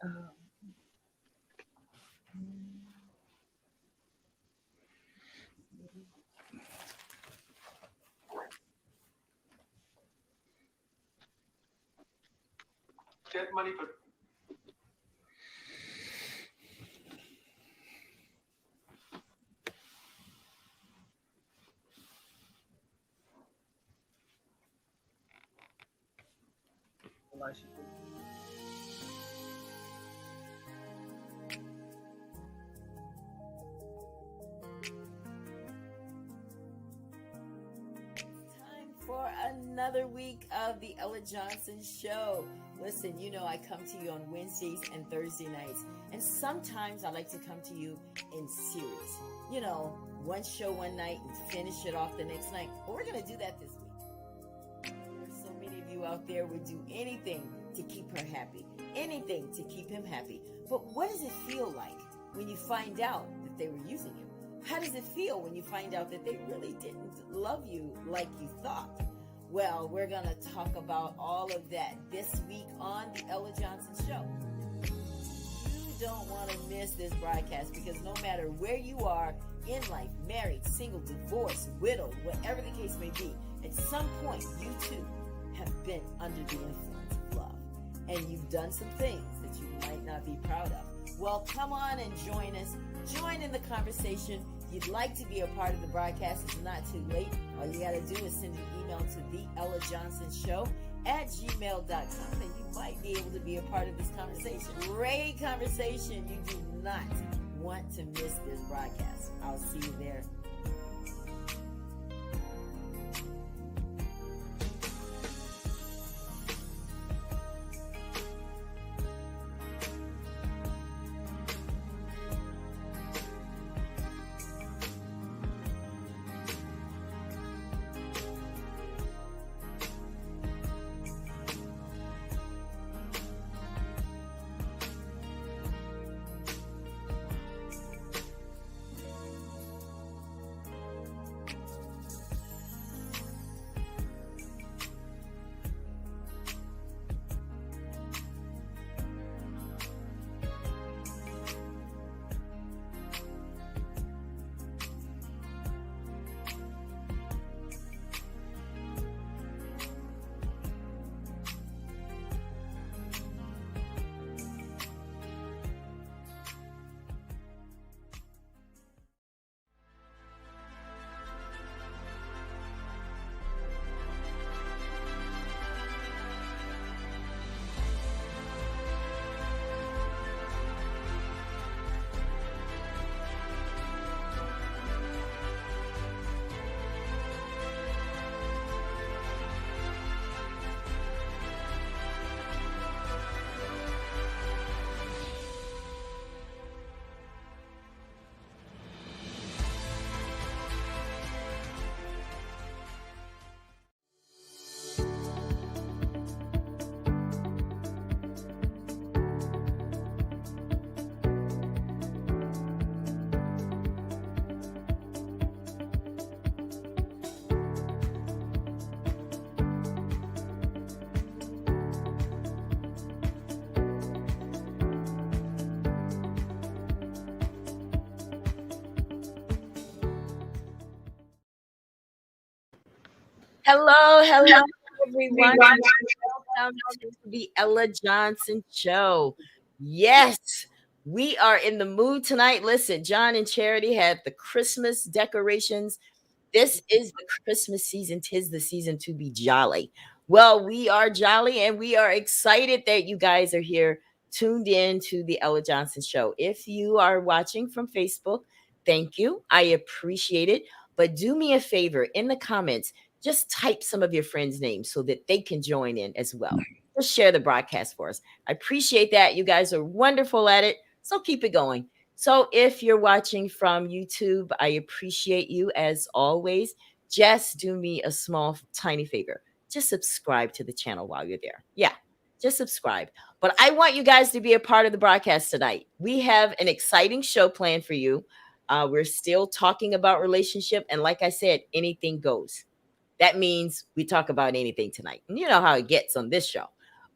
Um, Get money for why she did. Time for another week of the Ella Johnson Show. Listen, you know I come to you on Wednesdays and Thursday nights, and sometimes I like to come to you in series. You know, one show one night and finish it off the next night. But we're going to do that this week. There's so many of you out there would do anything to keep her happy, anything to keep him happy. But what does it feel like when you find out that they were using you? How does it feel when you find out that they really didn't love you like you thought? Well, we're going to talk about all of that this week on the Ella Johnson Show. You don't want to miss this broadcast because no matter where you are in life, married, single, divorced, widowed, whatever the case may be, at some point you too have been under the influence of love. And you've done some things that you might not be proud of. Well, come on and join us. Join in the conversation. If you'd like to be a part of the broadcast, it's not too late. All you got to do is send an email to the Ella Johnson Show at gmail.com, and you might be able to be a part of this conversation. Great conversation. You do not want to miss this broadcast. I'll see you there. Hello, everyone. Welcome to the Ella Johnson Show. Yes, we are in the mood tonight. Listen, John and Charity had the Christmas decorations. This is the Christmas season. Tis the season to be jolly. Well, we are jolly and we are excited that you guys are here tuned in to the Ella Johnson Show. If you are watching from Facebook, thank you. I appreciate it. But do me a favor in the comments, just type some of your friends' names so that they can join in as well. Just share the broadcast for us. I appreciate that. You guys are wonderful at it. So keep it going. So if you're watching from YouTube, I appreciate you as always. Just do me a small, tiny favor. Just subscribe to the channel while you're there. Yeah, just subscribe. But I want you guys to be a part of the broadcast tonight. We have an exciting show planned for you. We're still talking about relationship. And like I said, anything goes. That means we talk about anything tonight. And you know how it gets on this show.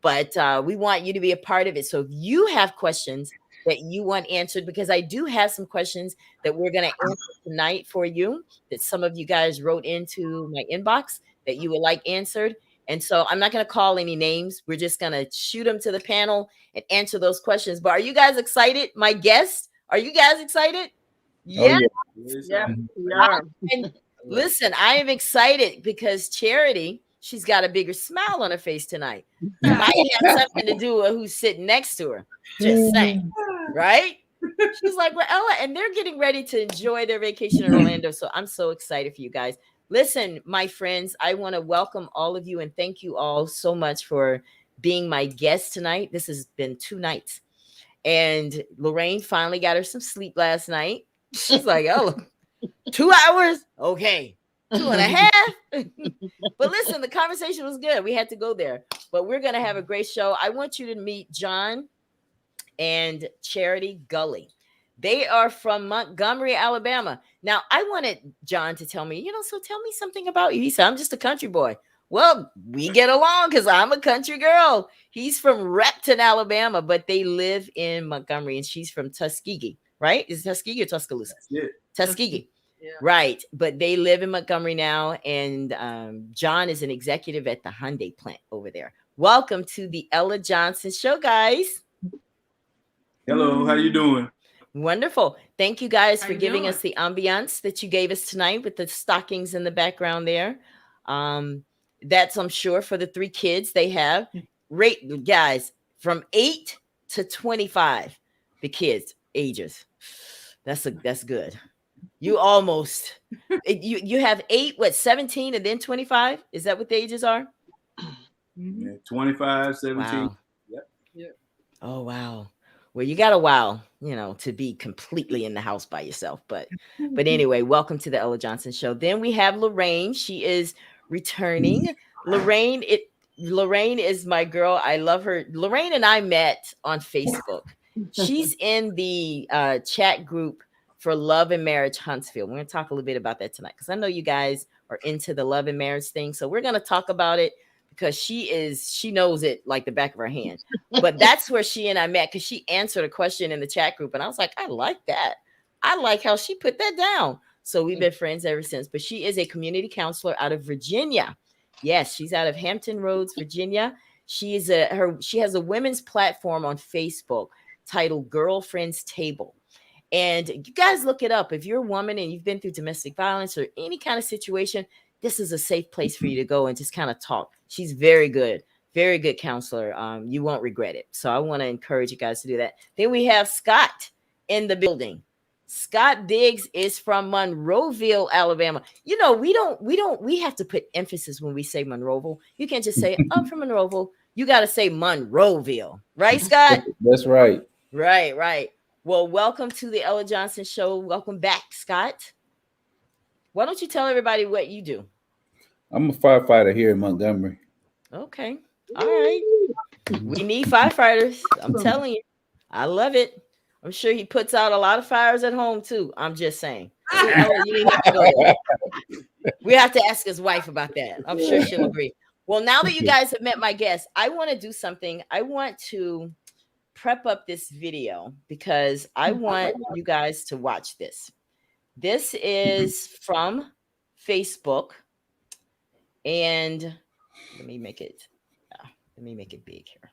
but we want you to be a part of it. So if you have questions that you want answered, because I do have some questions that we're going to answer tonight for you, that some of you guys wrote into my inbox that you would like answered. And so I'm not going to call any names. We're just going to shoot them to the panel and answer those questions. But are you guys excited? My guests, are you guys excited? Yeah. Yeah, we are. And listen, I am excited because Charity, she's got a bigger smile on her face tonight. Might have something to do with who's sitting next to her. Just saying, right? She's like, well, Ella, and they're getting ready to enjoy their vacation in Orlando. So I'm so excited for you guys. Listen, my friends, I want to welcome all of you and thank you all so much for being my guest tonight. This has been 2 nights. And Lorraine finally got her some sleep last night. She's like, oh, 2 hours? Okay. 2.5. But listen, the conversation was good. We had to go there. But we're going to have a great show. I want you to meet John and Charity Gully. They are from Montgomery, Alabama. Now, I wanted John to tell me, so tell me something about you. He said, I'm just a country boy. Well, we get along because I'm a country girl. He's from Repton, Alabama, but they live in Montgomery, and she's from Tuskegee, right? Is it Tuskegee or Tuscaloosa? Tuskegee. Yeah. Right. But they live in Montgomery now, and John is an executive at the Hyundai plant over there. Welcome to the Ella Johnson Show, guys. Hello, how you doing? Wonderful. Thank you guys for giving us the ambiance that you gave us tonight with the stockings in the background there. That's, I'm sure, for the 3 kids they have. Rate, guys, from 8 to 25, the kids ages. That's good. You almost, you have 8, 17, and then 25? Is that what the ages are? Yeah, 25, 17. Wow. Yep. Oh, wow. Well, you got a while, to be completely in the house by yourself. But anyway, welcome to the Ella Johnson Show. Then we have Lorraine. She is returning. Lorraine is my girl. I love her. Lorraine and I met on Facebook. She's in the chat group for Love and Marriage Huntsville. We're going to talk a little bit about that tonight because I know you guys are into the love and marriage thing. So we're going to talk about it because she knows it like the back of her hand. But that's where she and I met because she answered a question in the chat group. And I was like, I like that. I like how she put that down. So we've been friends ever since. But she is a community counselor out of Virginia. Yes, she's out of Hampton Roads, Virginia. She has a women's platform on Facebook titled Girlfriend's Table. And you guys look it up. If you're a woman and you've been through domestic violence or any kind of situation, this is a safe place for you to go and just kind of talk. She's very good counselor. You won't regret it. So I want to encourage you guys to do that. Then we have Scott in the building. Scott Diggs is from Monroeville, Alabama. We have to put emphasis when we say Monroeville. You can't just say, I'm from Monroeville. You got to say Monroeville. Right, Scott? That's right. Right. Well, welcome to the Ella Johnson Show. Welcome back, Scott. Why don't you tell everybody what you do? I'm a firefighter here in Montgomery. Okay. All right. We need firefighters. I'm telling you. I love it. I'm sure he puts out a lot of fires at home, too. I'm just saying. We have to ask his wife about that. I'm sure she'll agree. Well, now that you guys have met my guest, I want to do something. I want to prep up this video because I want you guys to watch this. This is from Facebook. And let me make it big here.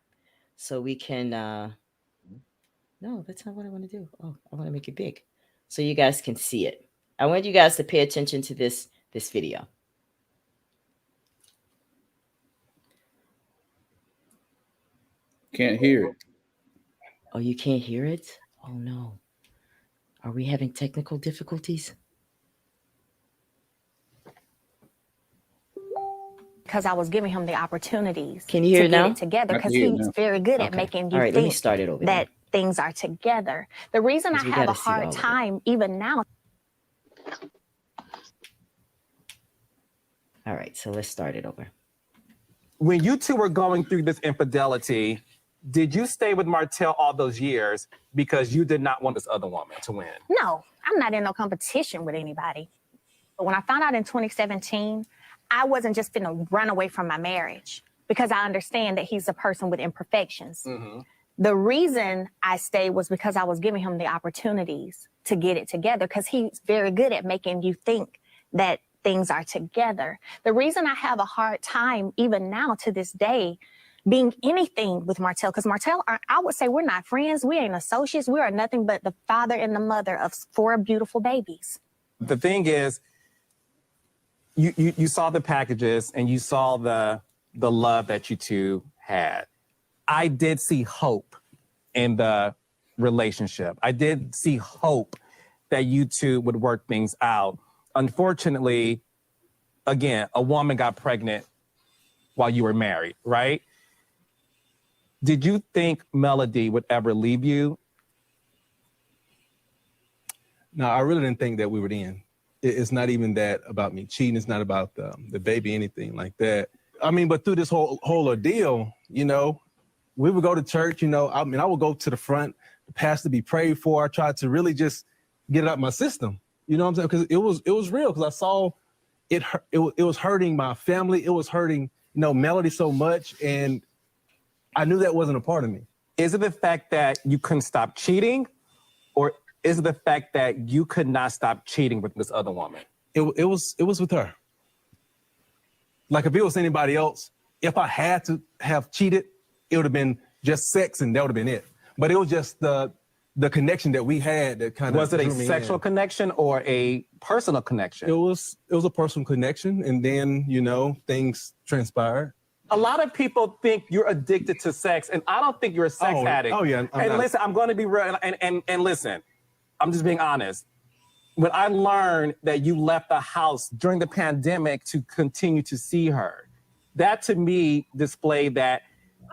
So we can no, that's not what I want to do. Oh, I want to make it big so you guys can see it. I want you guys to pay attention to this video. Can't hear it. Oh, you can't hear it? Oh no. Are we having technical difficulties? Because I was giving him the opportunities. Can you hear to it now? get it together because he's very good at making you let me think start it over that things are together. The reason I have a hard time even now. All right, so let's start it over. When you two were going through this infidelity, did you stay with Martell all those years because you did not want this other woman to win? No, I'm not in no competition with anybody. But when I found out in 2017, I wasn't just finna run away from my marriage. because I understand that he's a person with imperfections. Mm-hmm. The reason I stayed was because I was giving him the opportunities to get it together, because he's very good at making you think that things are together. The reason I have a hard time, even now to this day, being anything with Martell, because Martell, I would say we're not friends, we ain't associates, we are nothing but the father and the mother of 4 beautiful babies. The thing is, you saw the packages and you saw the love that you two had. I did see hope in the relationship. I did see hope that you two would work things out. Unfortunately, again, a woman got pregnant while you were married, right? Did you think Melody would ever leave you? No, I really didn't think that we would end. It's not even that about me cheating. It's not about the baby, anything like that. I mean, but through this whole ordeal, you know, we would go to church, you know, I mean, I would go to the front, the pastor be prayed for. I tried to really just get it out my system. You know what I'm saying? Because it was real, because I saw it was hurting my family. It was hurting, you know, Melody so much. And I knew that wasn't a part of me. Is it the fact that you couldn't stop cheating, or is it the fact that you could not stop cheating with this other woman? It was with her. Like if it was anybody else, if I had to have cheated, it would have been just sex and that would have been it. But it was just the connection that we had that kind of was it a sexual connection or a personal connection? It was a personal connection, and then, you know, things transpired. A lot of people think you're addicted to sex, and I don't think you're a sex addict. Oh yeah. Listen, I'm going to be real, and listen, I'm just being honest. When I learned that you left the house during the pandemic to continue to see her, that to me displayed that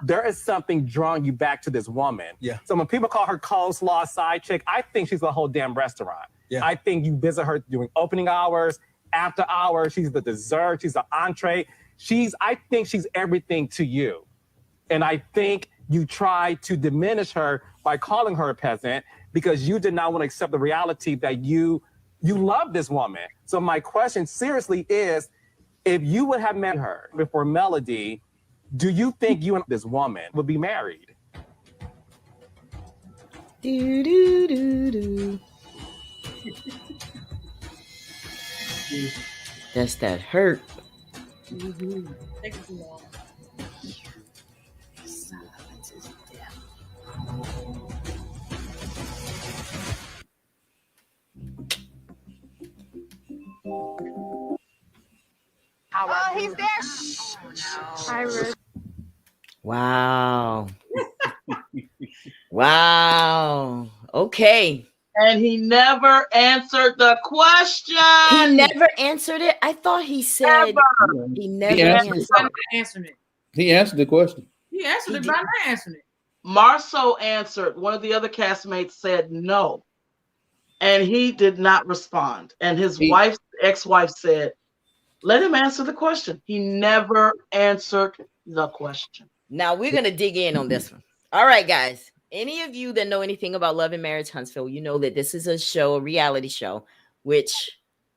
there is something drawing you back to this woman. Yeah. So when people call her coleslaw side chick, I think she's the whole damn restaurant. Yeah. I think you visit her during opening hours, after hours. She's the dessert. She's the entree. I think she's everything to you. And I think you tried to diminish her by calling her a peasant because you did not want to accept the reality that you love this woman. So my question seriously is, if you would have met her before Melody, do you think you and this woman would be married? Do, do, do, do. That's that hurt. Mm-hmm. Take it too long. Silence is death. Oh, he's there. Hi, Ruth. Wow. Wow. Okay. And he never answered the question. He never answered it. I thought he said he never answered Answered it. He answered the question. He answered it by not answering it. Marceau answered. One of the other castmates said no. And he did not respond. And his ex-wife said, let him answer the question. He never answered the question. Now we're going to dig in on this one. All right, guys. Any of you that know anything about Love and Marriage Huntsville, you know that this is a reality show, which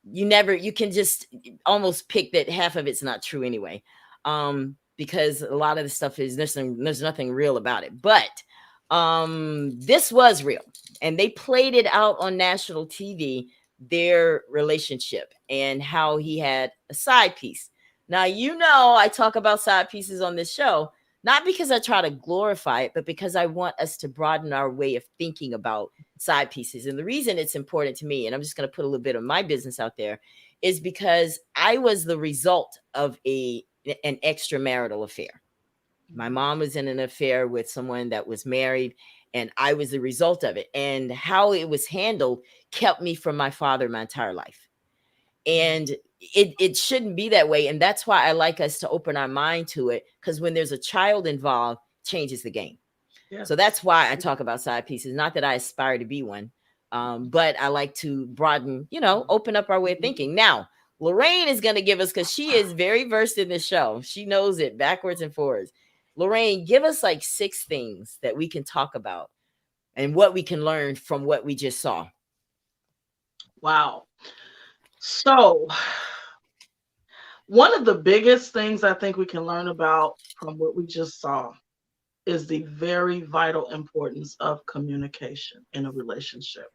you can just almost pick that half of it's not true anyway. Because a lot of the stuff there's nothing real about it. But this was real. And they played it out on national TV, their relationship and how he had a side piece. Now, you know, I talk about side pieces on this show, not because I try to glorify it, but because I want us to broaden our way of thinking about side pieces. And the reason it's important to me, and I'm just going to put a little bit of my business out there, is because I was the result of an extramarital affair. My mom was in an affair with someone that was married, and I was the result of it. And how it was handled kept me from my father my entire life. And it shouldn't be that way. And that's why I like us to open our mind to it, because when there's a child involved, changes the game. Yeah. So that's why I talk about side pieces. Not that I aspire to be one, but I like to broaden, open up our way of thinking. Now, Lorraine is going to give us, because she is very versed in this show. She knows it backwards and forwards. Lorraine, give us like 6 things that we can talk about and what we can learn from what we just saw. Wow. So One of the biggest things I think we can learn about from what we just saw is the very vital importance of communication in a relationship.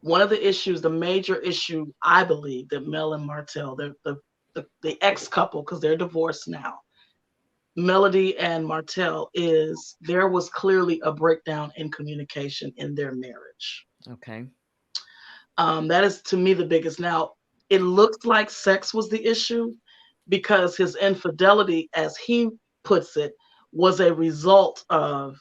One of the issues, the major issue, I believe, that Mel and Martell, the ex-couple, because they're divorced now, Melody and Martell, is there was clearly a breakdown in communication in their marriage. Okay. That is, to me, the biggest. Now, it looks like sex was the issue because his infidelity, as he puts it, was a result of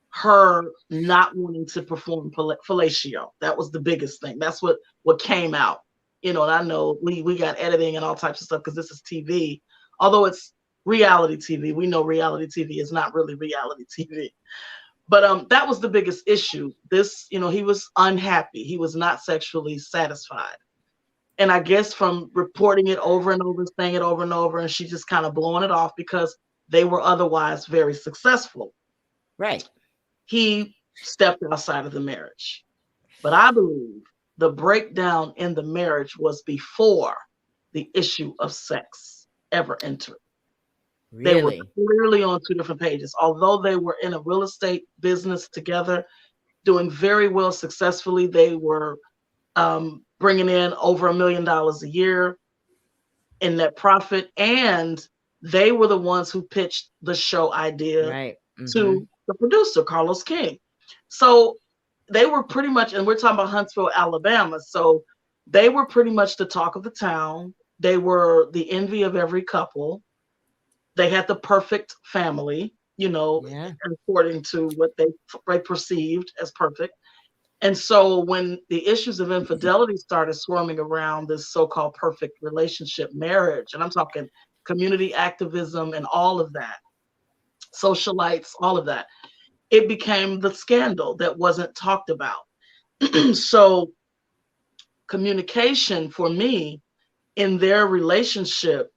her not wanting to perform fellatio. That was the biggest thing. That's what came out. And I know we got editing and all types of stuff because this is TV. Although it's reality TV, we know reality TV is not really reality TV. But that was the biggest issue. This, he was unhappy. He was not sexually satisfied. And I guess from reporting it over and over, saying it over and over, and she just kind of blowing it off because they were otherwise very successful. Right. He stepped outside of the marriage. But I believe the breakdown in the marriage was before the issue of sex ever entered. Really? They were clearly on two different pages. Although they were in a real estate business together, doing very well successfully, they were bringing in over $1 million a year in net profit, and they were the ones who pitched the show idea to the producer, Carlos King. So they were pretty much, and we're talking about Huntsville, Alabama, so they were pretty much the talk of the town. They were the envy of every couple. They had the perfect family, according to what they perceived as perfect. And so when the issues of infidelity started swarming around this so-called perfect relationship marriage, and I'm talking community activism and all of that, socialites, all of that, it became the scandal that wasn't talked about. So communication for me in their relationship,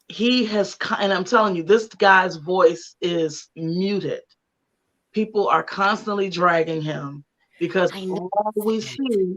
and I'm telling you, this guy's voice is muted. People are constantly dragging him because all we see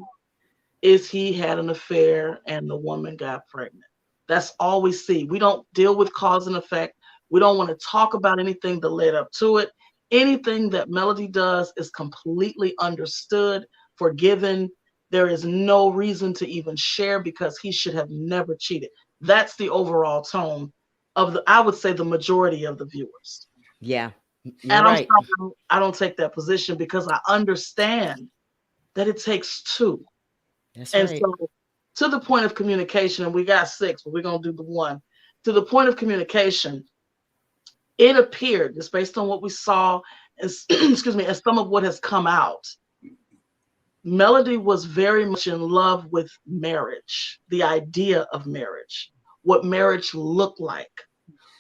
is he had an affair and the woman got pregnant. That's all we see. We don't deal with cause and effect. We don't want to talk about anything that led up to it. Anything that Melody does is completely understood, forgiven. There is no reason to even share because he should have never cheated. That's the overall tone of I would say, the majority of the viewers. Yeah. And right. I don't take that position because I understand that it takes two. That's and right. So to the point of communication, and we got 6, but we're going to do the 1. To the point of communication, it appeared, just based on what we saw, as, excuse me, as some of what has come out, Melody was very much in love with marriage, the idea of marriage, what marriage looked like.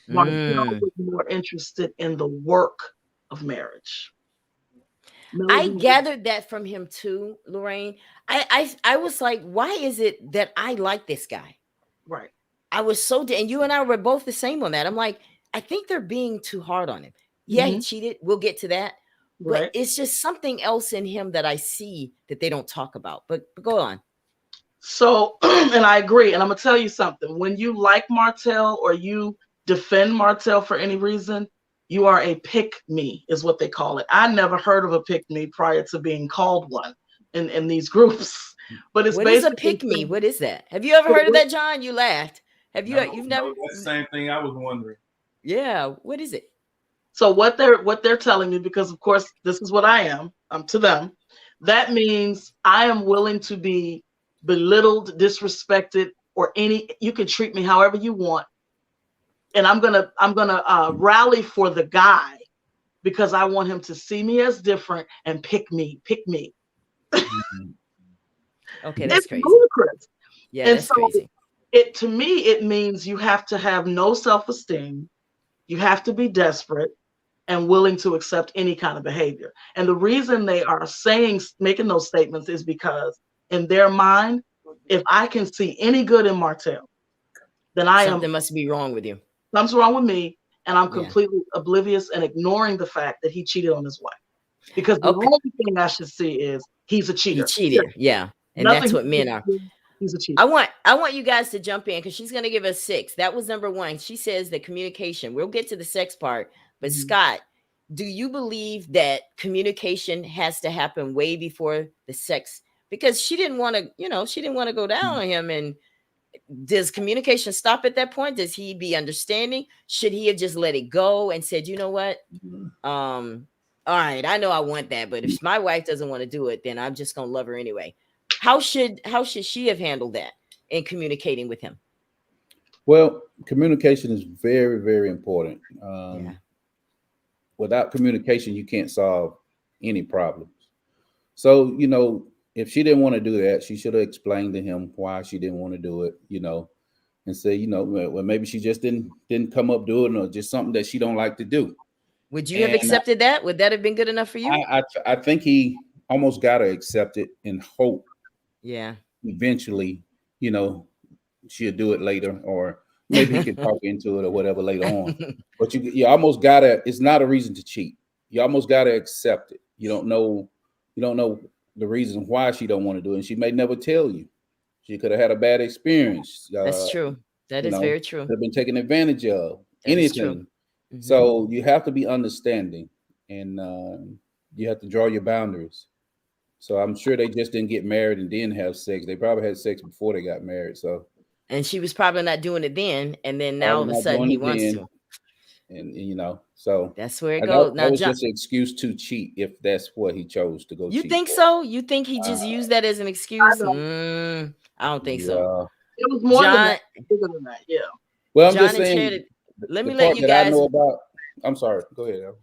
Martell was more interested in the work of marriage. I gathered that from him too, Lorraine. I was like, why is it that I like this guy? Right. I was so, and you and I were both the same on that. I'm like, I think they're being too hard on him. Yeah, he cheated. We'll get to that. Right. But it's just something else in him that I see that they don't talk about. But go on. So, and I agree. And I'm going to tell you something. When you like Martell or you defend Martell for any reason, you are a pick-me, is what they call it. I never heard of a pick-me prior to being called one in these groups. But it's what is a pick-me? What is that? Have you ever heard of that, John? You laughed. Have you? You've never? That's the same thing I was wondering. Yeah. What is it? So what they're telling me, because of course this is what I am to them, that means I am willing to be belittled, disrespected, or you can treat me however you want. And I'm gonna rally for the guy because I want him to see me as different and pick me. Okay, that's crazy. Ludicrous. Yeah, and that's so crazy. To me, it means you have to have no self-esteem. You have to be desperate and willing to accept any kind of behavior. And the reason they are making those statements is because in their mind, if I can see any good in Martell, then something must be wrong with you. Something's wrong with me, and I'm completely oblivious and ignoring the fact that he cheated on his wife. Because the only thing I should see is he's a cheater. He cheated, yeah. And that's what men are. He's a cheater. I want you guys to jump in because she's going to give us 6. That was number 1. She says that communication. We'll get to the sex part, but Scott, do you believe that communication has to happen way before the sex? Because she didn't want to, she didn't want to go down on him. And does communication stop at that point? Does he be understanding? Should he have just let it go and said, you know what? All right, I know I want that, but if my wife doesn't want to do it, then I'm just gonna love her anyway. How should she have handled that in communicating with him? Well, communication is very, very important. Without communication, you can't solve any problems. So, if she didn't want to do that, she should have explained to him why she didn't want to do it, and say, well, maybe she just didn't come up doing it, or just something that she don't like to do. Would you have accepted that? Would that have been good enough for you? I think he almost got to accept it and hope. Yeah. Eventually, she'll do it later, or maybe he can talk into it or whatever later on. But you almost gotta. It's not a reason to cheat. You almost gotta accept it. You don't know the reason why she don't want to do it, and she may never tell you. She could have had a bad experience. That's true. That is very true. Could have been taken advantage of. Anything. So you have to be understanding, and you have to draw your boundaries. So I'm sure they just didn't get married and then have sex. They probably had sex before they got married. So, and she was probably not doing it then, and then now all of a sudden he wants to. And so that's where it goes. That was just an excuse to cheat if that's what he chose to go. You cheat think for. So? You think he just used that as an excuse? I don't think so. It was more bigger than that. Yeah. Well, I'm just saying. Let me let you guys. I know about. I'm sorry. Go ahead.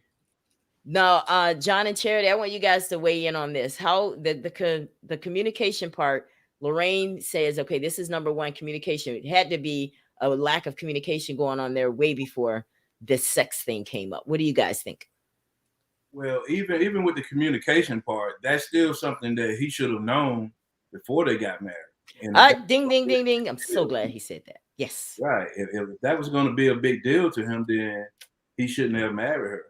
No, John and Charity, I want you guys to weigh in on this. How the communication part, Lorraine says, okay, this is number 1, communication. It had to be a lack of communication going on there way before this sex thing came up. What do you guys think? Well, even with the communication part, that's still something that he should have known before they got married. Ding, ding, ding, ding. I'm so glad he said that. Yes. Right. If that was going to be a big deal to him, then he shouldn't have married her.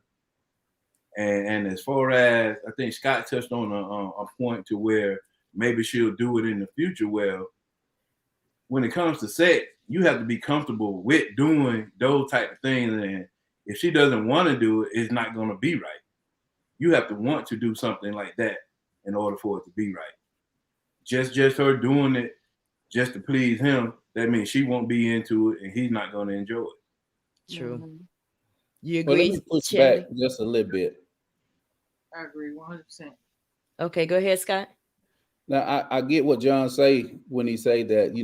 And as far as I think Scott touched on a point to where maybe she'll do it in the future. Well, when it comes to sex, you have to be comfortable with doing those type of things. And if she doesn't want to do it, it's not going to be right. You have to want to do something like that in order for it to be right. Just her doing it just to please him, that means she won't be into it and he's not going to enjoy it. True. You agree? Well, let me push back just a little bit. I agree 100%. Okay, go ahead, Scott. Now, I get what John say when he say that,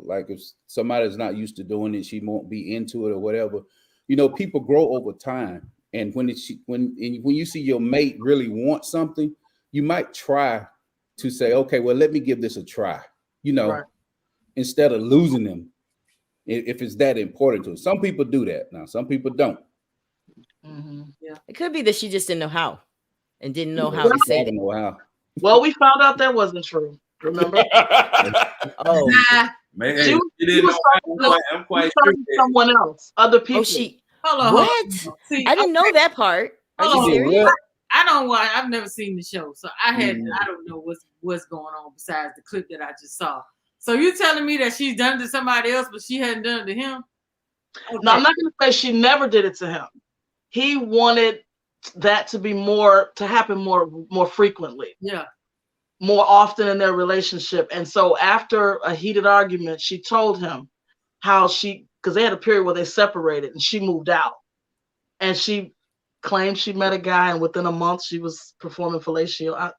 like if somebody's not used to doing it, she won't be into it or whatever. People grow over time. And when you see your mate really want something, you might try to say, okay, well, let me give this a try, right, instead of losing them if it's that important to us. Some people do that. Now, some people don't. Yeah. It could be that she just didn't know how and didn't know how to say it. Well, we found out that wasn't true. Remember? Man, she was I'm quite sure someone else, other people. Hold on. What? See, I didn't know that part. Are you serious? I don't watch. I've never seen the show, so I don't know what's going on besides the clip that I just saw. So you're telling me that she's done it to somebody else, but she hadn't done it to him? Okay. No, I'm not going to say she never did it to him. He wanted that to happen more frequently. Yeah. More often in their relationship. And so after a heated argument, she told him how because they had a period where they separated and she moved out. And she claimed she met a guy and within a month she was performing fellatio.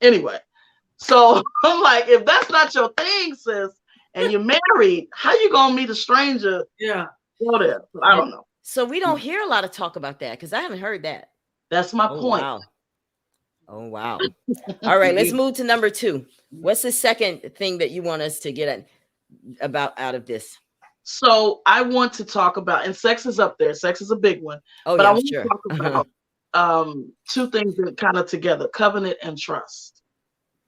Anyway, so I'm like, if that's not your thing, sis, and you're married, how you gonna meet a stranger? Yeah. Go there. I don't know. So we don't hear a lot of talk about that because I haven't heard that. That's my point. Wow. Oh, wow. All right, let's move to number 2. What's the second thing that you want us to get out of this? So I want to talk about, and sex is up there. Sex is a big one. Oh, but yeah, I want to talk about 2 things that kind of together: covenant and trust.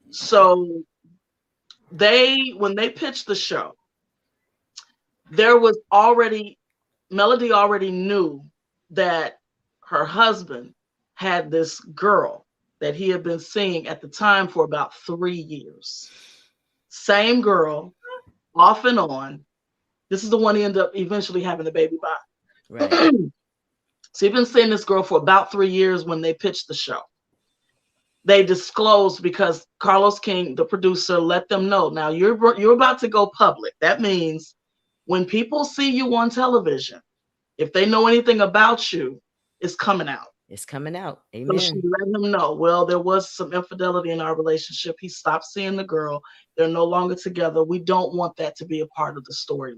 So when they pitched the show, Melody already knew that her husband had this girl that he had been seeing at the time for about 3 years. Same girl, off and on. This is the one he ended up eventually having the baby by. Right. So you've been seeing this girl for about 3 years when they pitched the show. They disclosed because Carlos King, the producer, let them know. Now you're about to go public. That means when people see you on television, if they know anything about you, it's coming out. It's coming out. So Amen. she let him know, well, there was some infidelity in our relationship. He stopped seeing the girl. They're no longer together. We don't want that to be a part of the storyline.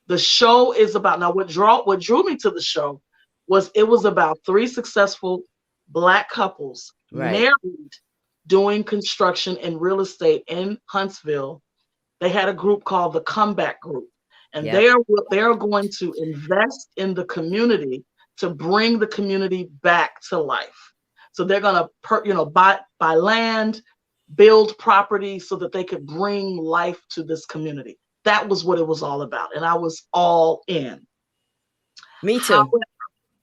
The show is about, now what drew me to the show was it was about 3 successful Black couples married doing construction and real estate in Huntsville. They had a group called the Comeback Group, and they are going to invest in the community to bring the community back to life. So they're going to buy land, build property so that they could bring life to this community. That was what it was all about, and I was all in. Me too. However,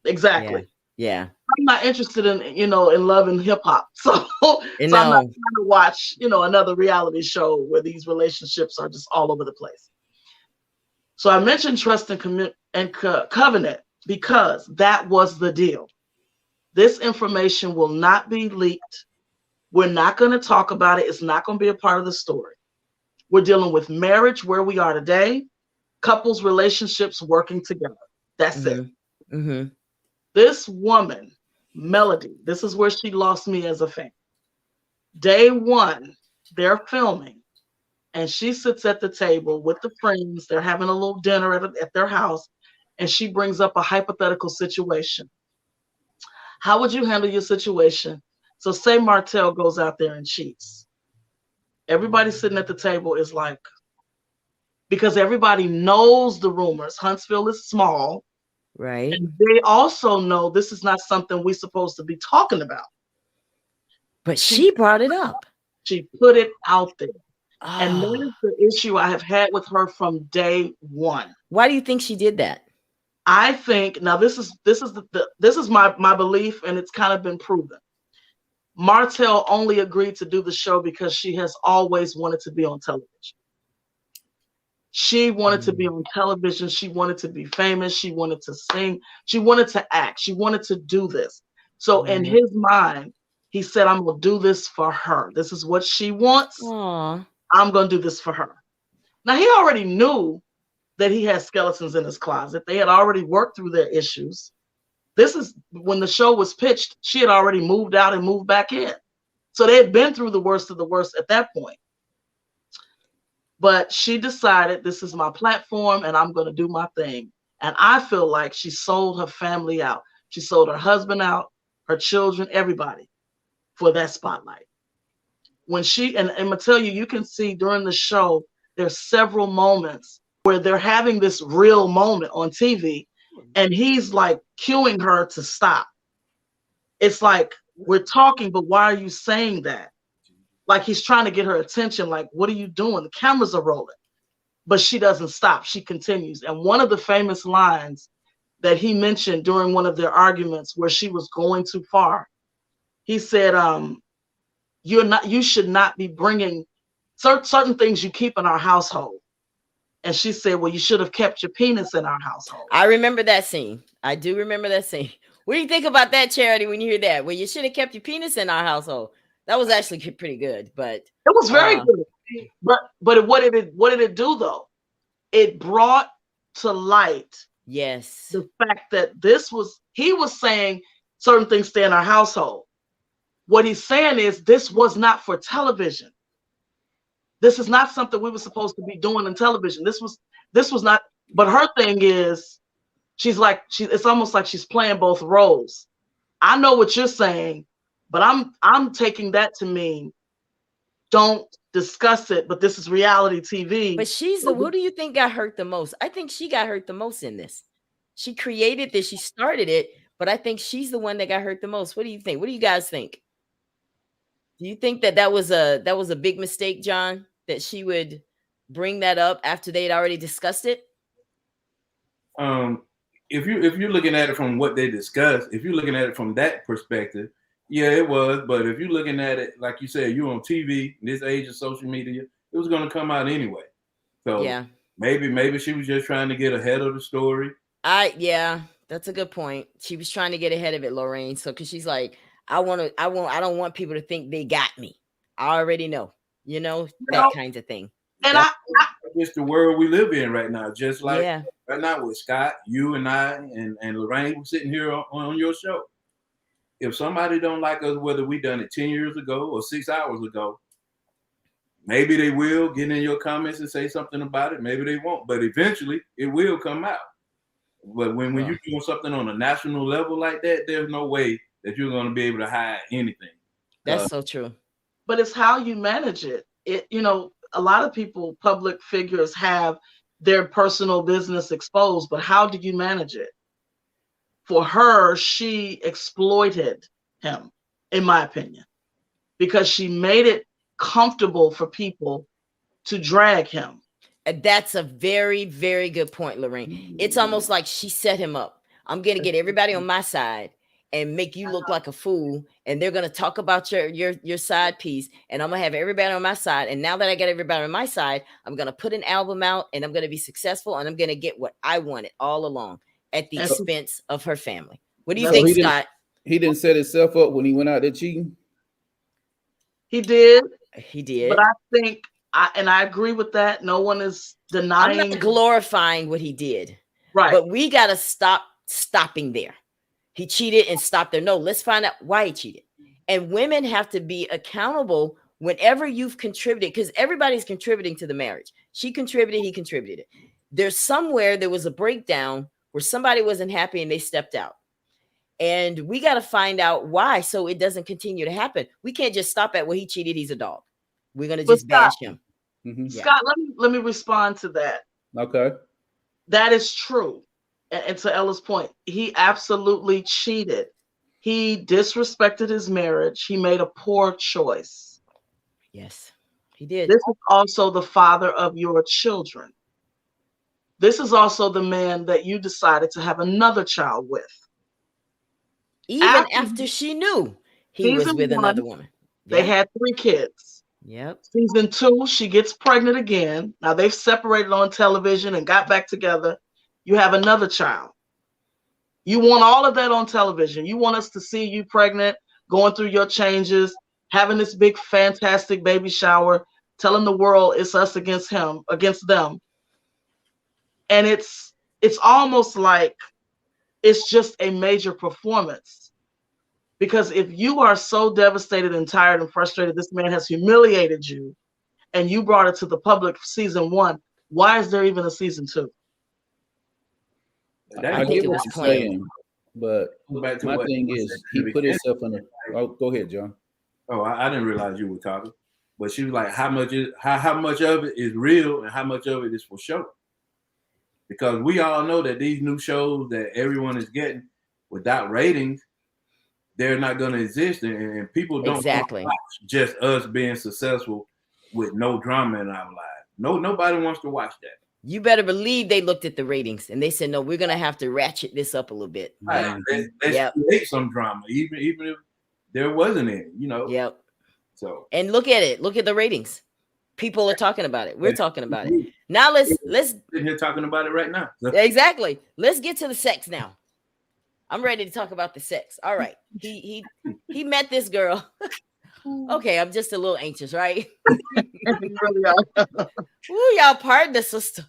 exactly. Yeah. I'm not interested in, in love and hip hop. So I'm not trying to watch, another reality show where these relationships are just all over the place. So I mentioned Trust and Covenant because that was the deal. This information will not be leaked. We're not going to talk about it. It's not going to be a part of the story. We're dealing with marriage where we are today, couples, relationships working together. That's it. Mm-hmm. This woman, Melody, this is where she lost me as a fan. Day one, they're filming, and she sits at the table with the friends. They're having a little dinner at their house, and she brings up a hypothetical situation. How would you handle your situation? So say Martell goes out there and cheats. Everybody sitting at the table is like, because everybody knows the rumors. Huntsville is small. Right. And they also know this is not something we're supposed to be talking about. But she brought it up. She put it out there. And that is the issue I have had with her from day one. Why do you think she did that? I think, now this is my belief, and it's kind of been proven. Martell only agreed to do the show because she has always wanted to be on television. She wanted to be on television. She wanted to be famous. She wanted to sing. She wanted to act. She wanted to do this. So in his mind, he said, I'm going to do this for her. This is what she wants. Aww. I'm going to do this for her. Now, he already knew that he had skeletons in his closet. They had already worked through their issues. This is when the show was pitched, she had already moved out and moved back in. So they had been through the worst of the worst at that point. But she decided, this is my platform and I'm going to do my thing. And I feel like she sold her family out. She sold her husband out, her children, everybody for that spotlight. When and I'm going to tell you, you can see during the show, there's several moments where they're having this real moment on TV and he's like cueing her to stop. It's like, we're talking, but why are you saying that? Like he's trying to get her attention. Like, what are you doing? The cameras are rolling. But she doesn't stop. She continues. And one of the famous lines that he mentioned during one of their arguments where she was going too far, he said, you should not be bringing certain things you keep in our household. And she said, well, you should have kept your penis in our household. I remember that scene. I do remember that scene. What do you think about that, Charity, when you hear that? Well, you should have kept your penis in our household. That was actually pretty good, but it was very good. But what did it do though? It brought to light the fact that he was saying certain things stay in our household. What he's saying is this was not for television. This is not something we were supposed to be doing in television. This was not. But her thing is, it's almost like she's playing both roles. I know what you're saying, but I'm taking that to mean don't discuss it, but this is reality TV. But who do you think got hurt the most? I think she got hurt the most in this. She created this, she started it, but I think she's the one that got hurt the most. What do you think? What do you guys think? Do you think that was a big mistake, John, that she would bring that up after they had already discussed it? If you're looking at it from what they discussed, if you're looking at it from that perspective, Yeah, it was. But if you're looking at it, like you said, you on TV, this age of social media, it was going to come out anyway. So Yeah. maybe she was just trying to get ahead of the story. Yeah, that's a good point. She was trying to get ahead of it, Lorraine. So, because she's like, I don't want people to think they got me. I already know, that kind of thing. And That's just the world we live in right now. Just like Yeah. right now with Scott, you and I and Lorraine were sitting here on your show. If somebody don't like us, whether we done it 10 years ago or 6 hours ago, maybe they will get in your comments and say something about it. Maybe they won't, but eventually it will come out. But when you're doing something on a national level like that, there's no way that you're going to be able to hide anything. That's so true. But it's how you manage it. A lot of people, public figures, have their personal business exposed, but how do you manage it? For her, she exploited him, in my opinion, because she made it comfortable for people to drag him. That's a very, very good point, Lorraine. It's almost like she set him up. I'm going to get everybody on my side and make you look like a fool, and they're going to talk about your side piece, and I'm going to have everybody on my side. And now that I got everybody on my side, I'm going to put an album out, and I'm going to be successful, and I'm going to get what I wanted all along at the expense of her family. What do you think, Scott? He didn't set himself up when he went out there cheating? He did. But I think, I agree with that. No one is denying. I'm not glorifying what he did. Right. But we got to stop stopping there. He cheated and stop there. No, let's find out why he cheated. And women have to be accountable whenever you've contributed, because everybody's contributing to the marriage. She contributed, he contributed. There's somewhere there was a breakdown where somebody wasn't happy and they stepped out. And we got to find out why, so it doesn't continue to happen. We can't just stop at, well, he cheated, he's a dog. We're going to just bash him. Scott, let me respond to that. Okay. That is true. And to Ella's point, he absolutely cheated. He disrespected his marriage. He made a poor choice. Yes, he did. This is also the father of your children. This is also the man that you decided to have another child with. Even after she knew he was with another woman. They had 3 kids. Yep. Season 2, she gets pregnant again. Now they've separated on television and got back together. You have another child. You want all of that on television. You want us to see you pregnant, going through your changes, having this big, fantastic baby shower, telling the world it's us against him, against them. And it's almost like it's just a major performance. Because if you are so devastated and tired and frustrated, this man has humiliated you, and you brought it to the public for season 1, why is there even a season 2? I get what you're saying, but my thing is, he put himself in a. Oh, go ahead, John. Oh, I didn't realize you were talking, but she was like, how much of it is real and how much of it is for show? Because we all know that these new shows that everyone is getting without ratings, they're not going to exist, and people don't watch just us being successful with no drama in our lives. Nobody wants to watch that. You better believe they looked at the ratings and they said, no, we're going to have to ratchet this up a little bit. Right. Let's create some drama, even if there wasn't any, Yep. So, and look at it. Look at the ratings. People are talking about it. We're talking about it. Now let's sitting here talking about it right now. Exactly. Let's get to the sex now. I'm ready to talk about the sex. All right. He met this girl. Okay, I'm just a little anxious, right? Ooh, y'all pardon the sister.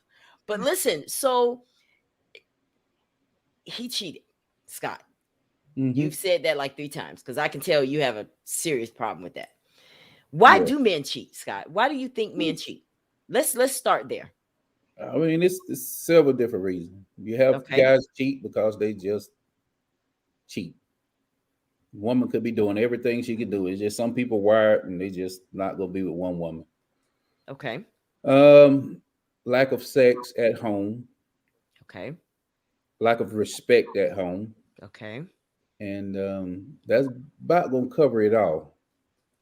But listen, so he cheated, Scott. You've said that like 3 times because I can tell you have a serious problem with that. Why do men cheat, Scott? Why do you think men cheat? Let's start there. I mean, it's several different reasons. You have guys cheat because they just cheat. Woman could be doing everything she could do. It's just some people wired and they just not gonna be with one woman. Okay. Lack of sex at home. Okay. Lack of respect at home. Okay. And that's about gonna cover it all,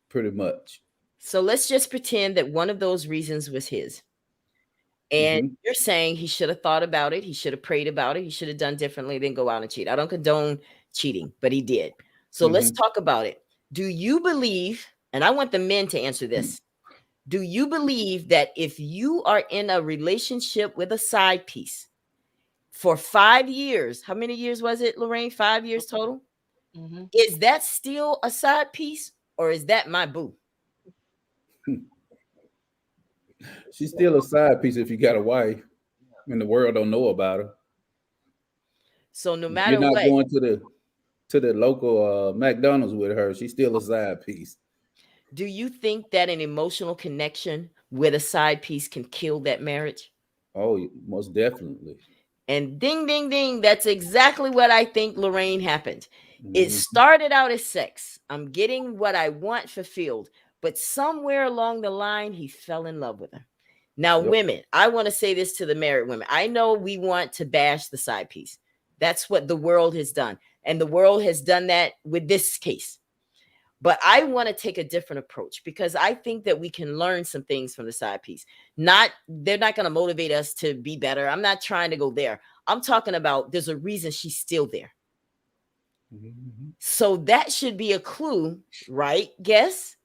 pretty much. So let's just pretend that one of those reasons was his. And you're saying he should have thought about it. He should have prayed about it. He should have done differently than go out and cheat. I don't condone cheating, but he did. So let's talk about it. Do you believe, and I want the men to answer this, do you believe that if you are in a relationship with a side piece for 5 years, how many years was it, Lorraine? 5 years total? Mm-hmm. Is that still a side piece, or is that my boo? She's still a side piece if you got a wife and the world don't know about her. So no If matter you're not what, going to the local McDonald's with her, she's still a side piece. do you think that an emotional connection with a side piece can kill that marriage? Oh, most definitely. And ding, ding, ding. That's exactly what I think, Lorraine, happened. It Mhm. started out as sex. I'm getting what I want fulfilled. But somewhere along the line, he fell in love with her. Now, Yep. women, I want to say this to the married women. I know we want to bash the side piece. That's what the world has done. And the world has done that with this case. But I want to take a different approach because I think that we can learn some things from the side piece. They're not going to motivate us to be better. I'm not trying to go there. I'm talking about there's a reason she's still there. Mhm. So that should be a clue, right? Guess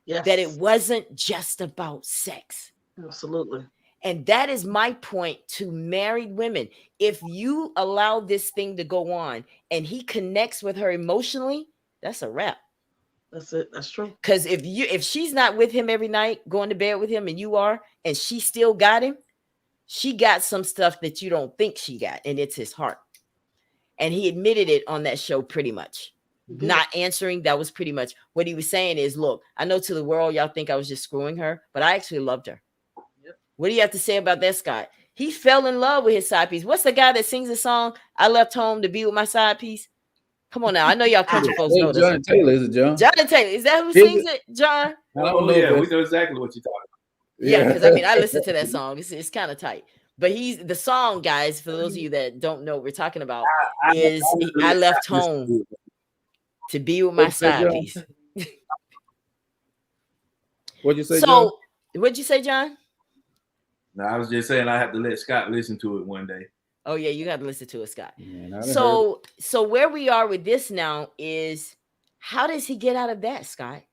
Yes. that it wasn't just about sex. Absolutely. And that is my point to married women. If you allow this thing to go on and he connects with her emotionally, that's a wrap. That's it. That's true. Because if she's not with him every night, going to bed with him, and you are, and she still got him, she got some stuff that you don't think she got, and it's his heart. And he admitted it on that show pretty much. Not answering, that was pretty much what he was saying is, look, I know to the world y'all think I was just screwing her, but I actually loved her. Yep. What do you have to say about that, Scott? He fell in love with his side piece. What's the guy that sings the song, I left home to be with my side piece? Come on now. I know y'all country folks know this. John Taylor, is it John? John Taylor. Is that who sings it, John? I don't know. Yeah, we know exactly what you're talking about. Yeah, because I mean, I listened to that song. It's kind of tight. But he's the song, guys, for those of you that don't know what we're talking about, is I left home to be with my side piece. What'd you say, So, John? what'd you say, John? No, I was just saying I have to let Scott listen to it one day. Oh, yeah, you got to listen to it, Scott. Man, so where we are with this now is, how does he get out of that, Scott?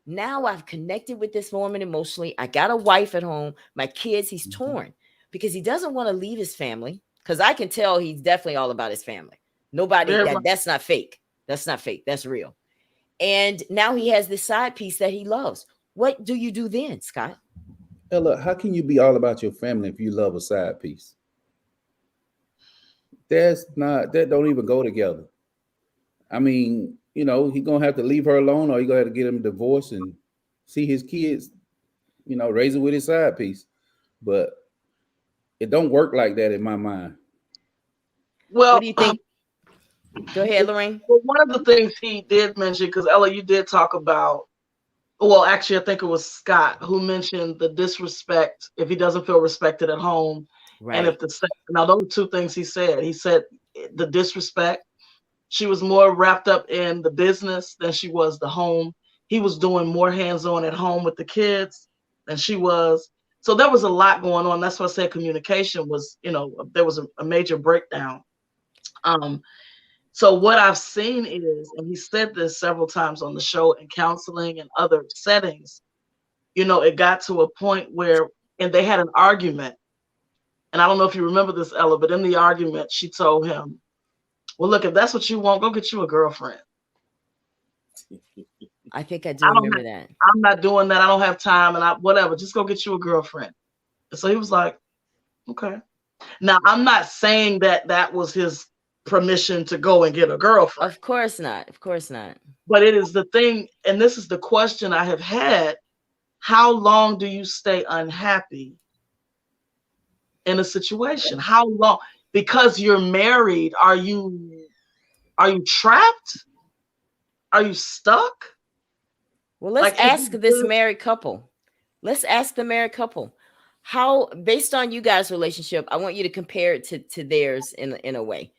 Now I've connected with this woman emotionally. I got a wife at home, my kids, he's torn because he doesn't want to leave his family. Because I can tell he's definitely all about his family. That's not fake. That's not fake. That's real. And now he has this side piece that he loves. What do you do then, Scott? Ella, how can you be all about your family if you love a side piece? That don't even go together. I mean, you know, he's gonna have to leave her alone, or you gonna have to get him divorced and see his kids, you know, raise it with his side piece. But it don't work like that in my mind. Well, what do you think? Go ahead, Lorraine. Well, one of the things he did mention, because Ella, you did talk about, well, actually, I think it was Scott who mentioned the disrespect if he doesn't feel respected at home. Right. And if now those are two things he said. He said the disrespect. She was more wrapped up in the business than she was the home. He was doing more hands-on at home with the kids than she was. So there was a lot going on. That's why I said communication was, there was a major breakdown. So what I've seen is, and he said this several times on the show in counseling and other settings, it got to a point where, and they had an argument. And I don't know if you remember this, Ella, but in the argument, she told him, well, look, if that's what you want, go get you a girlfriend. I think I do remember that. I'm not doing that. I don't have time, and whatever. Just go get you a girlfriend. And so he was like, okay. Now, I'm not saying that was his permission to go and get a girlfriend. Of course not. Of course not. But it is the thing, and this is the question I have had. How long do you stay unhappy in a situation? How long? Because you're married, are you trapped? Are you stuck? Well, let's ask this married couple. Let's ask the married couple. How, based on you guys' relationship, I want you to compare it to theirs in a way.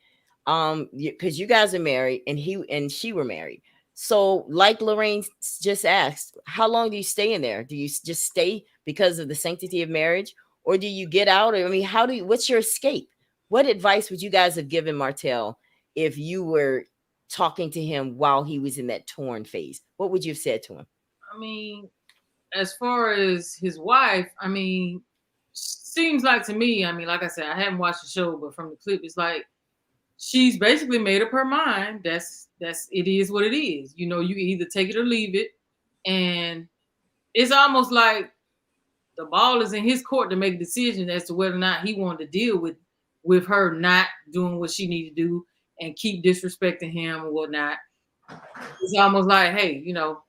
Because you guys are married and he and she were married. So like Lorraine just asked, how long do you stay in there? Do you just stay because of the sanctity of marriage, or do you get out? I mean, what's your escape? What advice would you guys have given Martell if you were talking to him while he was in that torn phase? What would you have said to him? I mean, as far as his wife, I mean, seems like to me, I mean, like I said, I haven't watched the show, but from the clip, it's like she's basically made up her mind. That's it is what it is. You know, you can either take it or leave it. And it's almost like the ball is in his court to make a decision as to whether or not he wanted to deal with her not doing what she needed to do and keep disrespecting him or whatnot. It's almost like, hey, you know,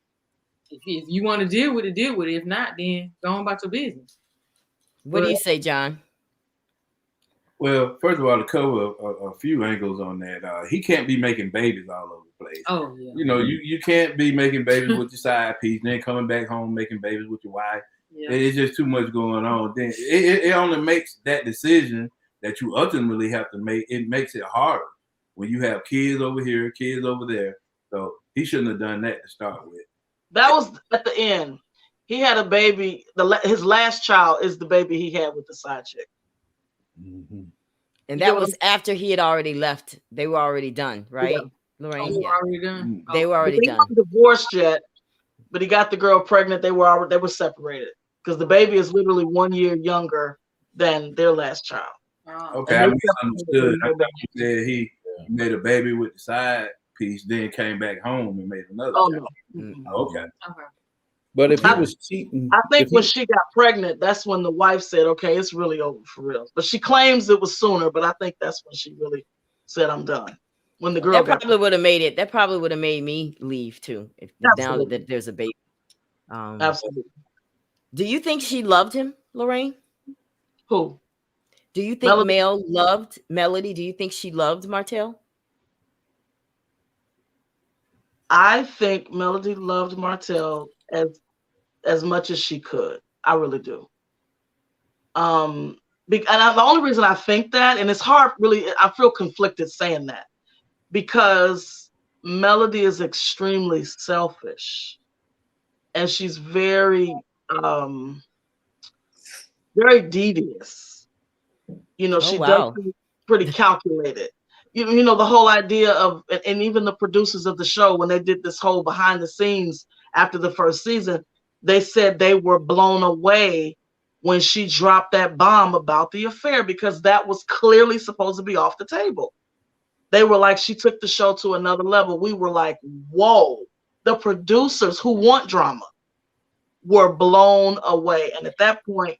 if you want to deal with it, deal with it. If not, then go on about your business. What do you say, John? Well, first of all, to cover a few angles on that, he can't be making babies all over the place. Oh, yeah. You know, you can't be making babies with your side piece, then coming back home making babies with your wife. Yeah. It's just too much going on. Then it only makes that decision that you ultimately have to make. It makes it harder when you have kids over here, kids over there. So he shouldn't have done that to start with. That was at the end. He had a baby. His last child is the baby he had with the side chick. Mm-hmm. And that was after he had already left. They were already done, right, yeah. Lorraine? They were already done. They were already done. They weren't divorced yet, but he got the girl pregnant. They were separated because the baby is literally 1 year younger than their last child. Okay, I misunderstood. I thought you said he made a baby with the side piece, then came back home and made another. Oh child. no. Okay. But if he was cheating, I think when she got pregnant, that's when the wife said, "Okay, it's really over for real." But she claims it was sooner. But I think that's when she really said, "I'm done." When the girl that probably would have made it. That probably would have made me leave too. If now that there's a baby. Absolutely. Do you think she loved him, Lorraine? Who? Do you think Mel loved Melody? Do you think she loved Martell? I think Melody loved Martell as much as she could. I really do. And the only reason I think that, and it's hard, really, I feel conflicted saying that, because Melody is extremely selfish, and she's very, very devious. You know, she does pretty calculated. You know, the whole idea of, and even the producers of the show, when they did this whole behind the scenes after the first season, they said they were blown away when she dropped that bomb about the affair, because that was clearly supposed to be off the table. They were like, she took the show to another level. We were like, whoa. The producers who want drama were blown away. And at that point,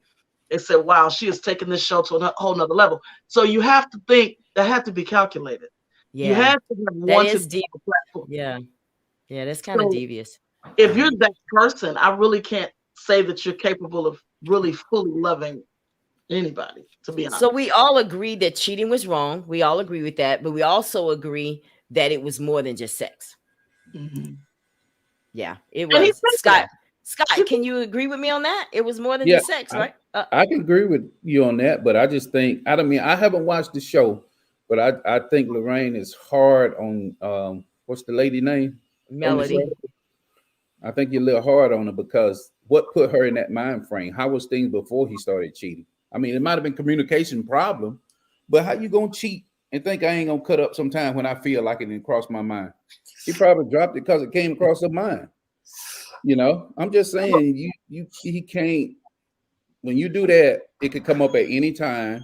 they said, wow, she has taken this show to a whole nother level. So you have to think that had to be calculated. Yeah. You had to have wanted deep. Yeah. Yeah, that's kind of devious. If you're that person, I really can't say that you're capable of really fully loving anybody, to be honest. So we all agree that cheating was wrong. We all agree with that, but we also agree that it was more than just sex. Mm-hmm. Yeah, it was. Scott, can you agree with me on that? It was more than just sex, right? I can agree with you on that, but I just think, I haven't watched the show, but I think Lorraine is hard on, what's the lady name? Melody. I think you're a little hard on her, because what put her in that mind frame? How was things before he started cheating? I mean, it might have been communication problem, but how you gonna cheat and think I ain't gonna cut up sometime when I feel like it didn't cross my mind? He probably dropped it because it came across her mind. You know, I'm just saying, he can't. When you do that, it could come up at any time.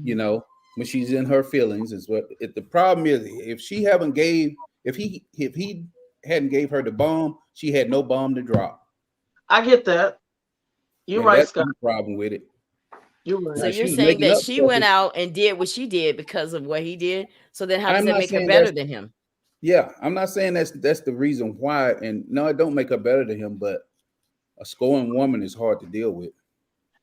You know, when she's in her feelings is what. If the problem is, if he hadn't gave her the bomb, she had no bomb to drop. I get that. You're right, that's Scott. the problem with it. You're right. So you're saying that she went out and did what she did because of what he did. So then how does that make her better than him? Yeah, I'm not saying that's the reason why. And no, it don't make her better than him, but a scorned woman is hard to deal with.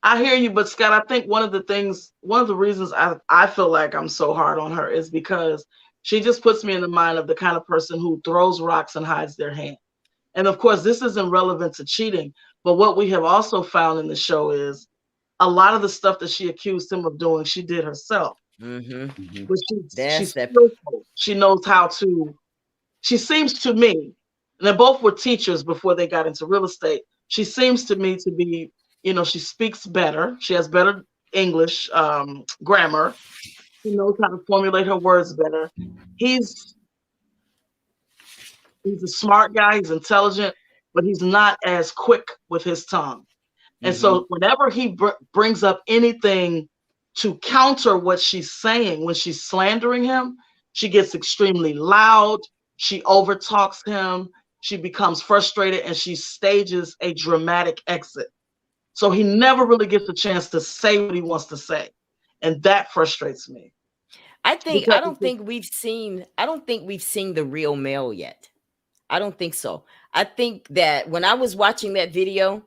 I hear you, but Scott, I think one of the reasons I feel like I'm so hard on her is because she just puts me in the mind of the kind of person who throws rocks and hides their hand. And of course, this isn't relevant to cheating, but what we have also found in the show is a lot of the stuff that she accused him of doing, she did herself. Mm-hmm. But she's skillful. She knows how to. She seems to me, and they both were teachers before they got into real estate. She seems to me to be, you know, she speaks better. She has better English grammar. She knows how to formulate her words better. He's He's a smart guy. He's intelligent, but he's not as quick with his tongue. And so whenever he brings up anything to counter what she's saying, when she's slandering him, she gets extremely loud. She overtalks him. She becomes frustrated and she stages a dramatic exit. So he never really gets a chance to say what he wants to say. And that frustrates me. I don't think we've seen the real male yet. I don't think so. I think that when I was watching that video,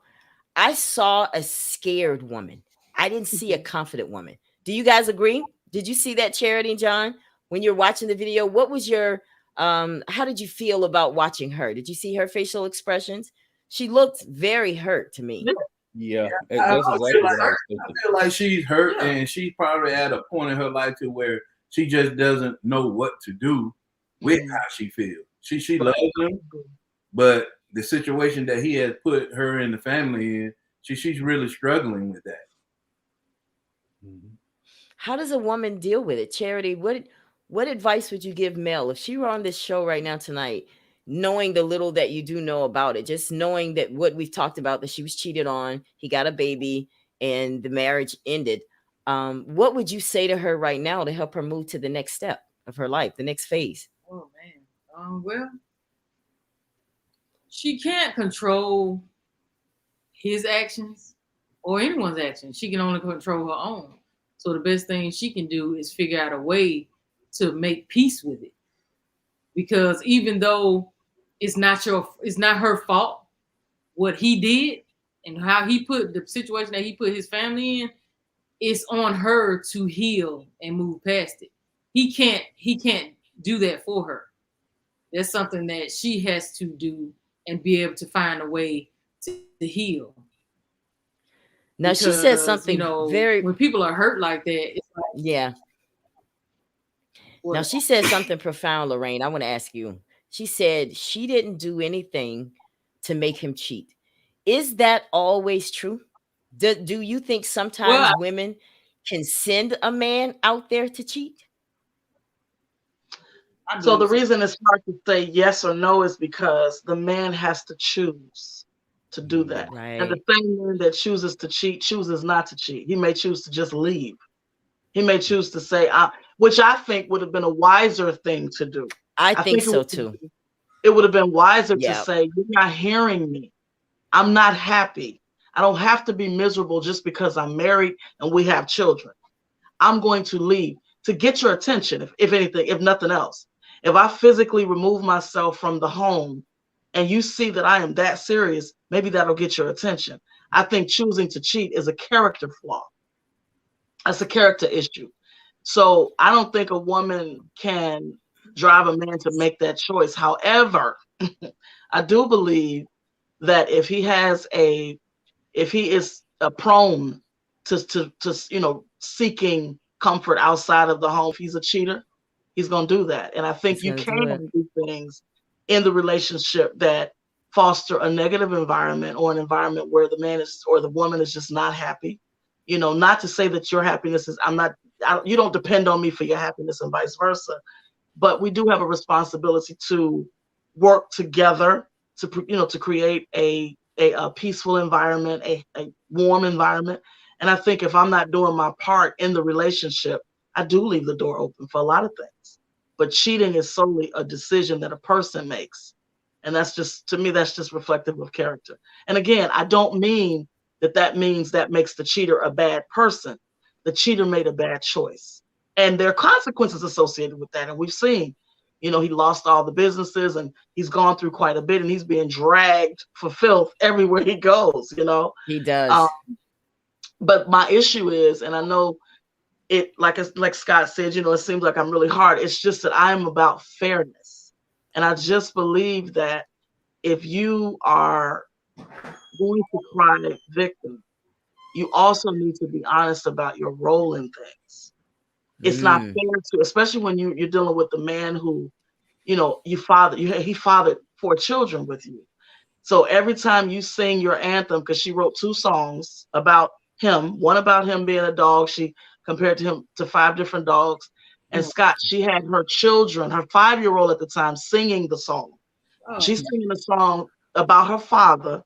I saw a scared woman. I didn't see a confident woman. Do you guys agree? Did you see that, Charity and John? When you're watching the video, what was your how did you feel about watching her? Did you see her facial expressions? She looked very hurt to me. Yeah, I feel like she's hurt, and she's probably at a point in her life to where she just doesn't know what to do with how she feels. She loves him, but the situation that he has put her and the family in, she's really struggling with that. How does a woman deal with it? Charity, what advice would you give Mel if she were on this show right now tonight, knowing the little that you do know about it, just knowing that what we've talked about, that she was cheated on, he got a baby, and the marriage ended? What would you say to her right now to help her move to the next step of her life, the next phase? Oh man. Well, she can't control his actions or anyone's actions. She can only control her own. So the best thing she can do is figure out a way to make peace with it. Because even though it's not her fault what he did and how he put the situation that he put his family in, it's on her to heal and move past it. He can't do that for her. That's something that she has to do and be able to find a way to heal. Now, because, she said something, very, when people are hurt like that, it's like, yeah. Now, she said something profound, Lorraine. I want to ask you. She said she didn't do anything to make him cheat. Is that always true? Do you think sometimes women can send a man out there to cheat? So the reason it's hard to say yes or no is because the man has to choose to do that. Right. And the same man that chooses to cheat chooses not to cheat. He may choose to just leave. He may choose to say, which I think would have been a wiser thing to do. I think so too. It would have been wiser to say, you're not hearing me. I'm not happy. I don't have to be miserable just because I'm married and we have children. I'm going to leave to get your attention, if anything, if nothing else. If I physically remove myself from the home and you see that I am that serious, maybe that'll get your attention. I think choosing to cheat is a character flaw. That's a character issue. So I don't think a woman can drive a man to make that choice. However, I do believe that if he is prone to seeking comfort outside of the home, if he's a cheater, he's going to do that. And I think you can do things in the relationship that foster a negative environment, or an environment where the man is or the woman is just not happy. Not to say that your happiness is, you don't depend on me for your happiness and vice versa, but we do have a responsibility to work together to create a peaceful environment, a warm environment. And I think if I'm not doing my part in the relationship, I do leave the door open for a lot of things. But cheating is solely a decision that a person makes. And that's just, to me, that's just reflective of character. And again, I don't mean that means that makes the cheater a bad person. The cheater made a bad choice. And there are consequences associated with that. And we've seen, he lost all the businesses and he's gone through quite a bit and he's being dragged for filth everywhere he goes, He does. But my issue is, and I know it, like Scott said, it seems like I'm really hard. It's just that I'm about fairness. And I just believe that if you are going to cry victim, you also need to be honest about your role in things. It's not fair to, especially when you're dealing with the man who, he fathered 4 children with you. So every time you sing your anthem, because she wrote 2 songs about him, one about him being a dog, she compared him to 5 different dogs. And Scott, she had her children, her 5-year-old at the time, singing the song. Oh. She's singing a song about her father,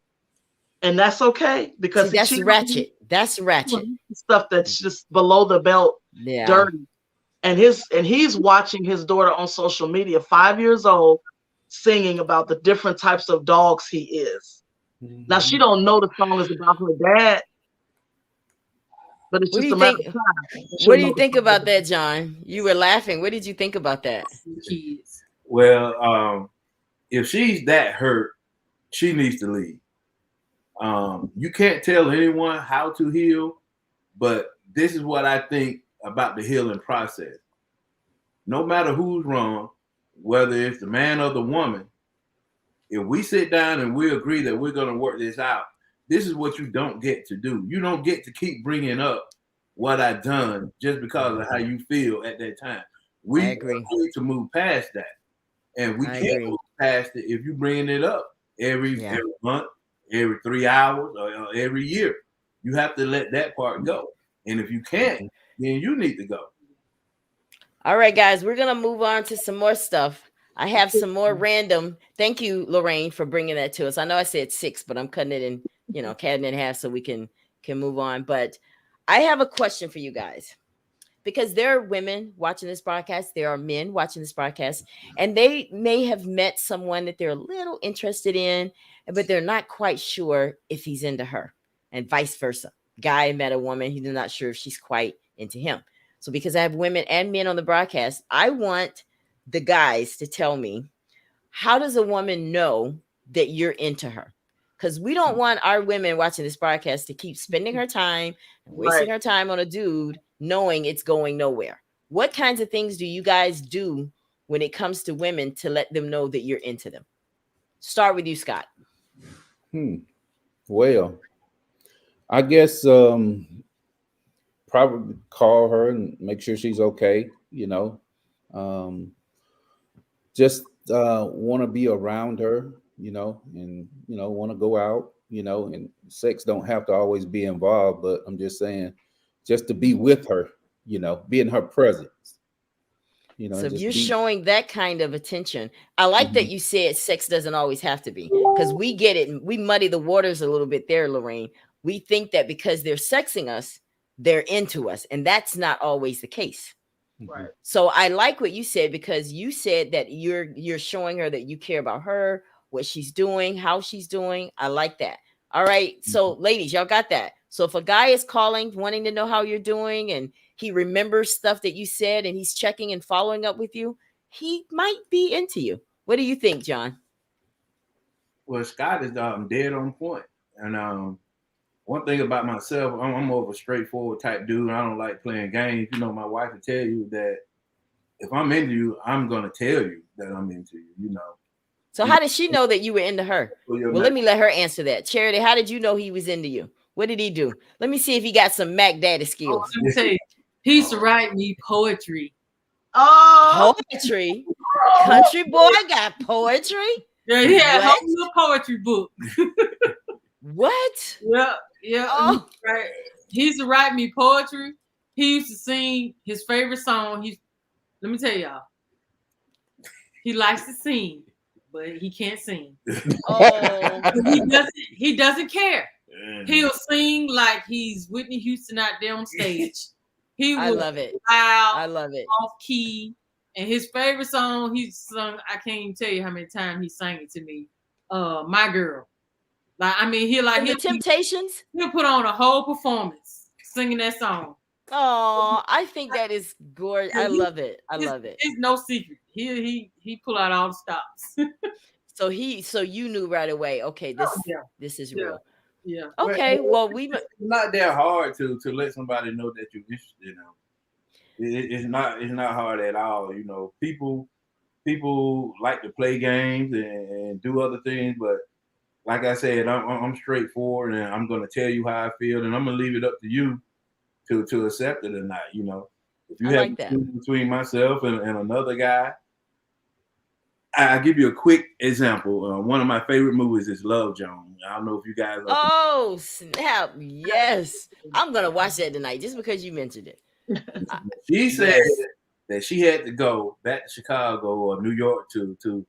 and that's okay because See, that's ratchet. That's ratchet. stuff that's just below the belt, Yeah. dirty. And he's watching his daughter on social media, 5 years old, singing about the different types of dogs he is. Now she don't know the song is about her dad, but it's What do just you a matter think? of time. What do you think about that, John? You were laughing. What did you think about that? Kids. Well, if she's that hurt, she needs to leave. You can't tell anyone how to heal, but this is what I think about the healing process. No matter who's wrong, whether it's the man or the woman, if we sit down and we agree that we're going to work this out, this is what you don't get to do. You don't get to keep bringing up what I've done just because of how you feel at that time. We agree. need to move past that. And we can't move past it if you're bringing it up every month, every 3 hours, or every year. You have to let that part go. And if you can't, then you need to go. All right, guys, we're going to move on to some more stuff. I have some more random. Thank you, Lorraine, for bringing that to us. I know I said 6, but I'm cutting it in, cutting it in half so we can move on. But I have a question for you guys, because there are women watching this broadcast. There are men watching this broadcast, and they may have met someone that they're a little interested in, but they're not quite sure if he's into her, and vice versa. Guy met a woman, he's not sure if she's quite into him. So because I have women and men on the broadcast, I want the guys to tell me, how does a woman know that you're into her? Because we don't want our women watching this broadcast to keep spending her time and wasting her time on a dude knowing it's going nowhere. What kinds of things do you guys do when it comes to women to let them know that you're into them? Start with you, Scott. Well, I guess probably call her and make sure she's okay, just want to be around her, and want to go out, and sex don't have to always be involved, but I'm just saying, just to be with her, be in her presence. So if you're showing that kind of attention, I like that you said sex doesn't always have to be, because we get it and we muddy the waters a little bit there, Lorraine. We think that because they're sexing us, they're into us, and that's not always the case. Right. So I like what you said, because you said that you're showing her that you care about her, what she's doing, how she's doing. I like that. All right. So ladies, y'all got that. So if a guy is calling, wanting to know how you're doing, and he remembers stuff that you said, and he's checking and following up with you, he might be into you. What do you think, John? Well, Scott is dead on point. And one thing about myself, I'm more of a straightforward type dude. I don't like playing games. My wife will tell you that if I'm into you, I'm going to tell you that I'm into you, So how did she know that you were into her? Well, let me let her answer that. Charity, how did you know he was into you? What did he do? Let me see if he got some Mac Daddy skills. Let me tell you, he used to write me poetry. Oh, poetry? Country boy got poetry? Yeah, he had a whole little poetry book. What? Yeah. Oh. Right. He used to write me poetry. He used to sing his favorite song. Let me tell y'all, he likes to sing, but he can't sing. Oh. He doesn't care. He'll sing like he's Whitney Houston out there on stage. I love it. Loud, I love it. off key. And his favorite song he sung, I can't even tell you how many times he sang it to me. My Girl. Like, I mean, The Temptations? He'll put on a whole performance singing that song. Oh, I think that is gorgeous. I love it. I love it. It's no secret. He pull out all the stops. So you knew right away, okay, this is real. Yeah. Okay. Well, it's not that hard to let somebody know that you're interested in them. It's not hard at all. People like to play games and do other things, but like I said, I'm straightforward, and I'm gonna tell you how I feel, and I'm gonna leave it up to you to accept it or not. If you have to choose between myself and another guy, I'll give you a quick example. One of my favorite movies is Love Jones. I don't know if you guys are. Oh, snap. Yes. I'm going to watch that tonight just because you mentioned it. She said that she had to go back to Chicago or New York to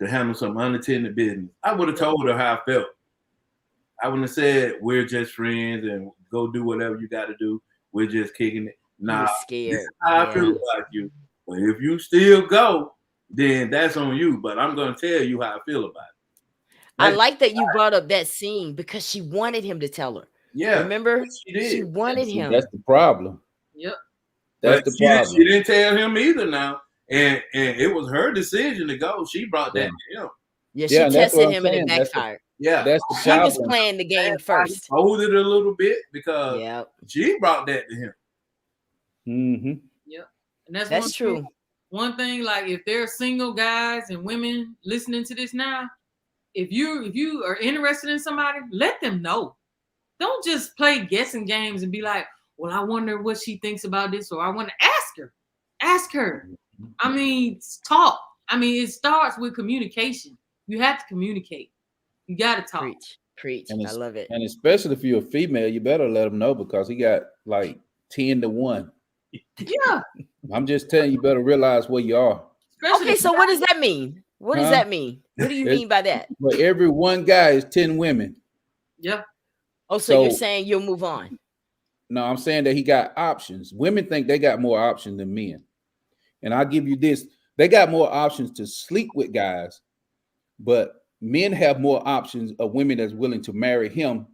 to handle some unattended business, I would have told her how I felt. I wouldn't have said we're just friends and go do whatever you got to do. We're just kicking it. Nah, scared. this is how I feel about you. But if you still go, then that's on you. But I'm gonna tell you how I feel about it. I like that you brought up that scene because she wanted him to tell her. Yeah, remember? she did. She wanted him. That's the problem. Yep. That's the problem. She didn't tell him either now. And it was her decision to go. She brought that to him. Yeah, she tested him and it backfired. That's the She problem. was playing the game first. Hold it a little bit because she brought that to him. Mm-hmm. Yep. And that's true. One thing, like if there are single guys and women listening to this now, if you are interested in somebody, let them know. Don't just play guessing games and be like, well, I wonder what she thinks about this, or I want to ask her. Ask her. I mean, talk. I mean, it starts with communication. You have to communicate. You got to talk. Preach. I love it. And especially if you're a female, you better let him know because he got like 10-1. Yeah. I'm just telling you, better realize where you are. Okay, so what does that mean? What does that mean? What do you mean by that? Well, every one guy is 10 women. Yeah. Oh, so you're saying you'll move on? No, I'm saying that he got options. Women think they got more options than men. And I'll give you this. They got more options to sleep with guys, but men have more options of women that's willing to marry him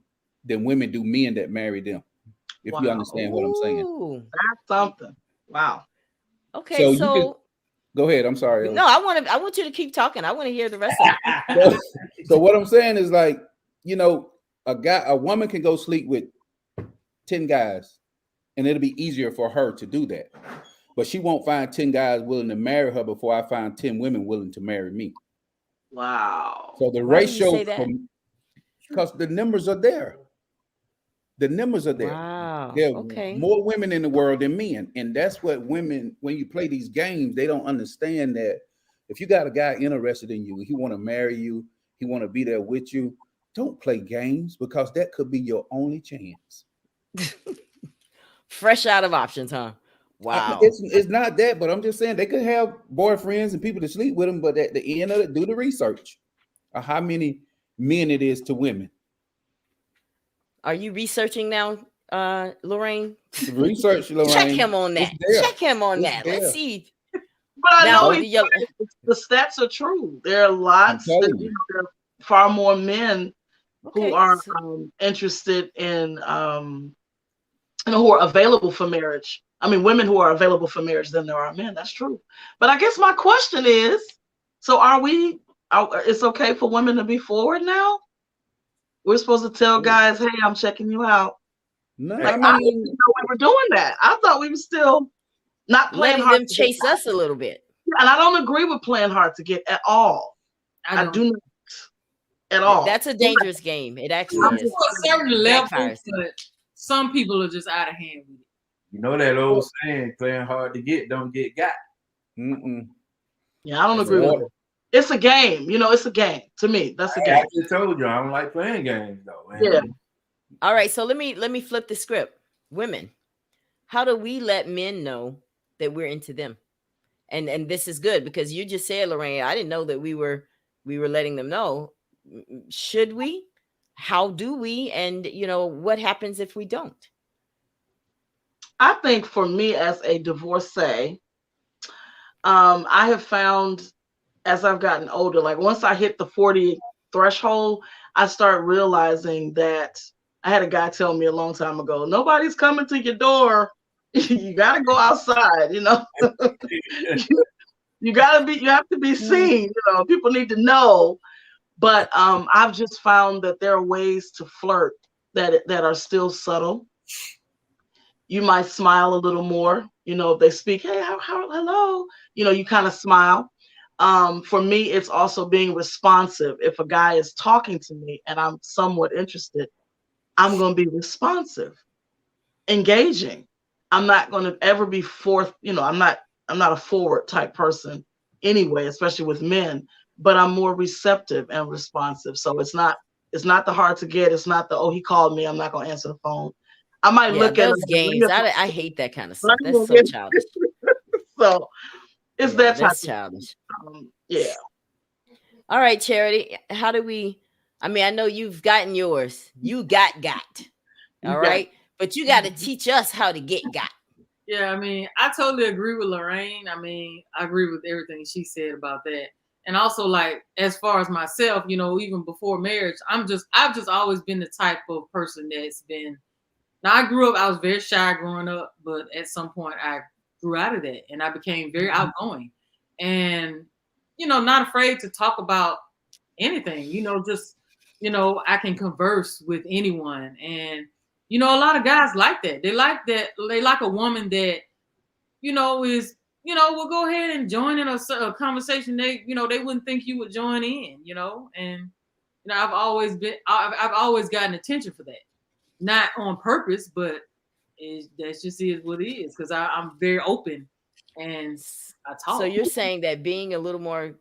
than women do men that marry them. If you understand what I'm saying. That's something. Wow. Okay, so go ahead. I'm sorry. No, I want you to keep talking. I want to hear the rest of it. So what I'm saying is like, a woman can go sleep with 10 guys and it'll be easier for her to do that. But she won't find 10 guys willing to marry her before I find 10 women willing to marry me. Wow. So the ratio, because the numbers are there. The numbers are there. Wow. There are more women in the world than men. And that's what women, when you play these games, they don't understand that if you got a guy interested in you, he want to marry you, he want to be there with you, don't play games because that could be your only chance. Fresh out of options, huh? Wow. It's not that, but I'm just saying they could have boyfriends and people to sleep with them, but at the end of it, do the research of how many men it is to women. Are you researching now, Lorraine? Research, Lorraine. Check him on that. Check him on that. Let's see. But I know the stats are true. There are lots, there are far more men who are interested in, who are available for marriage. I mean, women who are available for marriage than there are men. That's true. But I guess my question is, so it's okay for women to be forward now? We're supposed to tell guys, hey, I'm checking you out. No, I didn't know we were doing that. I thought we were still not playing letting hard them chase us a little bit. And I don't agree with playing hard to get at all. I do not at all. That's a dangerous game. It actually is. To a certain level, but some people are just out of hand with it. You know that old saying, playing hard to get, don't get got. Yeah, I don't agree with it. It's a game. It's a game. To me, that's a game. I just told you, I don't like playing games, though. Man. Yeah. All right, so let me flip the script. Women, how do we let men know that we're into them? And this is good because you just said, Lorraine, I didn't know that we were letting them know. Should we? How do we? And what happens if we don't? I think for me as a divorcee, I have found as I've gotten older, like once I hit the 40 threshold, I start realizing that I had a guy tell me a long time ago, nobody's coming to your door. You got to go outside, you have to be seen, people need to know. But I've just found that there are ways to flirt that are still subtle. You might smile a little more, if they speak, hey, hello, you kind of smile. For me, it's also being responsive. If a guy is talking to me and I'm somewhat interested, I'm going to be responsive, engaging. I'm not going to ever be I'm not a forward type person anyway, especially with men, but I'm more receptive and responsive. So it's not the hard to get. It's not the, he called me, I'm not going to answer the phone. I might look at those games. I hate that kind of stuff. That's so childish. So it's that type childish. Yeah. All right, Charity. How do we? I mean, I know you've gotten yours. You got. You All got right, but you got to teach us how to get got. Yeah, I mean, I totally agree with Lorraine. I mean, I agree with everything she said about that. And also, like, as far as myself, you know, even before marriage, I've just always been the type of person that's been. Now, I grew up, I was very shy growing up, but at some point I grew out of that and I became very outgoing and, you know, not afraid to talk about anything, you know, just, you know, I can converse with anyone. And, you know, a lot of guys like that. They like that. They like a woman that, you know, is, you know, will go ahead and join in a conversation they, you know, they wouldn't think you would join in, you know, and, you know, I've always gotten attention for that. Not on purpose, but that's just is what it is because I'm very open and I So talk. you're saying that being a little more,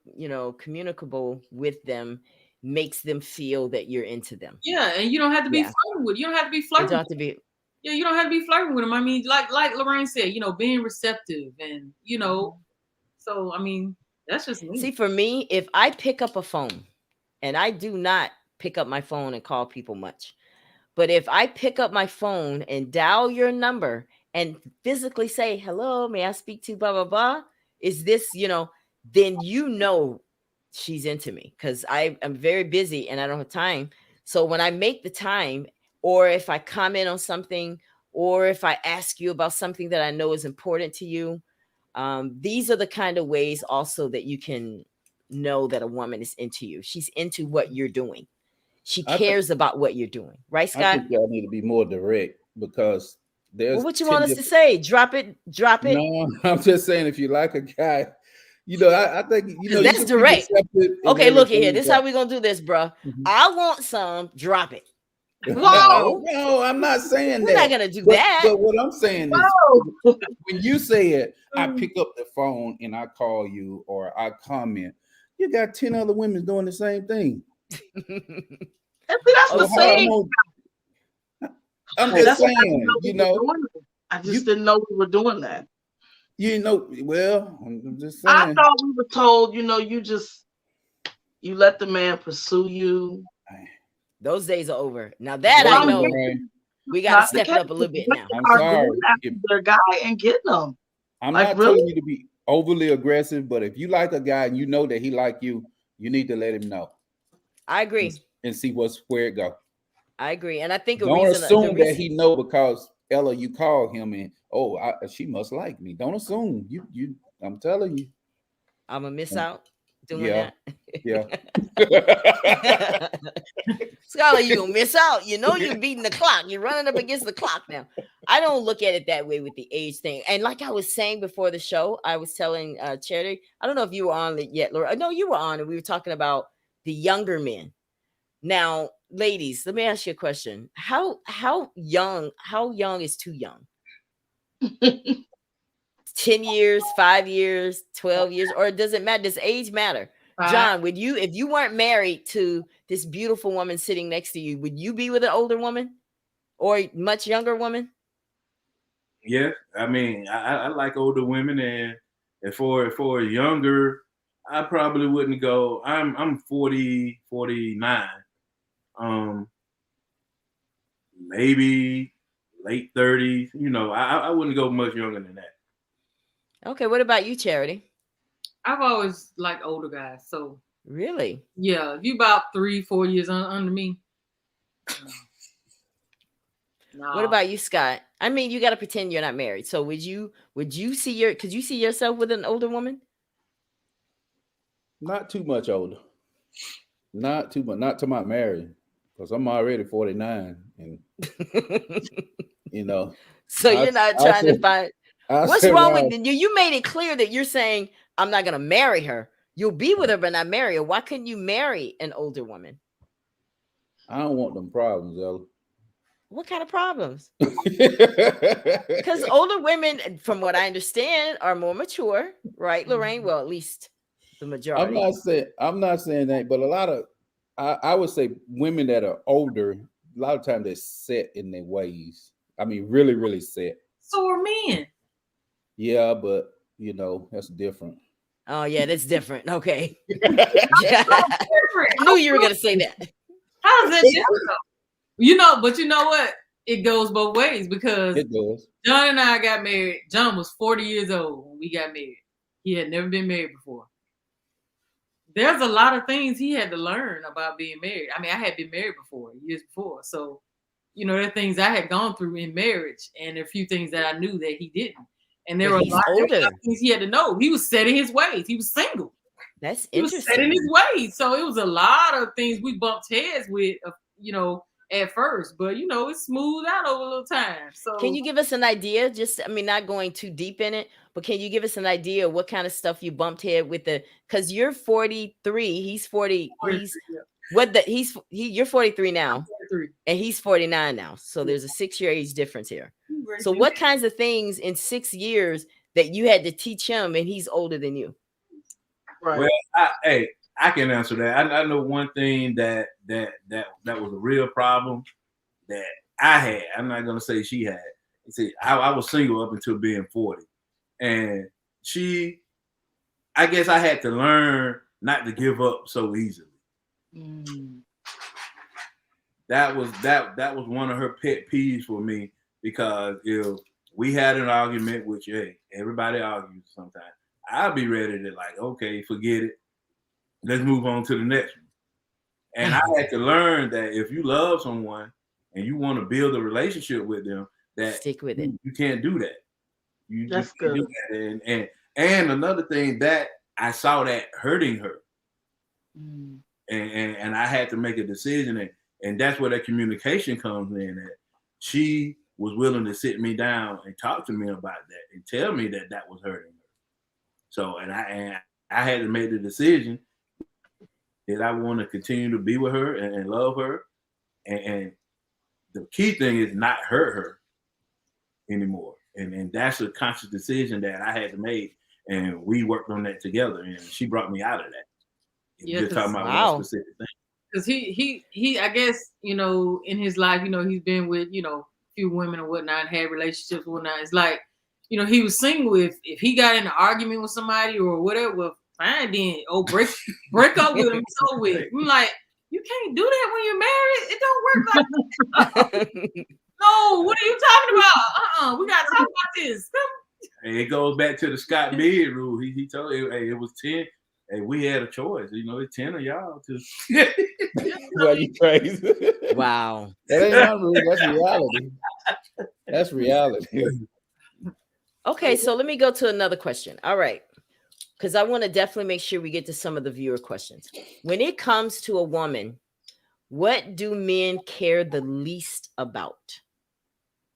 communicable with them makes them feel that you're into them. Yeah, and you don't have to be Yeah. flirting with. You don't have to be It flirting. don't have to be. Yeah, you don't have to be flirting with them. I mean, like Lorraine said, you know, being receptive and you know. So I mean, that's just me. See, for me, if I pick up a phone, and I do not pick up my phone and call people much, but if I pick up my phone and dial your number and physically say, hello, may I speak to blah, blah, blah? Is this, then she's into me because I am very busy and I don't have time. So when I make the time, or if I comment on something, or if I ask you about something that I know is important to you, these are the kind of ways also that you can know that a woman is into you. She's into what you're doing. She cares about what you're doing, right, I Scott? think y'all need to be more direct because Well, there's what you 10 want us to different. say? Drop it. No, I'm just saying if you like a guy, I think you That's can be direct. receptive and Okay, look at here. everything. This is how we're gonna do this, bro. Mhm. I want some. Drop it. Whoa! No, I'm not saying We're that. not gonna do But, that. but what I'm saying is Whoa! when you say it, I pick up the phone and I call you or I comment, you got 10 other women doing the same thing. And see, that's So the how I thing. know? I'm just That's why I saying, didn't know we were doing it. I just didn't know we were doing that. Well, I'm just I saying. thought we were told, you let the man pursue you. Those days are over. Now that I know, we got to step it up a little bit now. I'm Are sorry. going after their guy and getting them. I'm Like, not really? telling you to be overly aggressive, but if you like a guy and you know that he like you, you need to let him know. I agree. And see where it go. I agree, and I think Don't assume that he know because Ella, you called him and she must like me. Don't assume. You. I'm telling you. I'm gonna miss out doing that. Yeah. Scholar, you gonna miss out. You know you're beating the clock. You're running up against the clock now. I don't look at it that way with the age thing. And like I was saying before the show, I was telling Charity, I don't know if you were on it yet, Laura. No, you were on, and we were talking about the younger men. Now, ladies, let me ask you a question. How young is too young? 10 years, 5 years, 12 years, or does it matter? Does age matter? John, if you weren't married to this beautiful woman sitting next to you, would you be with an older woman or a much younger woman? Yeah, I mean, I like older women, and for younger, I probably wouldn't go. I'm 40, 49. Maybe late 30s. I wouldn't go much younger than that. Okay, what about you, Charity? I've always liked older guys. So really, yeah, if you about 3-4 years under me. No. What about you, Scott? I mean, you got to pretend you're not married. So could you see yourself with an older woman? Not too much older. Not too much. Not to my married, because I'm already 49, and So you're not trying to find. What's wrong with you? You made it clear that you're saying I'm not going to marry her. You'll be with her, but not marry her. Why couldn't you marry an older woman? I don't want them problems, Ella. What kind of problems? Because older women, from what I understand, are more mature, right, Lorraine? Well, at least the majority. I'm not saying that, but a lot of, I would say women that are older, a lot of times they're set in their ways. I mean, really, really set. So are men. Yeah, but that's different. Oh yeah, that's different. Okay. Different. I knew you were gonna say that. How is that different? You know, but you know what? It goes both ways because It does. John and I got married. John was 40 years old when we got married. He had never been married before. There's a lot of things he had to learn about being married. I mean, I had been married before, years before. So, you know, there are things I had gone through in marriage and there are a few things that I knew that he didn't. And there But were a he's lot older. of things he had to know. He was set in his ways. He was single. That's He was set in interesting. his ways. So it was a lot of things we bumped heads with, you know, at first. But, you know, it smoothed out over a little time. So Can you give us an idea? Just, I mean, not going too deep in it, but can you give us an idea of what kind of stuff you bumped head with because you're 43, he's 40, you're 43 now, 43. and he's 49 now. So there's a 6-year age difference here. So what kinds of things in 6 years that you had to teach him and he's older than you? Right. Well, I can answer that. I know one thing that was a real problem that I had. I'm not gonna say she had. See, I was single up until being 40, and I guess I had to learn not to give up so easily. That was one of her pet peeves for me, because if we had an argument, which everybody argues sometimes, I'll be ready to like, okay, forget it. Let's move on to the next one. And I had to learn that if you love someone and you want to build a relationship with them, that stick with it. You can't do that. That's can't do that. And another thing that I saw that hurting her, and I had to make a decision, and that's where that communication comes in. That she was willing to sit me down and talk to me about that and tell me that that was hurting her. So, and I had to make the decision that I want to continue to be with her and love her. And the key thing is not hurt her anymore. And that's a conscious decision that I had to make. And we worked on that together. And she brought me out of that. Yeah, just talking about one specific thing. Because he, I guess, you know, in his life, you know, he's been with, you know, a few women and whatnot, had relationships and whatnot. It's like, you know, he was single. If he got in an argument with somebody or whatever, well, fine then. Oh, break up with him. So with. I'm like, you can't do that when you're married. It don't work like that. No, what are you talking about? We gotta talk about this. And it goes back to the Scott Beard rule. He told you, hey, it was 10. Hey, we had a choice. You know, it's 10 of y'all to. Well, you crazy. Wow. That ain't my rule. That's reality. That's reality. Okay, so let me go to another question. All right. Because I want to definitely make sure we get to some of the viewer questions. When it comes to a woman, what do men care the least about?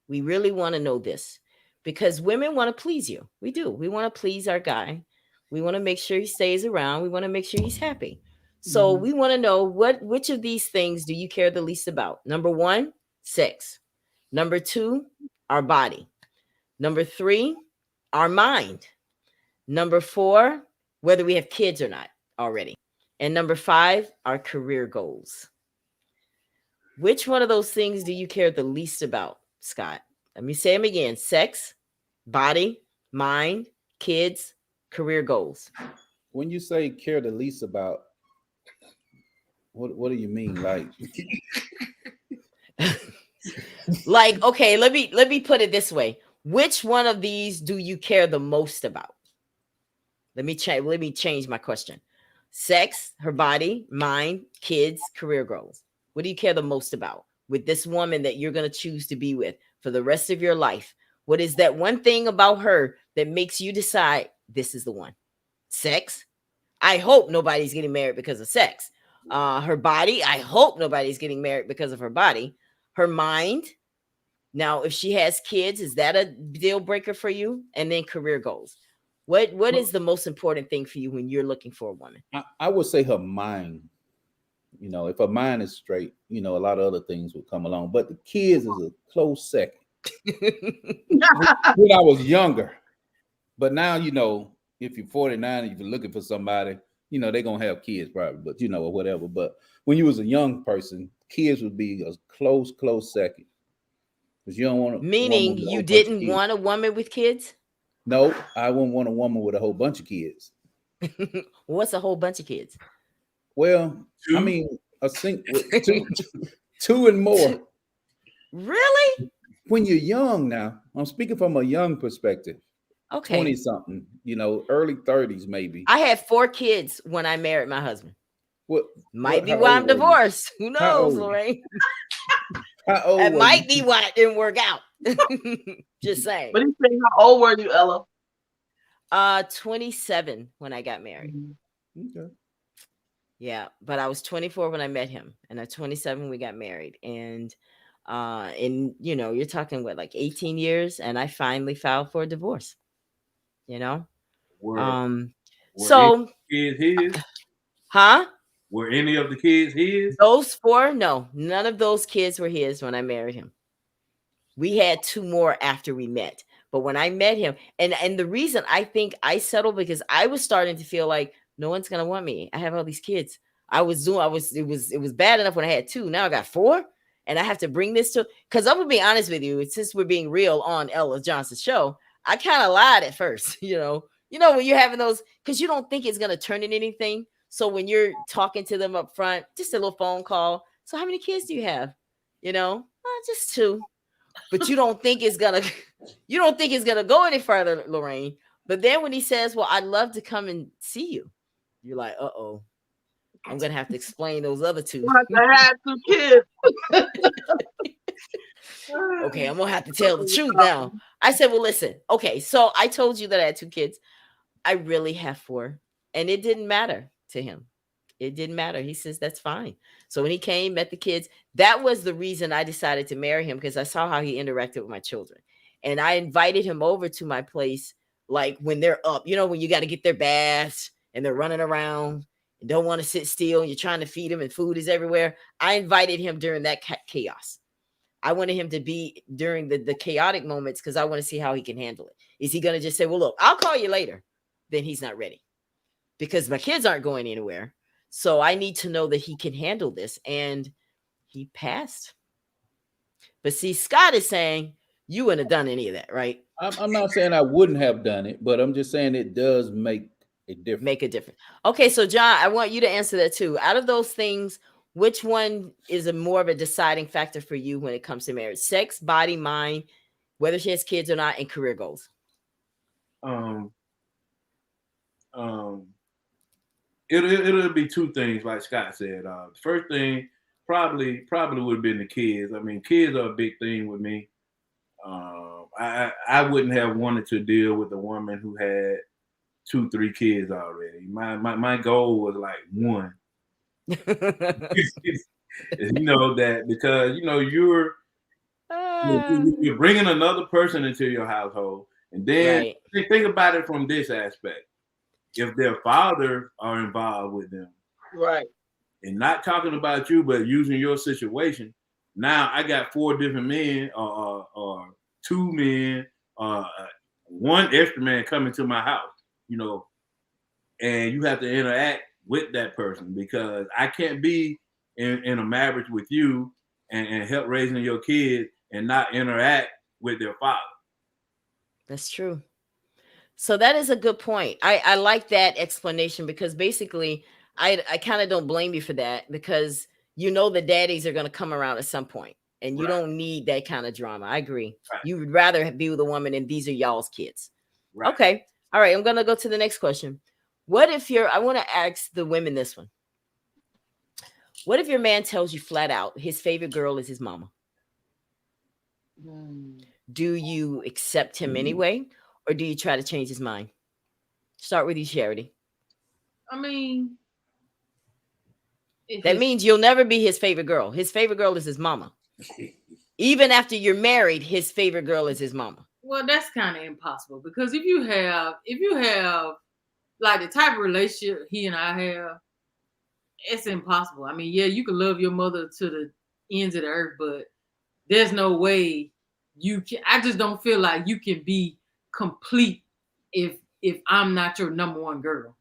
We really want to know this, because women want to please you. We do. We want to please our guy. We want to make sure he stays around. We want to make sure he's happy. So we want to know which of these things do you care the least about? Number 1, sex. Number 2, our body. Number 3, our mind. Number 4, whether we have kids or not already. And number 5, our career goals. Which one of those things do you care the least about, Scott? Let me say them again. Sex, body, mind, kids, career goals. When you say care the least about, what do you mean? Like, okay, let me put it this way. Which one of these do you care the most about? Let me change my question. Sex, her body, mind, kids, career goals. What do you care the most about with this woman that you're going to choose to be with for the rest of your life? What is that one thing about her that makes you decide this is the one? Sex. I hope nobody's getting married because of sex. Her body. I hope nobody's getting married because of her body. Her mind. Now, if she has kids, is that a deal breaker for you? And then career goals. What is the most important thing for you when you're looking for a woman? I would say her mind. You know, if her mind is straight, you know, a lot of other things would come along. But the kids is a close second. When I was younger. But now, you know, if you're 49 and if you're looking for somebody, you know, they're going to have kids probably, but, you know, or whatever. But when you was a young person, kids would be a close second. Because you don't want to. Meaning you didn't want a woman with kids? No, I wouldn't want a woman with a whole bunch of kids. What's a whole bunch of kids? Well, I Two? mean, a sink with two and more. Really? When you're young now, I'm speaking from a young perspective, 20 Okay. something, early 30s maybe. I had 4 kids when I married my husband. What Might be how why old I'm were you? divorced. Who How knows, old? Lorraine? How old That were you? might be why it didn't work out. Just saying. But he's saying, how old were you, Ella? 27 when I got married. Okay. Yeah, but I was 24 when I met him, and at 27 we got married. And you're talking what, like 18 years, and I finally filed for a divorce. You know? Were any So, kids his? huh? Were any of the kids his? Those 4, no, none of those kids were his when I married him. We had 2 more after we met. But when I met him, and the reason I think I settled, because I was starting to feel like no one's gonna want me. I have all these kids. It was bad enough when I had 2. Now I got 4, and I have to bring this to, because I'm gonna be honest with you, since we're being real on Ella Johnson's show, I kind of lied at first, when you're having those, because you don't think it's gonna turn into anything. So when you're talking to them up front, just a little phone call. So how many kids do you have? Just 2. But you don't think it's gonna go any further, Lorraine. But then when he says, well, I'd love to come and see you, you're like, uh-oh, I'm gonna have to explain those other 2. I had 2 kids. Okay, I'm gonna have to tell the truth now. I said, well, listen, okay, so I told you that I had 2 kids. I really have 4, and it didn't matter to him. It didn't matter. He says, that's fine. So when he came, met the kids, that was the reason I decided to marry him, because I saw how he interacted with my children. And I invited him over to my place, like when they're up, when you got to get their baths and they're running around and don't want to sit still and you're trying to feed them and food is everywhere. I invited him during that chaos. I wanted him to be during the chaotic moments, because I want to see how he can handle it. Is he going to just say, well, look, I'll call you later? Then he's not ready, because my kids aren't going anywhere. So I need to know that he can handle this. And he passed. But see, Scott is saying you wouldn't have done any of that, right? I'm not saying I wouldn't have done it, but I'm just saying it does make a difference. Make a difference. Okay, so John, I want you to answer that too. Out of those things, which one is a more of a deciding factor for you when it comes to marriage? Sex, body, mind, whether she has kids or not, and career goals. It'll be 2 things, like Scott said. The first thing probably would have been the kids. I mean, kids are a big thing with me. I wouldn't have wanted to deal with a woman who had 2, 3 kids already. My goal was like 1. That because you're bringing another person into your household, and then think about it from this aspect. If their fathers are involved with them, right, and not talking about you, but using your situation, now I got 4 different men, or 2 men, 1 extra man coming to my house, and you have to interact with that person, because I can't be in a marriage with you and help raising your kids and not interact with their father. That's true. So that is a good point. I like that explanation, because basically I kind of don't blame you for that, because the daddies are going to come around at some point, and you don't need that kind of drama. I agree. Right. You would rather be with a woman and these are y'all's kids. Right. Okay. All right. I'm going to go to the next question. What if I want to ask the women this one. What if your man tells you flat out his favorite girl is his mama? Do you accept him anyway, or do you try to change his mind? Start with you, Charity. I mean, that means you'll never be his favorite girl. His favorite girl is his mama. Even after you're married, his favorite girl is his mama. Well, that's kind of impossible, because if you have like the type of relationship he and I have, it's impossible. I mean, yeah, you can love your mother to the ends of the earth, but there's no way you can. I just don't feel like you can be complete if I'm not your number 1 girl.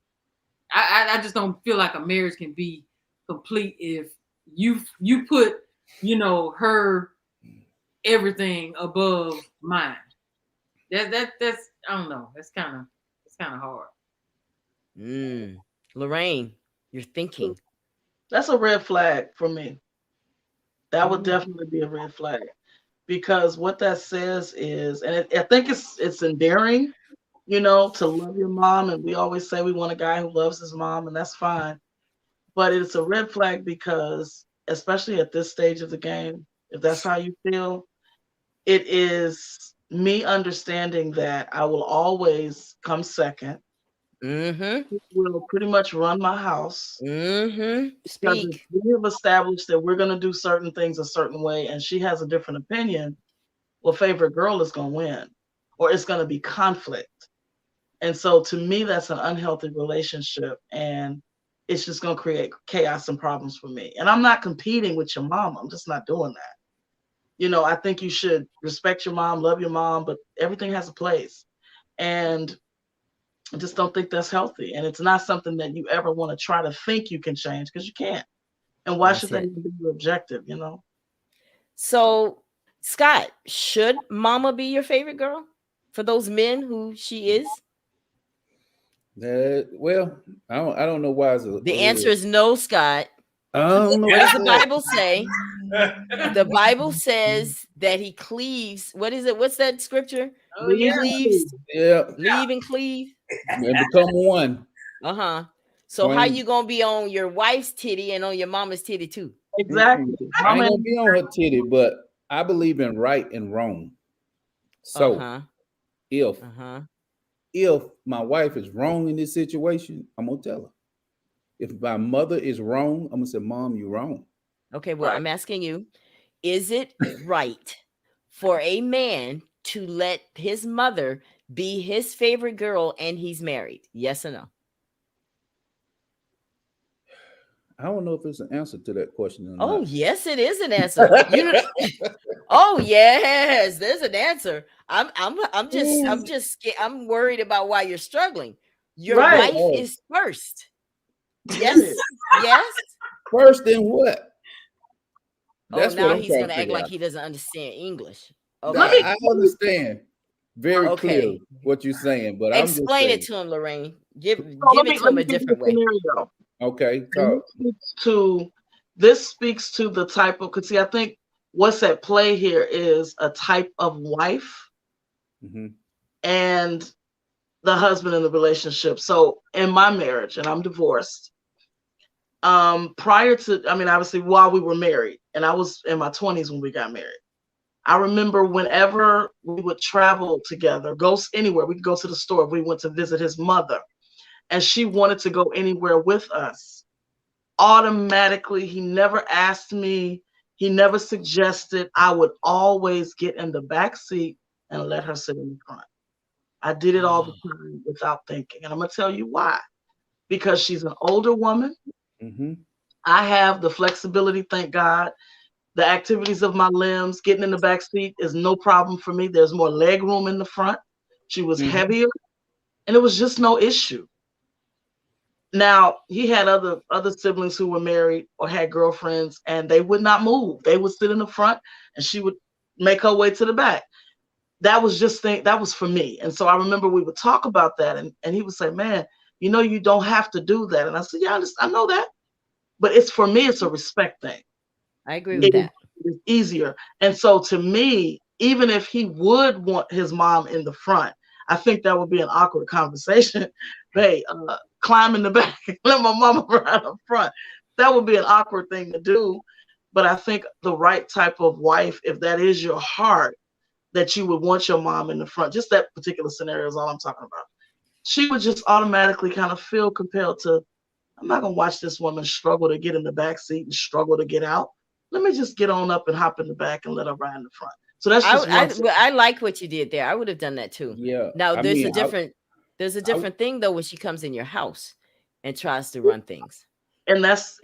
I just don't feel like a marriage can be complete if you put her everything above mine. That's I don't know. It's kind of hard. Lorraine, you're thinking. That's a red flag for me. That would Mm. definitely be a red flag because what that says is, and I think it's endearing, to love your mom, and we always say we want a guy who loves his mom, and that's fine. But it's a red flag because, especially at this stage of the game, if that's how you feel, it is me understanding that I will always come second. Mm-hmm. Will pretty much run my house Mm-hmm. because if Speak. we have established that we're going to do certain things a certain way and she has a different opinion, well, favorite girl is going to win or it's going to be conflict. And so to me, that's an unhealthy relationship and it's just going to create chaos and problems for me. And I'm not competing with your mom. I'm just not doing that. I think you should respect your mom, love your mom, but everything has a place. And I just don't think that's healthy. And it's not something that you ever want to try to think you can change because you can't. And why That's should that it. even be your objective? So, Scott, should Mama be your favorite girl for those men who she is? Well, I don't know why it's The answer is no, Scott. I don't know. What does the Bible say? The Bible says that he cleaves. What is it? What's that scripture? Oh yeah. Cleaves, Yeah, leave and cleave. and become one. Uh-huh. So how you gonna be on your wife's titty and on your mama's titty too? Exactly. I ain't gonna be on her titty, but I believe in right and wrong. So Uh-huh. if Uh-huh. if my wife is wrong in this situation, I'm gonna tell her. If my mother is wrong, I'm gonna say, Mom, you're wrong. Okay, well, Right. I'm asking you, is it right for a man to let his mother be his favorite girl and he's married? Yes or no? I don't know if it's an answer to that question or Oh, not. yes, it is an answer. Oh, yes, there's an answer. I'm worried about why you're struggling. Your Right. wife is first. Yes, Period. yes. First, then what? That's Now what I'm he's trying gonna to act figure like out. he doesn't understand English. Let Okay, me I understand very clearly okay. what you're saying, but I'm just Explain it saying. to him, Lorraine. Give let it me to let him me a give you different a way. scenario. Okay, And talk. this speaks to the type of because see, I think what's at play here is a type of wife Hmm. and the husband in the relationship. So in my marriage, and I'm divorced, prior to, I mean, obviously while we were married, and I was in my 20s when we got married. I remember whenever we would travel together, go anywhere, we could go to the store if we went to visit his mother, and she wanted to go anywhere with us. Automatically, he never asked me, he never suggested. I would always get in the back seat and let her sit in the front. I did it all the Oh, time without thinking. And I'm going to tell you why. Because she's an older woman. Hmm. I have the flexibility, thank God. The activities of my limbs, getting in the back seat is no problem for me. There's more leg room in the front. She was Hmm. heavier, and it was just no issue. Now he had other siblings who were married or had girlfriends, and they would not move. They would sit in the front, and she would make her way to the back. That was for me. And so I remember we would talk about that, and he would say, "Man, you don't have to do that." And I said, "Yeah, I know that, but it's for me. It's a respect thing. I agree with It Hmm. is, that. it is easier." And so to me, even if he would want his mom in the front, I think that would be an awkward conversation. Hey, climb in the back and let my mama ride up front. That would be an awkward thing to do. But I think the right type of wife, if that is your heart, that you would want your mom in the front, just that particular scenario is all I'm talking about. She would just automatically kind of feel compelled to, I'm not gonna watch this woman struggle to get in the back seat and struggle to get out. Let me just get on up and hop in the back and let her ride in the front. So that's just one. I like what you did there. I would have done that too. Yeah, Now I mean, there's a I different thing though when she comes in your house and tries to run things. And that's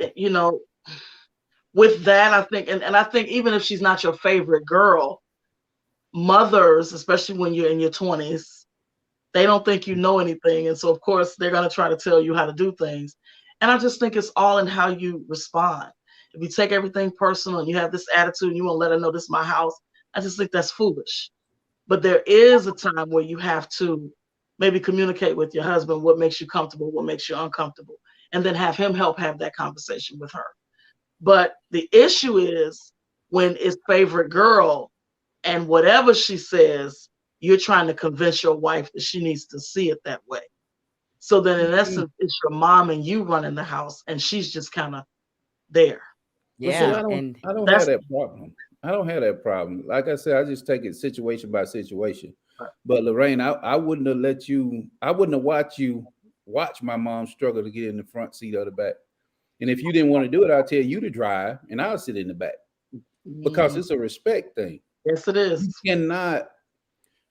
with that, I think, and I think even if she's not your favorite girl, mothers, especially when you're in your 20s, they don't think you know anything. And so of course they're gonna try to tell you how to do things. And I just think it's all in how you respond. If you take everything personal and you have this attitude and you won't let her know this is my house, I just think that's foolish. But there is a time where you have to maybe communicate with your husband what makes you comfortable, what makes you uncomfortable, and then have him help have that conversation with her. But the issue is when it's favorite girl and whatever she says, you're trying to convince your wife that she needs to see it that way. So then in essence, it's your mom and you running the house and she's just kind of there. Well, see, Yeah, I don't have That's that problem. I don't have that problem. Like I said, I just take it situation by situation. But Lorraine, I wouldn't have let you. I wouldn't have watched you watch my mom struggle to get in the front seat or the back. And if you didn't want to do it, I'll tell you to drive, and I'll sit in the back because it's a respect thing. Yes, it is. You cannot.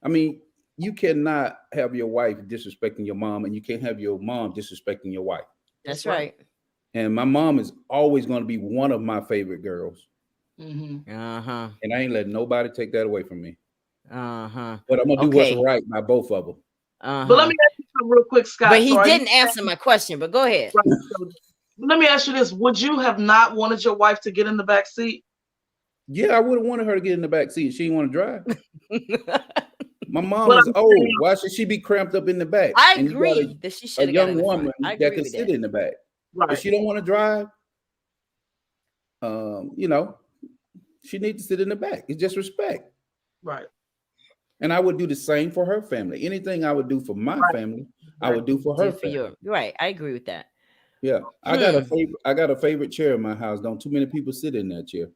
I mean, you cannot have your wife disrespecting your mom, and you can't have your mom disrespecting your wife. that's right. And my mom is always going to be one of my favorite girls. Uh-huh. And I ain't letting nobody take that away from me. Uh-huh. But I'm gonna do Okay. what's right by both of them. But let me ask you something real quick, Scott. But he So are you didn't answer my question, but go ahead. right, so let me ask you this. Would you have not wanted your wife to get in the back seat? Yeah, I would have wanted her to get in the back seat. She didn't want to drive. My mom But is I'm old. saying- Why should she be cramped up in the back? I And you got agree that she a should have got in young the front. woman I that agree could with sit that. in the back. Right. If she don't want to drive, you know, she needs to sit in the back. It's just respect. Right. And I would do the same for her family. Anything I would do for my family, I would do for her Did for family. your right. I agree with that. Yeah, I got a favorite chair in my house. Don't too many people sit in that chair.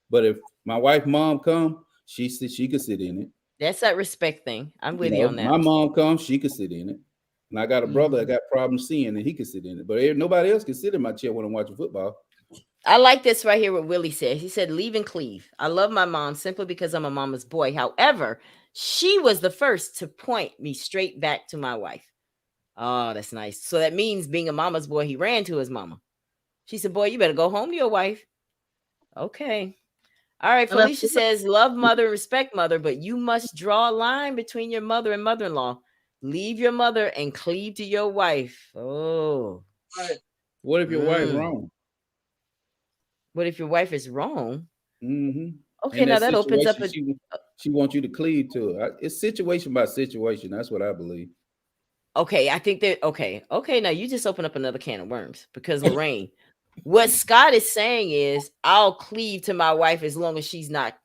But if my wife, mom come, she could sit in it. That's that respect thing. I'm with You you know, on that. my mom comes, she could sit in it. And I got a brother that got problems seeing, and he could sit in it. But nobody else can sit in my chair when I'm watching football. I like this right here what Willie said. He said, leave and cleave. I love my mom simply because I'm a mama's boy. However, she was the first to point me straight back to my wife. Oh, that's nice. So that means being a mama's boy, he ran to his mama. She said, boy, you better go home to your wife. Okay. All right. Felicia says, love mother, respect mother, but you must draw a line between your mother and mother-in-law. Leave your mother and cleave to your wife. Oh. Right. What if your wife wrong? What if your wife is wrong? Mm-hmm. Okay, now that opens up she wants you to cleave to her. It's situation by situation. That's what I believe. Okay, I think that okay. Now you just open up another can of worms because Lorraine, what Scott is saying is I'll cleave to my wife as long as she's not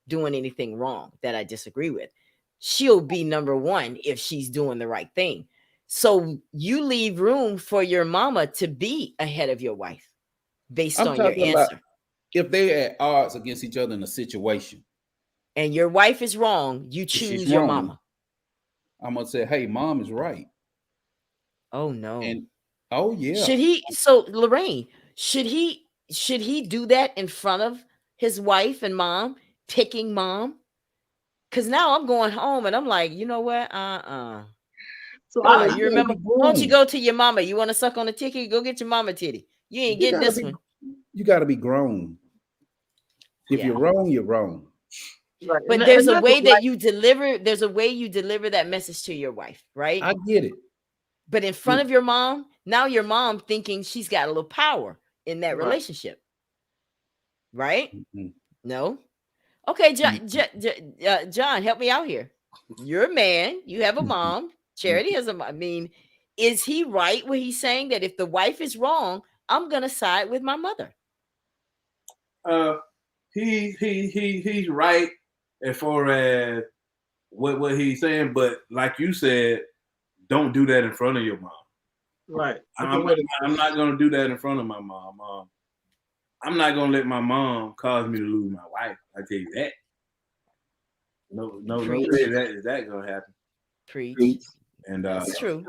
doing anything wrong that I disagree with. She'll be number one if she's doing the right thing. So you leave room for your mama to be ahead of your wife based on your answer. If they're at odds against each other in a situation and your wife is wrong, you choose your mama. I'm gonna say, hey, mom is right. Oh no. And oh yeah. Should he Lorraine, should he do that in front of his wife and mom, picking mom? Because now I'm going home and I'm like, you know what? So you remember, won't you go to your mama? You want to suck on a titty? Go get your mama titty. You ain't getting this one. You got to be grown. If you're wrong, you're wrong. Right. But there's a way that you deliver. There's a way you deliver that message to your wife, right? I get it. But in front of your mom, now your mom thinking she's got a little power in that relationship, right? Mm-hmm. No. Okay, John, help me out here. You're a man. You have a mom. Charity has a mom. I mean, is he right when he's saying that if the wife is wrong, I'm gonna side with my mother? He's right as far as what he's saying, but like you said, don't do that in front of your mom. Right. I'm not gonna do that in front of my mom. I'm not gonna let my mom cause me to lose my wife. I tell you that. No way is that gonna happen. Preach. And that's true.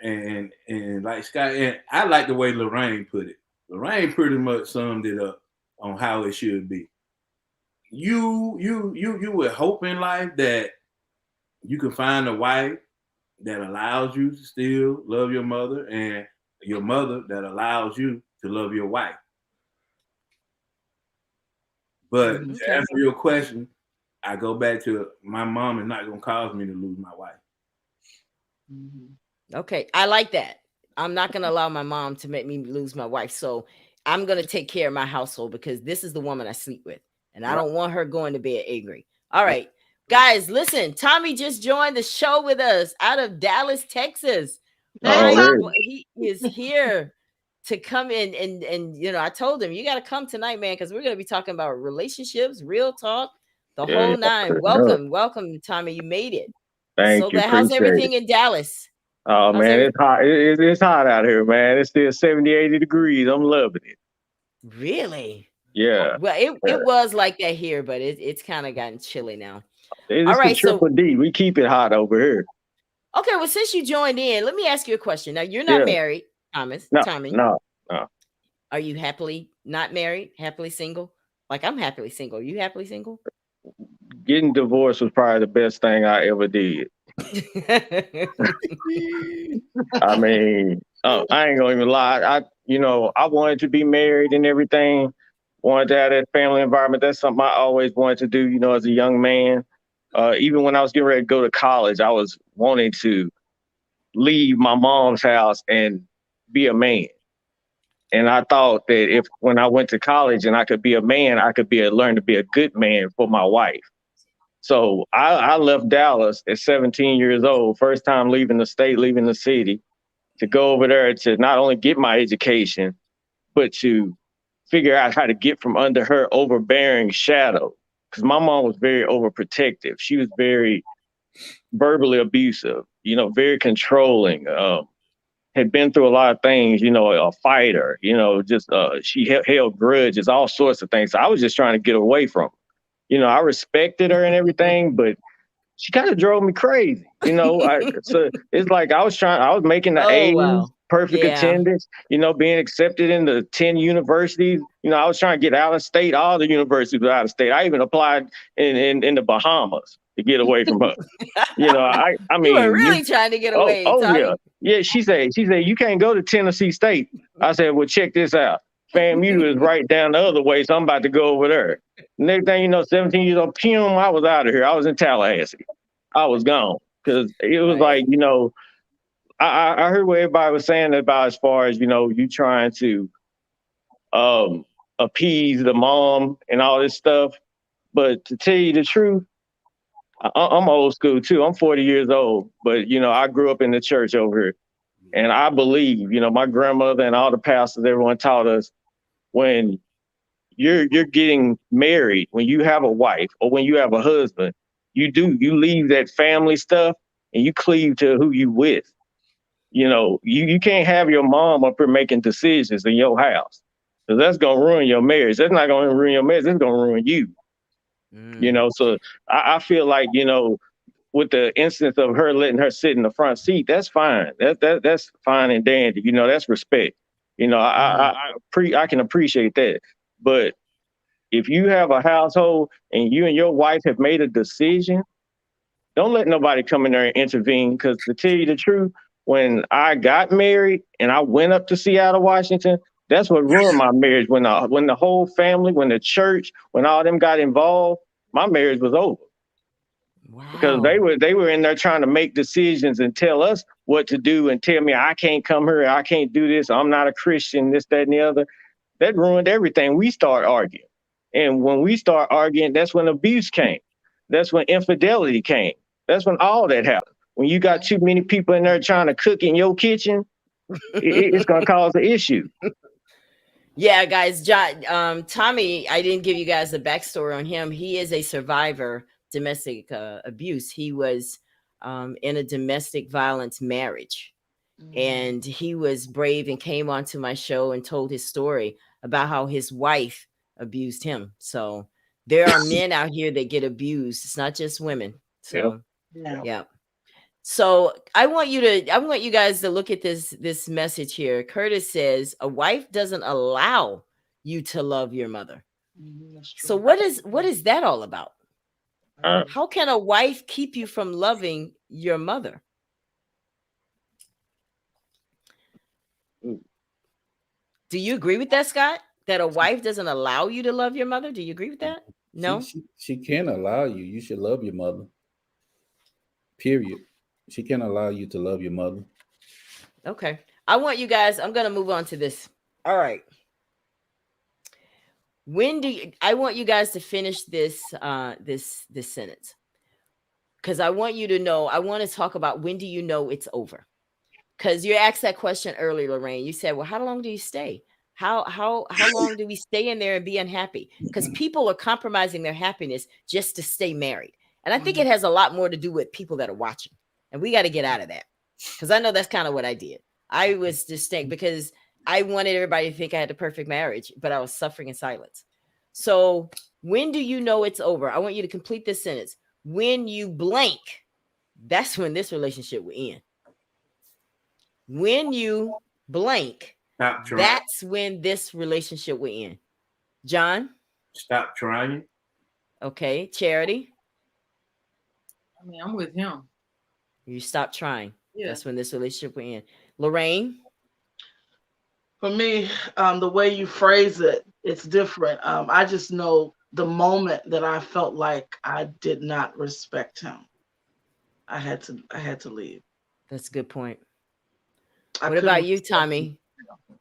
And like Scott, and I like the way Lorraine put it. Lorraine pretty much summed it up on how it should be. You would hope in life that you can find a wife that allows you to still love your mother, and your mother that allows you to love your wife. But to answer your question, I go back to my mom is not going to cause me to lose my wife. Okay, I like that. I'm not going to allow my mom to make me lose my wife. So I'm going to take care of my household because this is the woman I sleep with. And I don't want her going to bed angry. All right. Guys, listen, Tommy just joined the show with us out of Dallas, Texas. He is here to come in and you know, I told him you got to come tonight, man, because we're going to be talking about relationships, real talk, the whole nine. Welcome, Tommy. You made it. Thank you. How's everything in Dallas? Oh man, it's hot. It's hot out here, man. It's still 70, 80 degrees. I'm loving it. Really? Yeah. Well, it was like that here, but it's kind of gotten chilly now. It's the triple D. We keep it hot over here. Okay, well, since you joined in, let me ask you a question. Now, you're not married, Tommy. No. Are you happily not married, happily single? Like, I'm happily single. Are you happily single? Getting divorced was probably the best thing I ever did. I mean, I ain't gonna even lie. I wanted to be married and everything. Wanted to have that family environment. That's something I always wanted to do, as a young man. Even when I was getting ready to go to college, I was wanting to leave my mom's house and be a man. And I thought that when I went to college and I could be a man, I could learn to be a good man for my wife. So I left Dallas at 17 years old, first time leaving the state, leaving the city, to go over there to not only get my education, but to figure out how to get from under her overbearing shadow. Because my mom was very overprotective. She was very verbally abusive, very controlling. Had been through a lot of things, a fighter, she held grudges, all sorts of things. So I was just trying to get away from her. I respected her and everything, but she kind of drove me crazy. So it's like I was making the A's, perfect attendance, being accepted in the 10 universities. I was trying to get out of state, all the universities were out of state. I even applied in the Bahamas to get away from her. I mean, you were really trying to get away. Oh yeah. She said, you can't go to Tennessee State. I said, well, check this out. FAMU is right down the other way, so I'm about to go over there. Next thing you know, 17 years old, I was out of here. I was in Tallahassee. I was gone because it was like, I heard what everybody was saying about as far as, you trying to appease the mom and all this stuff. But to tell you the truth, I'm old school too. I'm 40 years old, but I grew up in the church over here. And I believe, my grandmother and all the pastors, everyone taught us when you're getting married, when you have a wife or when you have a husband, you leave that family stuff and you cleave to who you with. You can't have your mom up here making decisions in your house, because that's going to ruin your marriage. That's not going to ruin your marriage. It's going to ruin you. So I feel like, with the instance of her letting her sit in the front seat, that's fine. That's fine and dandy. That's respect. I can appreciate that. But if you have a household and you and your wife have made a decision, don't let nobody come in there and intervene. Because to tell you the truth, when I got married and I went up to Seattle, Washington, that's what ruined my marriage. When the whole family, when the church, when all them got involved, my marriage was over. Wow. Because they were in there trying to make decisions and tell us what to do and tell me I can't come here, I can't do this, I'm not a Christian, this, that, and the other. That ruined everything. We start arguing. And when we start arguing, that's when abuse came. That's when infidelity came. That's when all that happened. When you got too many people in there trying to cook in your kitchen, it's going to cause an issue. Yeah, guys, Tommy, I didn't give you guys the backstory on him. He is a survivor domestic abuse. He was in a domestic violence marriage, and he was brave and came onto my show and told his story about how his wife abused him. So there are men out here that get abused. It's not just women. So yeah. So I want you guys to look at this message here. Curtis says a wife doesn't allow you to love your mother. So what is that all about? How can a wife keep you from loving your mother? Do you agree with that, Scott? That a wife doesn't allow you to love your mother? Do you agree with that? No? She can't allow you. You should love your mother. Period. She can't allow you to love your mother. Okay. I'm going to move on to this. All right. I want you guys to finish this sentence. because I want you to know, I want to talk about when do you know it's over? Because you asked that question earlier, Lorraine. You said, well, how long do you stay? How long do we stay in there and be unhappy? Because people are compromising their happiness just to stay married. And I think it has a lot more to do with people that are watching. And we got to get out of that. Because I know that's kind of what I did. I was distinct because I wanted everybody to think I had the perfect marriage, but I was suffering in silence. So when do you know it's over? I want you to complete this sentence. When you blank, that's when this relationship will end. When you blank, that's when this relationship will end. John? Stop trying. Okay. Charity? I mean, I'm with him. You stop trying. Yeah. That's when this relationship will end. Lorraine? For me, the way you phrase it, it's different. I just know the moment that I felt like I did not respect him, I had to leave. That's a good point. What about you, Tommy?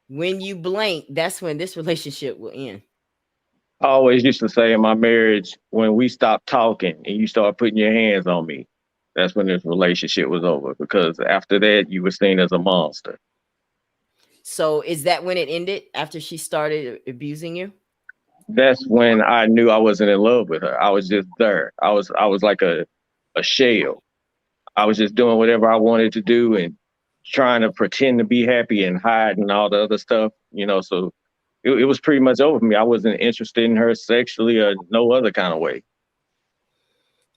When you blank, that's when this relationship will end. I always used to say in my marriage, when we stopped talking and you start putting your hands on me, that's when this relationship was over. Because after that, you were seen as a monster. So is that when it ended? After she started abusing you? That's when I knew I wasn't in love with her. I was just there. I was like a shell. I was just doing whatever I wanted to do and trying to pretend to be happy and hide and all the other stuff, so it was pretty much over for me. I wasn't interested in her sexually or no other kind of way.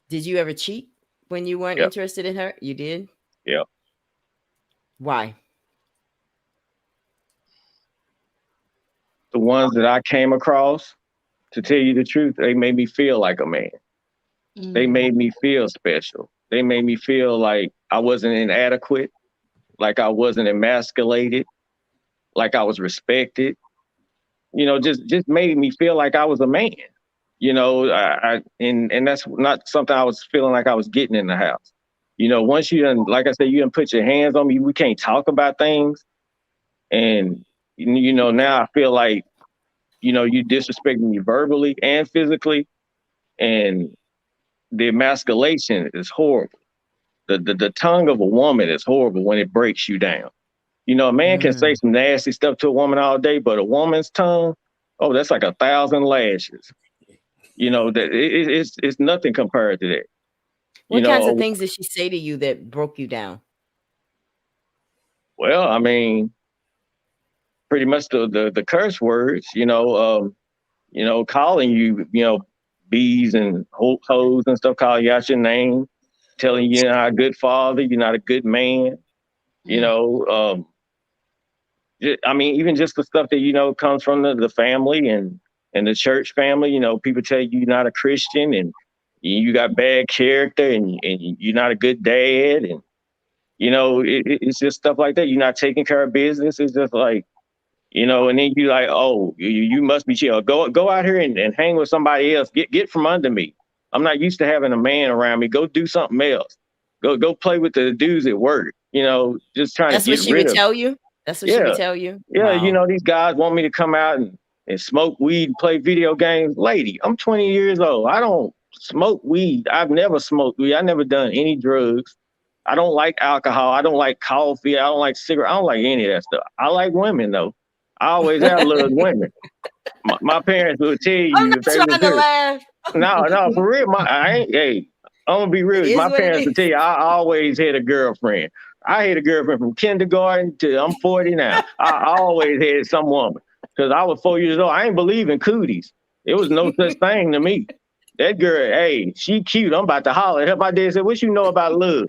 Did you ever cheat when you weren't interested in her? You did? Yeah. Why? The ones that I came across, to tell you the truth, they made me feel like a man. They made me feel special. They made me feel like I wasn't inadequate, like I wasn't emasculated, like I was respected. Just made me feel like I was a man. And that's not something I was feeling like I was getting in the house. Once you done, like I said, you done put your hands on me, we can't talk about things. And now I feel like, you disrespecting me verbally and physically. And the emasculation is horrible. The tongue of a woman is horrible when it breaks you down. A man can say some nasty stuff to a woman all day, but a woman's tongue, oh, that's like 1,000 lashes. That it's nothing compared to that. What kinds of things did she say to you that broke you down? Well, I mean, pretty much the curse words, calling you, bees and hoes and stuff, calling you out your name, telling you you're not a good father, you're not a good man. I mean, even just the stuff that, comes from the family and the church family, people tell you you're not a Christian and you got bad character and you're not a good dad. And, it's just stuff like that. You're not taking care of business. It's just like, and then you like, oh, you must be chill. Go out here and hang with somebody else. Get from under me. I'm not used to having a man around me. Go do something else. Go play with the dudes at work. Just trying That's to get what she rid would of. tell you? That's what she would tell you? Yeah, Wow. these guys want me to come out and smoke weed and play video games. Lady, I'm 20 years old. I don't smoke weed. I've never smoked weed. I've never done any drugs. I don't like alcohol. I don't like coffee. I don't like cigarettes. I don't like any of that stuff. I like women, though. I always have loved women. My parents would tell you I'm not if they trying to laugh. No, for real. I'm gonna be real. My parents would tell you I always had a girlfriend. I had a girlfriend from kindergarten to I'm 40 now. I always had some woman because I was 4 years old. I ain't believe in cooties. There was no such thing to me. That girl, hey, she cute. I'm about to holler at her. My dad said, "What you know about love?"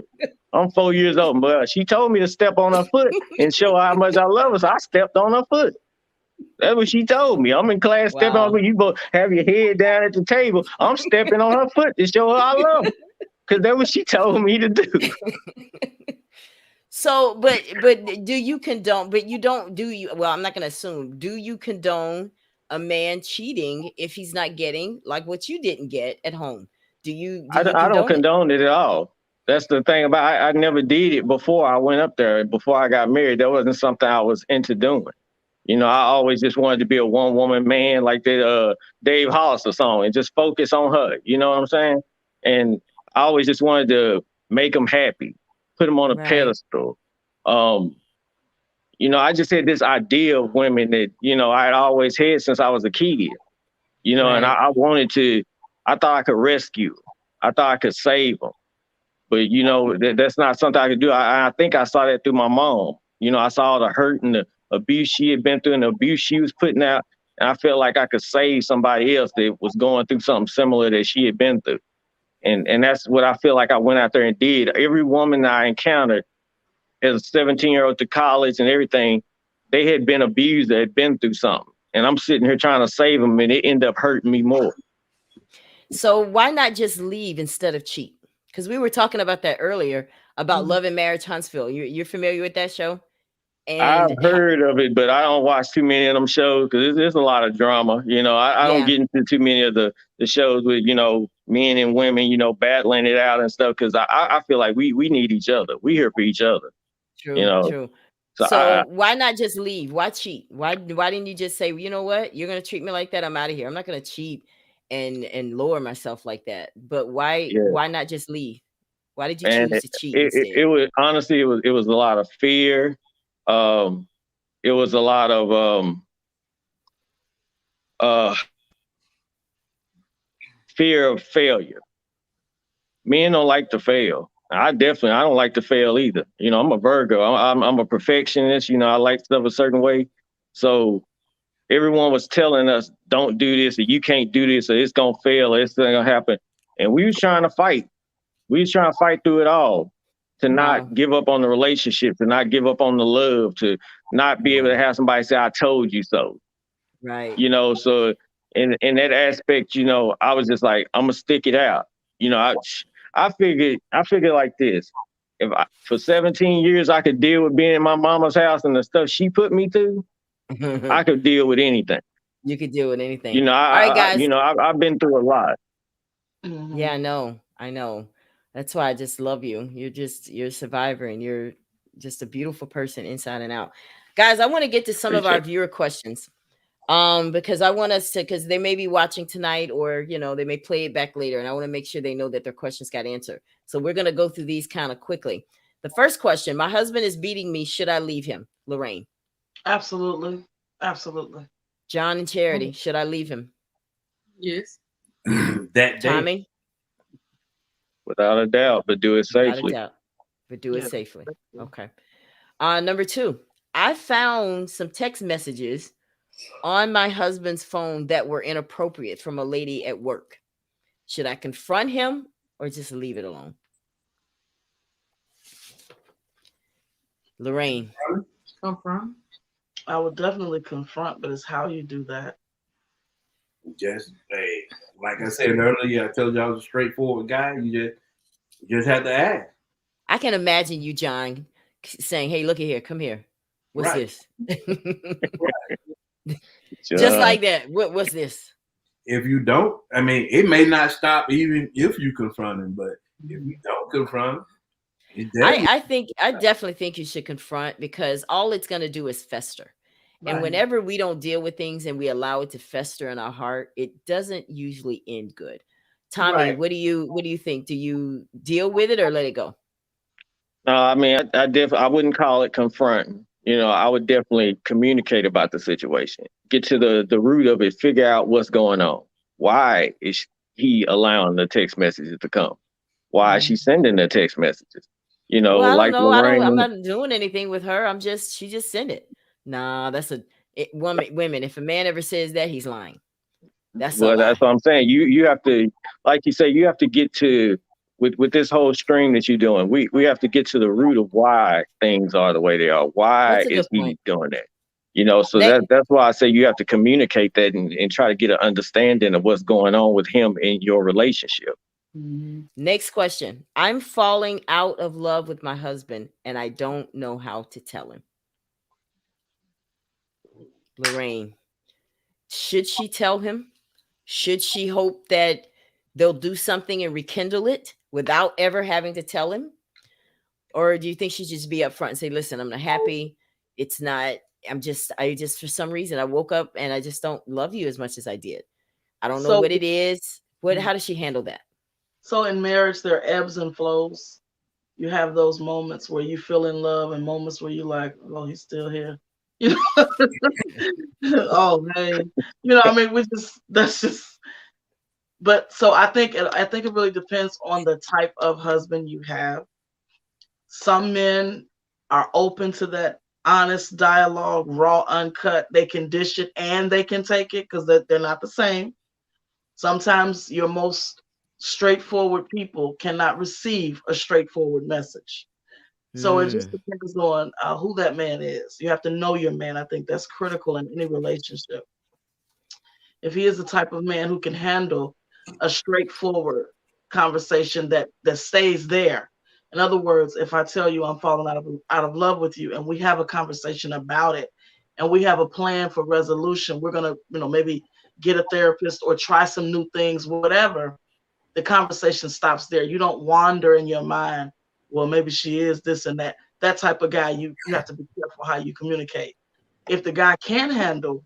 I'm 4 years old, but she told me to step on her foot and show her how much I love her. So I stepped on her foot. That's what she told me. I'm in class stepping on her foot. You both have your head down at the table. I'm stepping on her foot to show her I love her. Because that's what she told me to do. So, but do you condone, but you don't, do you, well, I'm not going to assume, do you condone a man cheating if he's not getting like what you didn't get at home? I don't condone it at all. That's the thing about I never did it before I went up there. Before I got married, that wasn't something I was into doing. I always just wanted to be a one woman man like that Dave Hollister song and just focus on her. You know what I'm saying? And I always just wanted to make them happy, put them on a Right. pedestal. I just had this idea of women that, I had always had since I was a kid, and Right. I wanted to, I thought I could rescue 'em. I thought I could save them. But, that's not something I could do. I think I saw that through my mom. I saw the hurt and the abuse she had been through and the abuse she was putting out. And I felt like I could save somebody else that was going through something similar that she had been through. And that's what I feel like I went out there and did. Every woman I encountered as a 17-year-old to college and everything, they had been abused, they had been through something. And I'm sitting here trying to save them, and it ended up hurting me more. So why not just leave instead of cheat? Because we were talking about that earlier about Love and Marriage Huntsville. You're familiar with that show? I've And heard of it, but I don't watch too many of them shows because there's a lot of drama. I don't yeah, get into too many of the shows with, men and women, battling it out and stuff because I feel like we need each other. We here for each other, you true, know. true. So So why not just leave? Why cheat? Why didn't you just say, you know what? You're gonna treat me like that. I'm out of here. I'm not gonna cheat and lower myself like that. But why yeah, not just leave? Why did you and choose it, to cheat it, it instead? it was honestly it was a lot of fear. Um, it was a lot of uh fear of failure. Men don't like to fail. I don't like to fail either. I'm a Virgo. I'm a perfectionist. I like stuff a certain way. So everyone was telling us, don't do this, or you can't do this, or it's gonna fail, or it's gonna happen. And we was trying to fight. We was trying to fight through it all to Wow. not give up on the relationship, to not give up on the love, to not be able to have somebody say, I told you so. Right. So in that aspect, I was just like, I'm gonna stick it out. I figured like this. If for 17 years I could deal with being in my mama's house and the stuff she put me through, I could deal with anything. You could deal with anything. All right, guys. I've been through a lot. Yeah, I know. That's why I just love you. You're a survivor and you're just a beautiful person inside and out. Guys, I want to get to some of our Appreciate viewer questions. Because I want us to, because they may be watching tonight or they may play it back later, and I want to make sure they know that their questions got answered. So we're gonna go through these kind of quickly. The first question: my husband is beating me. Should I leave him? Lorraine. Absolutely. Absolutely. John and Charity. Should I leave him? Yes. that day. Tommy. Without a doubt, but do it Without a safely. doubt. But do it Yeah. safely. Okay. Number 2, I found some text messages on my husband's phone that were inappropriate from a lady at work. Should I confront him or just leave it alone? Lorraine. Confront. I would definitely confront, but it's how you do that. Just like I said earlier, I told you I was a straightforward guy. You just have to ask. I can imagine you, John, saying, "Hey, look at here, come here. What's Right. this?" John, Just like that. What's this? If you don't, I mean, it may not stop even if you confront him, but if you don't confront him, it definitely I definitely think you should confront, because all it's going to do is fester. And Right. whenever we don't deal with things and we allow it to fester in our heart, it doesn't usually end good. Tommy, Right. what do you think? Do you deal with it or let it go? no, I mean, I wouldn't call it confronting. I would definitely communicate about the situation, get to the root of it, figure out what's going on. Why is he allowing the text messages to come? Why is she sending the text messages? Well, I don't Like know. I'm Lorraine. not doing anything with her. She just sent it. Nah, that's women. If a man ever says that, he's lying. That's a Well, lie. that's what I'm saying. You have to, like you say, you have to get to with this whole stream that you're doing. We have to get to the root of why things are the way they are. Why That's a is good he point. doing that? So Next, that's why I say you have to communicate that and try to get an understanding of what's going on with him in your relationship. next question. I'm falling out of love with my husband and I don't know how to tell him. Lorraine, should she tell him? Should she hope that they'll do something and rekindle it without ever having to tell him? Or do you think she should just be upfront and say, listen, I'm not happy. It's not, I just, for some reason, I woke up and I just don't love you as much as I did. I don't know So what it is. How does she handle that? So in marriage, there are ebbs and flows. You have those moments where you feel in love and moments where you like, oh, he's still here. You know, oh man. I mean, that's just but so I think it really depends on the type of husband you have. Some men are open to that honest dialogue, raw, uncut. They can dish it and they can take it because they're not the same. Sometimes your most straightforward people cannot receive a straightforward message. So it just depends on who that man is. You have to know your man. I think that's critical in any relationship. If he is the type of man who can handle a straightforward conversation that stays there. In other words, if I tell you I'm falling out of love with you and we have a conversation about it and we have a plan for resolution, we're gonna, maybe get a therapist or try some new things, whatever. The conversation stops there. You don't wander in your mind, well, maybe she is this and that. That type of guy, you have to be careful how you communicate. If the guy can handle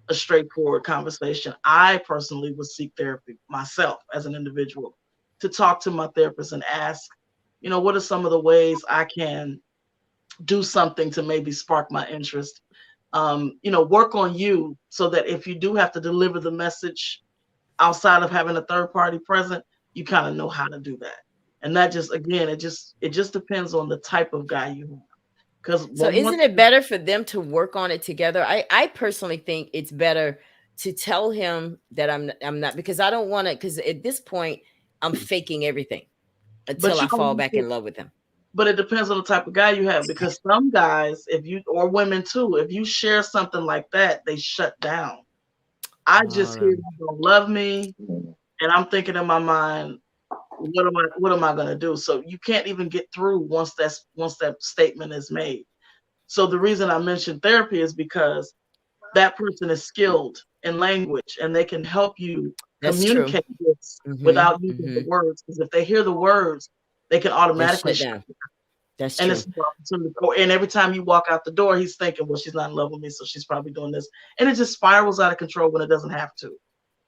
a straightforward conversation, I personally would seek therapy myself as an individual to talk to my therapist and ask, what are some of the ways I can do something to maybe spark my interest? Work on you so that if you do have to deliver the message outside of having a third party present, you kind of know how to do that. And that just, again, it just depends on the type of guy you have. So isn't it better for them to work on it together? I personally think it's better to tell him that I'm not, because I don't want to, because at this point I'm faking everything until I fall back in love with him. But it depends on the type of guy you have, because some guys, or women too, if you share something like that, they shut down. I just hear you don't love me, and I'm thinking in my mind, what am I gonna do? So you can't even get through once that statement is made. So the reason I mentioned therapy is because that person is skilled in language and they can help you communicate this without using the words. Because if they hear the words, they can automatically shut down. That's and true. And every time you walk out the door, he's thinking, well, she's not in love with me, so she's probably doing this. And it just spirals out of control when it doesn't have to.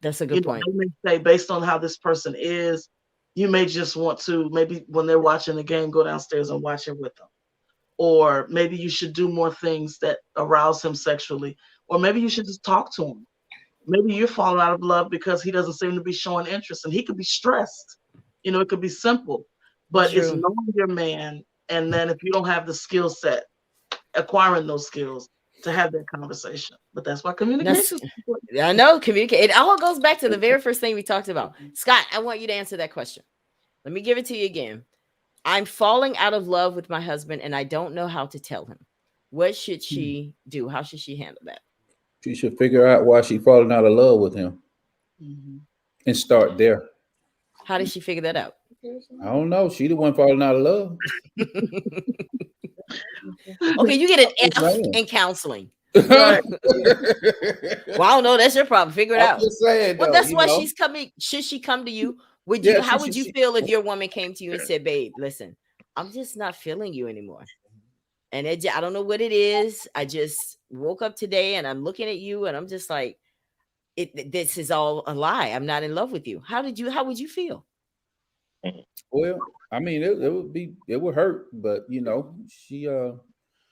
That's a good point. They may say, based on how this person is, you may just want to, maybe when they're watching the game, go downstairs and watch it with them. Or maybe you should do more things that arouse him sexually. Or maybe you should just talk to him. Maybe you're falling out of love because he doesn't seem to be showing interest, and he could be stressed. It could be simple, but it's knowing your man. And then if you don't have the skill set, acquiring those skills to have that conversation. But that's why communication. I know, communicate. It all goes back to the very first thing we talked about. Scott, I want you to answer that question. Let me give it to you again. I'm falling out of love with my husband and I don't know how to tell him. What should she do? How should she handle that? She should figure out why she's falling out of love with him and start there. How did she figure that out? I don't know. She the one falling out of love. Okay, you get an F in counseling. Well, I don't know. That's your problem. Figure it out. Just saying, well, that's why she's coming. Should she come to you? Would you? How would you feel if your woman came to you and said, "Babe, listen, I'm just not feeling you anymore, and I don't know what it is. I just woke up today and I'm looking at you and I'm just like, this is all a lie. I'm not in love with you." How would you feel? Well, I mean, it would hurt, but she.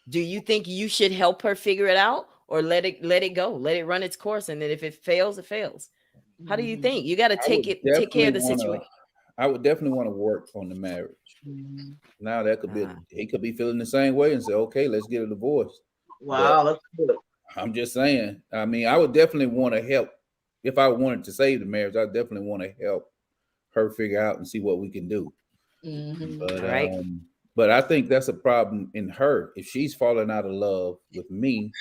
Do you think you should help her figure it out, or let it go, let it run its course, and then if it fails, it fails? How do you think? You got to take care of the situation. I would definitely want to work on the marriage. Now that could be he could be feeling the same way and say, okay, let's get a divorce. Wow, that's good. I'm just saying. I mean, I would definitely want to help. If I wanted to save the marriage, I definitely want to help her figure out and see what we can do. But I think that's a problem in her. If she's falling out of love with me,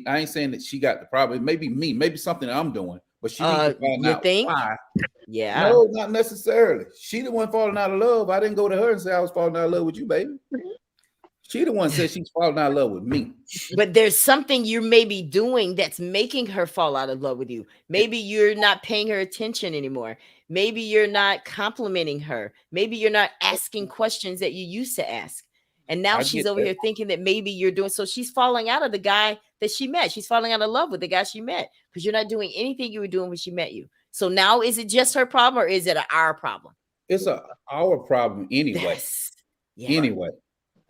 I ain't saying that she got the problem. It may be me, maybe something I'm doing, but she needs to find out why. Yeah. No, not necessarily. She the one falling out of love. I didn't go to her and say I was falling out of love with you, baby. She the one said she's falling out of love with me. But there's something you're maybe doing that's making her fall out of love with you. Maybe you're not paying her attention anymore. Maybe you're not complimenting her. Maybe you're not asking questions that you used to ask. And now she's over here thinking that maybe you're doing, so she's falling out of the guy that she met. She's falling out of love with the guy she met because you're not doing anything you were doing when she met you. So now is it just her problem or is it our problem? it's our problem anyway. Yeah. Anyway.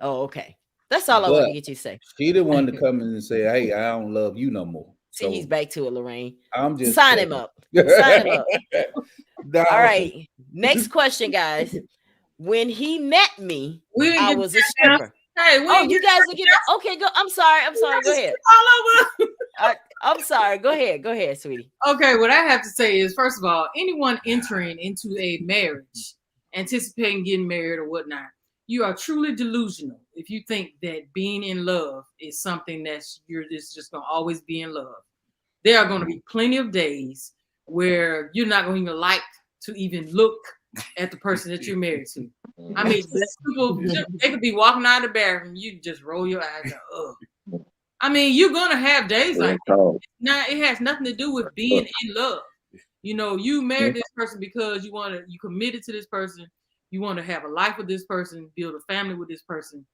Oh, okay. That's all I wanted to get you to say. She the one to come in and say, "Hey, I don't love you no more." See, he's back to it, Lorraine. I'm just sign him up. Sign him up. No. All right. Next question, guys. When he met me, I was a stripper. Hey, you guys are getting okay. Go. I'm sorry. Go ahead. All over. I'm sorry. Go ahead, sweetie. Okay, what I have to say is, first of all, anyone entering into a marriage, anticipating getting married or whatnot, you are truly delusional if you think that being in love is something that's just gonna always be in love. There are gonna be plenty of days where you're not going to even like to even look at the person that you're married to. I mean, people, they could be walking out of the bathroom, you just roll your eyes and ugh. I mean, you're gonna have days like that. Now, it has nothing to do with being in love. You know, you married this person because you committed to this person. You want to have a life with this person, build a family with this person.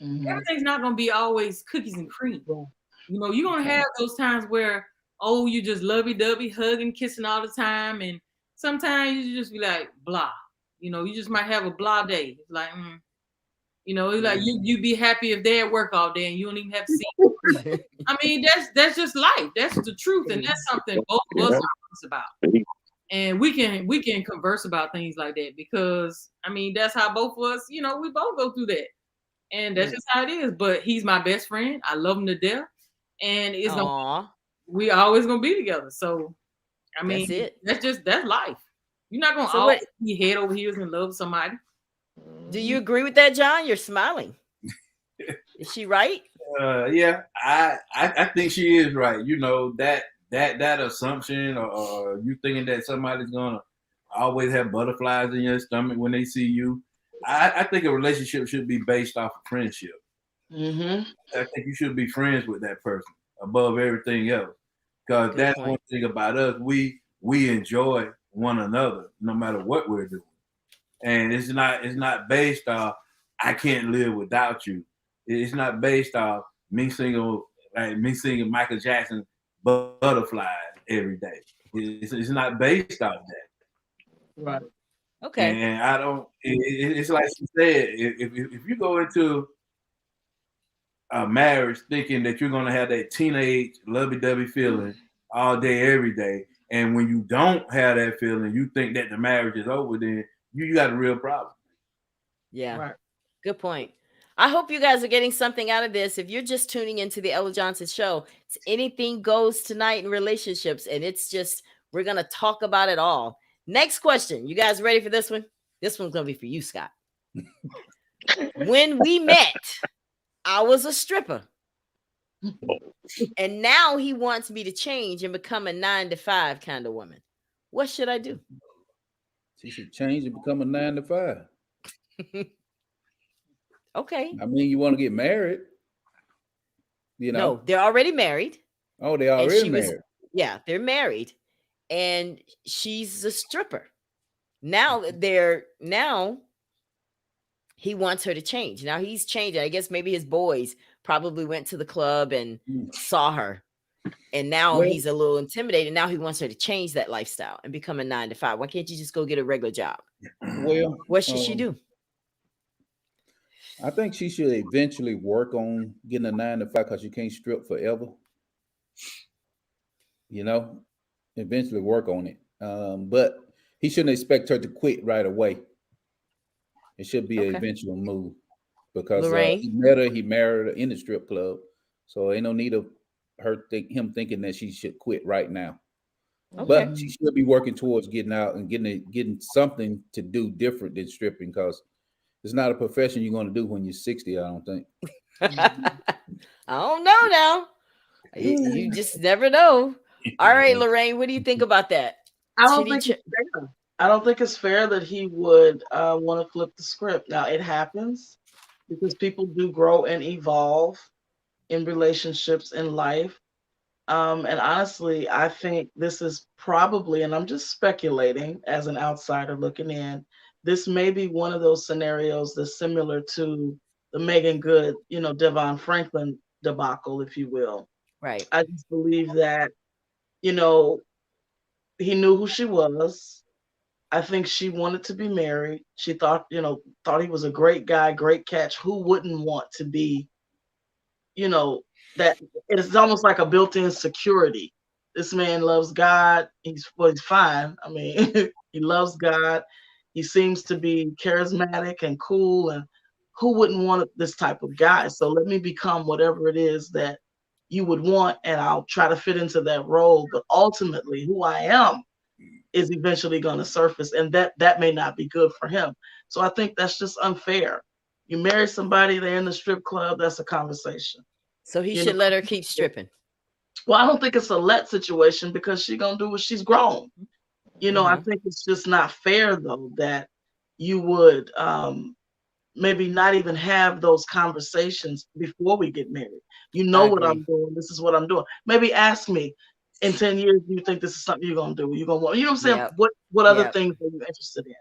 Mm-hmm. Everything's not gonna be always cookies and cream. You know, you're gonna have those times where, oh, you just lovey-dovey, hugging, kissing all the time, and sometimes you just be like blah. You know, you just might have a blah day. It's like, you know, it's like you be happy if they're at work all day and you don't even have to see them. I mean, that's just life. That's the truth, and that's something both of us are honest about. And we can converse about things like that because I mean that's how both of us, you know, we both go through that, and that's just how it is. But he's my best friend. I love him to death, and we always gonna be together. So, I mean, that's life. You're not gonna always be head over heels in love with somebody. Do you agree with that, John? You're smiling. Is she right? Yeah, I think she is right. You know, that assumption or you thinking that somebody's gonna always have butterflies in your stomach when they see you. I think a relationship should be based off of friendship. Mm-hmm. I think you should be friends with that person above everything else. Because that's one thing about us. We enjoy one another no matter what we're doing. And it's not based off I can't live without you. It's not based off me singing Michael Jackson Butterflies every day. It's not based off that. Right. Okay. And I don't. It's like she said. If you go into a marriage thinking that you're gonna have that teenage lovey-dovey feeling all day, every day, and when you don't have that feeling, you think that the marriage is over, then you got a real problem. Yeah. Right. Good point. I hope you guys are getting something out of this. If you're just tuning into the Ella Johnson Show, it's anything goes tonight in relationships, and it's just we're gonna talk about it all. Next question. You guys ready for this one? This one's gonna be for you, Scott. When we met, I was a stripper. And now he wants me to change and become a 9-to-5 kind of woman. What should I do? She should change and become a 9-to-5. Okay. I mean, you want to get married? You know? No, they're already married. Oh, they already married. Yeah, they're married, and she's a stripper. Now he wants her to change. Now he's changing. I guess maybe his boys probably went to the club and saw her. And now he's a little intimidated. Now he wants her to change that lifestyle and become a 9-to-5. Why can't you just go get a regular job? Well, what should she do? I think she should eventually work on getting a 9-to-5 because you can't strip forever. You know, eventually work on it. But he shouldn't expect her to quit right away. It should be an eventual move because he married her in the strip club. So ain't no need of him thinking that she should quit right now. Okay. But she should be working towards getting out and getting something to do different than stripping because it's not a profession you're going to do when you're 60, I don't think. I don't know now. You just never know. All right, Lorraine, what do you think about that? I don't think it's fair. I don't think it's fair that he would want to flip the script. Now, it happens because people do grow and evolve in relationships in life. And honestly, I think this is probably, and I'm just speculating as an outsider looking in, this may be one of those scenarios that's similar to the Megan Good, Devon Franklin debacle, if you will. Right. I just believe that, he knew who she was. I think she wanted to be married. She thought, thought he was a great guy, great catch. Who wouldn't want to be, you know, that it's almost like a built-in security. This man loves God. He's fine. I mean, he loves God. He seems to be charismatic and cool, and who wouldn't want this type of guy? So let me become whatever it is that you would want, and I'll try to fit into that role. But ultimately, who I am is eventually going to surface, and that may not be good for him. So I think that's just unfair. You marry somebody, they're in the strip club, that's a conversation. So he should let her keep stripping. Well, I don't think it's a let situation because she's gonna do what she's grown. I think it's just not fair though that you would maybe not even have those conversations before we get married. What I'm doing. This is what I'm doing. Maybe ask me in 10 years, do you think this is something you're gonna do? You're gonna want, what I'm saying? Yep. What other things are you interested in?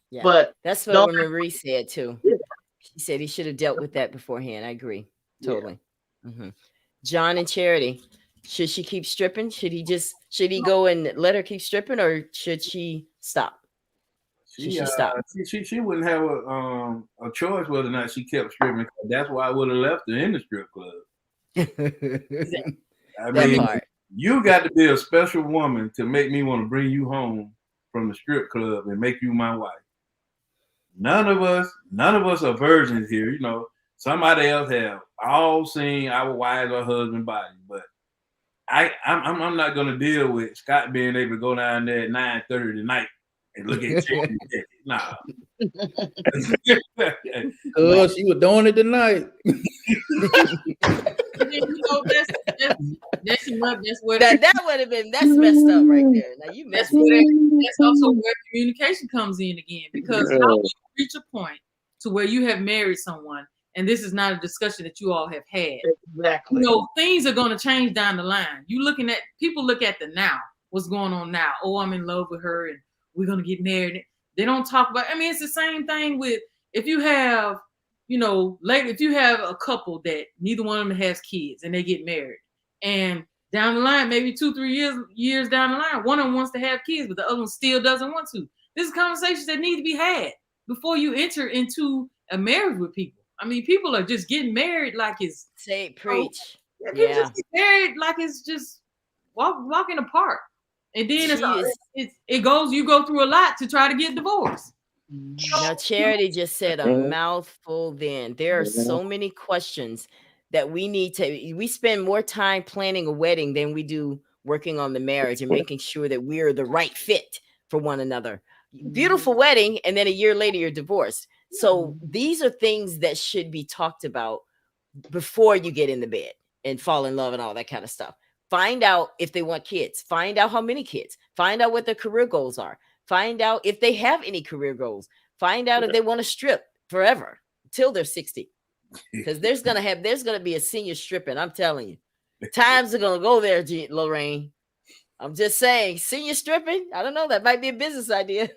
Yeah. But that's what Marie said too. Yeah. She said he should have dealt with that beforehand. I agree. Totally. Yeah. John and Charity, should she keep stripping? Should he go and let her keep stripping, or should she stop? She wouldn't have a choice whether or not she kept stripping. That's why I would have left her in the strip club. I mean, you got to be a special woman to make me want to bring you home from the strip club and make you my wife. None of us are virgins here. Somebody else have all seen our wives or husband body, but I'm not gonna deal with Scott being able to go down there at 9:30 tonight and look at you. Nah. Oh, she was doing it tonight. That's messed up right there. Now you messed that's also where communication comes in again, because how do you reach a point to where you have married someone and this is not a discussion that you all have had? Exactly. Things are going to change down the line. People look at the now, what's going on now. Oh, I'm in love with her and we're going to get married. They don't talk about, it's the same thing with if you have, if you have a couple that neither one of them has kids and they get married, and down the line, maybe 2-3 years down the line, one of them wants to have kids, but the other one still doesn't want to. This is conversations that need to be had before you enter into a marriage with people. People are just getting married like it's preach. People just get married like it's just walk in the park, and then you go through a lot to try to get divorced. Now, Charity just said a mouthful. Then there are so many questions that we spend more time planning a wedding than we do working on the marriage and making sure that we're the right fit for one another. Beautiful wedding, and then a year later you're divorced. So these are things that should be talked about before you get in the bed and fall in love and all that kind of stuff. Find out if they want kids. Find out how many kids. Find out what their career goals are. Find out if they have any career goals. Find out if they want to strip forever till they're 60. Because there's gonna be a senior stripping. I'm telling you, times are gonna go there, Lorraine. I'm just saying, senior stripping. I don't know. That might be a business idea.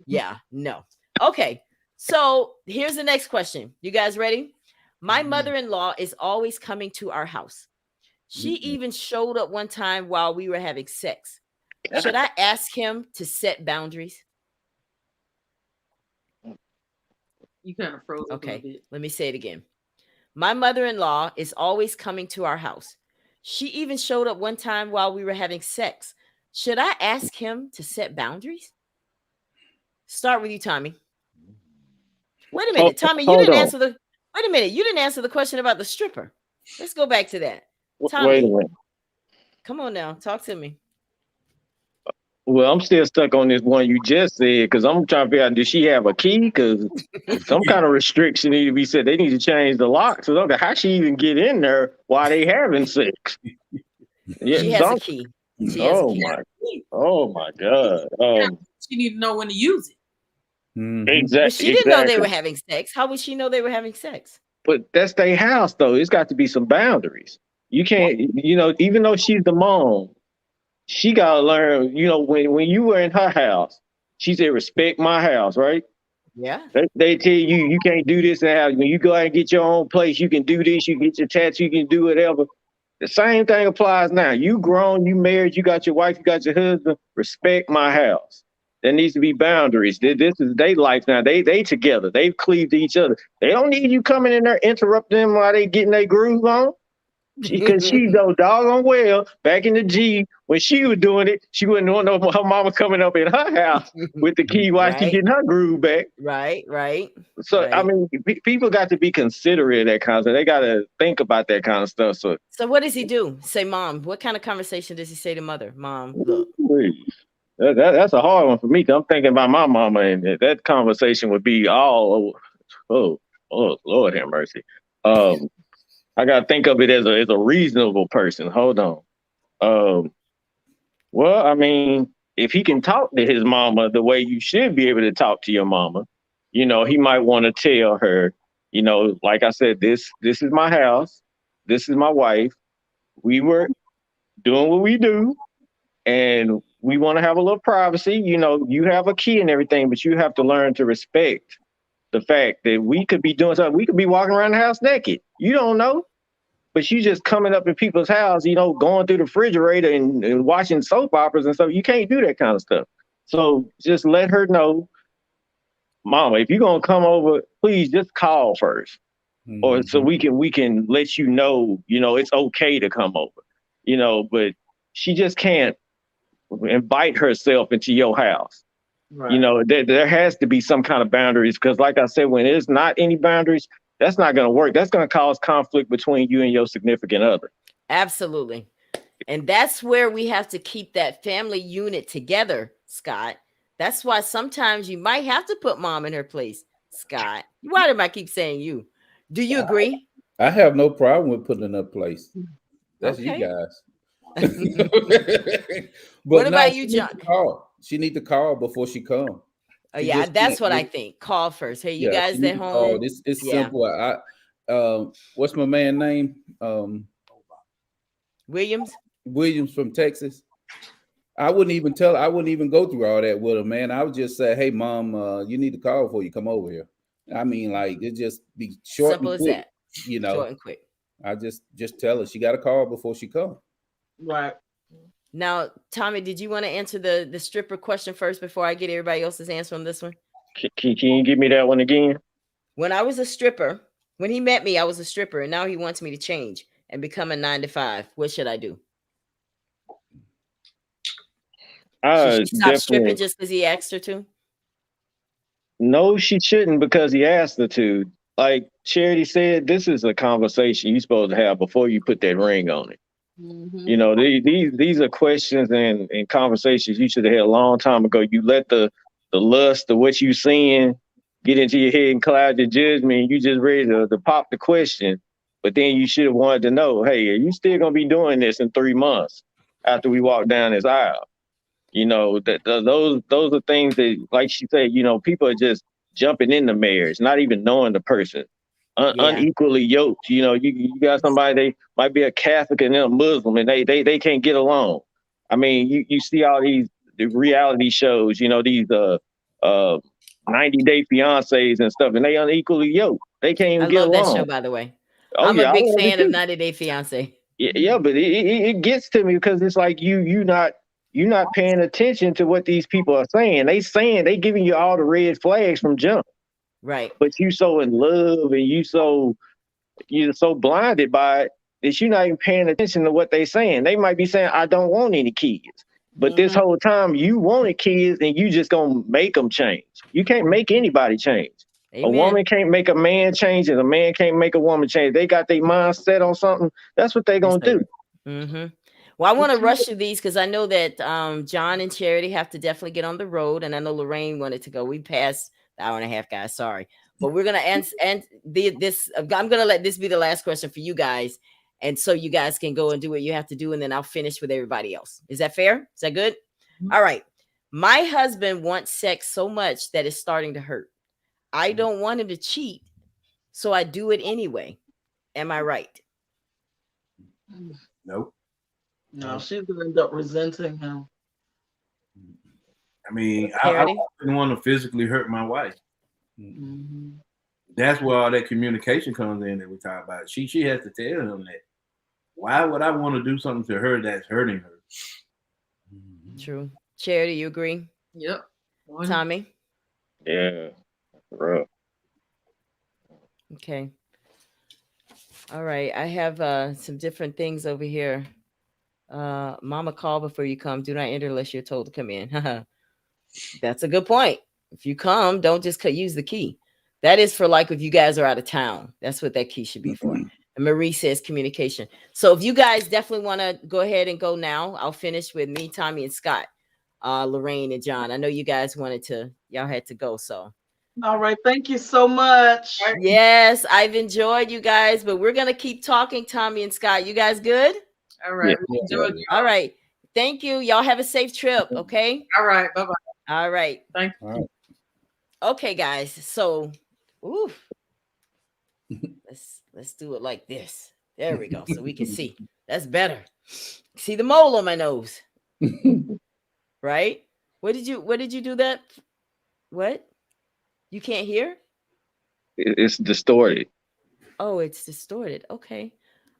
Yeah, no. Okay. So here's the next question. You guys ready? My mother-in-law is always coming to our house. She even showed up one time while we were having sex. Should I ask him to set boundaries? You kind of froze. Okay, let me say it again. My mother-in-law is always coming to our house. She even showed up one time while we were having sex. Should I ask him to set boundaries? Start with you, Tommy. Wait a minute, Tommy, you didn't answer the question about the stripper. Let's go back to that. Tommy, wait a minute. Come on now, talk to me. Well, I'm still stuck on this one you just said because I'm trying to figure out, does she have a key? Because some kind of restriction need to be said. They need to change the locks. So how she even get in there while they having sex? She has a key. Oh my God. She need to know when to use it. Exactly. But she didn't know they were having sex. How would she know they were having sex? But that's their house, though. It's got to be some boundaries. You can't, even though she's the mom, she got to learn, when you were in her house, she said, respect my house, right? Yeah. They tell you can't do this and when you go out and get your own place, you can do this, you can get your tattoo, you can do whatever. The same thing applies now. You grown, you married, you got your wife, you got your husband. Respect my house. There needs to be boundaries. This is their life now. They together. They've cleaved to each other. They don't need you coming in there interrupting them while they getting their groove on. Because she know doggone well back in the G when she was doing it, she wouldn't want no her mama coming up in her house with the key while she Right. getting her groove back. Right. So I Right. mean, people got to be considerate of that kind of stuff. They got to think about that kind of stuff. So what does he do? Say, Mom. What kind of conversation does he say to Mother? Mom, look. that's a hard one for me. 'Cause I'm thinking about my mama, and that conversation would be all oh Lord have mercy. I gotta think of it as a reasonable person. Hold on. Well, I mean, if he can talk to his mama the way you should be able to talk to your mama, he might want to tell her, like I said, this is my house, this is my wife. We were doing what we do, and we want to have a little privacy. You have a key and everything, but you have to learn to respect the fact that we could be doing something. We could be walking around the house naked. You don't know. But you just coming up in people's house, going through the refrigerator and watching soap operas and stuff. You can't do that kind of stuff. So just let her know, Mama, if you're gonna come over, please just call first, or so we can let you know, it's okay to come over, But she just can't invite herself into your house. Right. There has to be some kind of boundaries because, like I said, when there's not any boundaries, that's not going to work. That's going to cause conflict between you and your significant other. Absolutely. And that's where we have to keep that family unit together, Scott. That's why sometimes you might have to put Mom in her place, Scott. Why do I keep saying you? Do you agree? I have no problem with putting in a place. That's okay. You guys. What about you, John? She need to call before she come. Yeah, that's what I think. Call first. Hey, you guys at home? It's simple. What's my man's name? Williams from Texas. I wouldn't even go through all that with him, man. I would just say, hey, Mom, you need to call before you come over here. I mean, like, it just be short simple and quick, as that. Short and quick. I just tell her she got to call before she come. Right. Now, Tommy, did you want to answer the stripper question first before I get everybody else's answer on this one? Can you give me that one again? When I was a stripper, when he met me, I was a stripper, and now he wants me to change and become a 9 to 5. What should I do? Should she stop stripping just because he asked her to? No, she shouldn't because he asked her to. Like Charity said, this is a conversation you're supposed to have before you put that ring on it. Mm-hmm. These are questions and conversations you should have had a long time ago. You let the lust of what you seeing get into your head and cloud your judgment. You just ready to pop the question, but then you should have wanted to know, hey, are you still gonna be doing this in 3 months after we walk down this aisle? Those are things that, like she said, people are just jumping into marriage, not even knowing the person. Unequally yoked. You got somebody, they might be a Catholic and they're a Muslim, and they can't get along. I mean, you see all the reality shows, these 90-day fiancés and stuff, and they unequally yoked. They can't even get along. I love that show, by the way. I'm a big fan of 90-day fiancé. Yeah, but it gets to me because it's like you're not paying attention to what these people are saying. They giving you all the red flags from jump. Right. But you so in love and you're so blinded by it that you're not even paying attention to what they're saying. They might be saying, I don't want any kids. But this whole time you wanted kids and you just gonna make them change. You can't make anybody change. Amen. A woman can't make a man change and a man can't make a woman change. They got their mind set on something. That's what they're gonna do. Mm-hmm. Well, I want to rush through these because I know that John and Charity have to definitely get on the road, and I know Lorraine wanted to go. We passed the hour and a half, guys. Sorry, but we're gonna answer this. I'm gonna let this be the last question for you guys, and so you guys can go and do what you have to do, and then I'll finish with everybody else. Is that fair? Is that good? Mm-hmm. All right. My husband wants sex so much that it's starting to hurt. I don't want him to cheat, so I do it anyway. Am I right? Nope. No, she's gonna end up resenting him. I mean, I didn't want to physically hurt my wife. Mm-hmm. That's where all that communication comes in that we talk about. She has to tell him that. Why would I want to do something to her that's hurting her? True. Charity, you agree? Yep. One. Tommy. Yeah, rough. Okay. All right. I have some different things over here. Mama, call before you come. Do not enter unless you're told to come in. That's a good point. If you come, don't just use the key. That is for like if you guys are out of town. That's what that key should be for. And Marie says communication. So if you guys definitely want to go ahead and go now, I'll finish with me, Tommy, and Scott, Lorraine, and John. I know you guys y'all had to go. So All right. Thank you so much. yes, I've enjoyed you guys, but we're gonna keep talking, Tommy and Scott. You guys good? All right. Yeah. Enjoy you. All right. Thank you. Y'all have a safe trip. Okay. All right. Bye bye. All right. Thank you. All right. Okay, guys. So, ooh, let's do it like this. There we go. So we can see. That's better. See the mole on my nose. Right? What did you do that? What? You can't hear? It's distorted. Oh, it's distorted. Okay.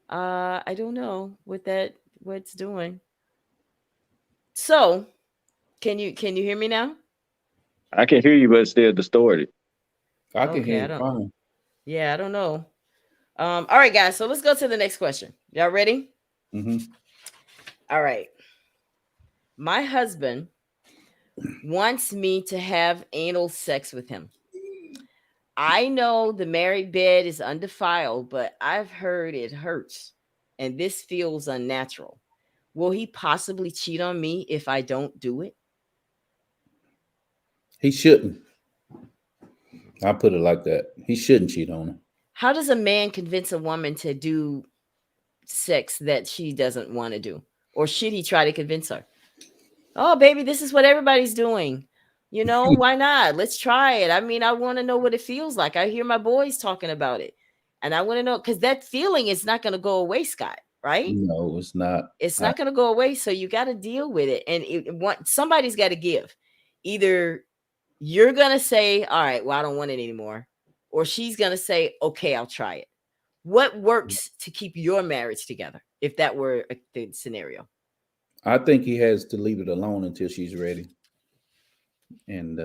I don't know what it's doing. So, can you hear me now? I can hear you, but it's still distorted. I can Okay, hear I it don't. fine. Yeah, I don't know. All right, guys. So let's go to the next question. Y'all ready? Mm-hmm. All right. My husband wants me to have anal sex with him. I know the married bed is undefiled, but I've heard it hurts, and this feels unnatural. Will he possibly cheat on me if I don't do it? He shouldn't. I put it like that. He shouldn't cheat on her. How does a man convince a woman to do sex that she doesn't want to do? Or should he try to convince her? Oh, baby, this is what everybody's doing. You know, why not? Let's try it. I mean, I want to know what it feels like. I hear my boys talking about it. And I want to know because that feeling is not going to go away, Scott, right? No, it's not. It's not going to go away. So you got to deal with it. And somebody's got to give. Either you're going to say, all right, well, I don't want it anymore. Or she's going to say, okay, I'll try it. What works to keep your marriage together if that were the scenario? I think he has to leave it alone until she's ready. And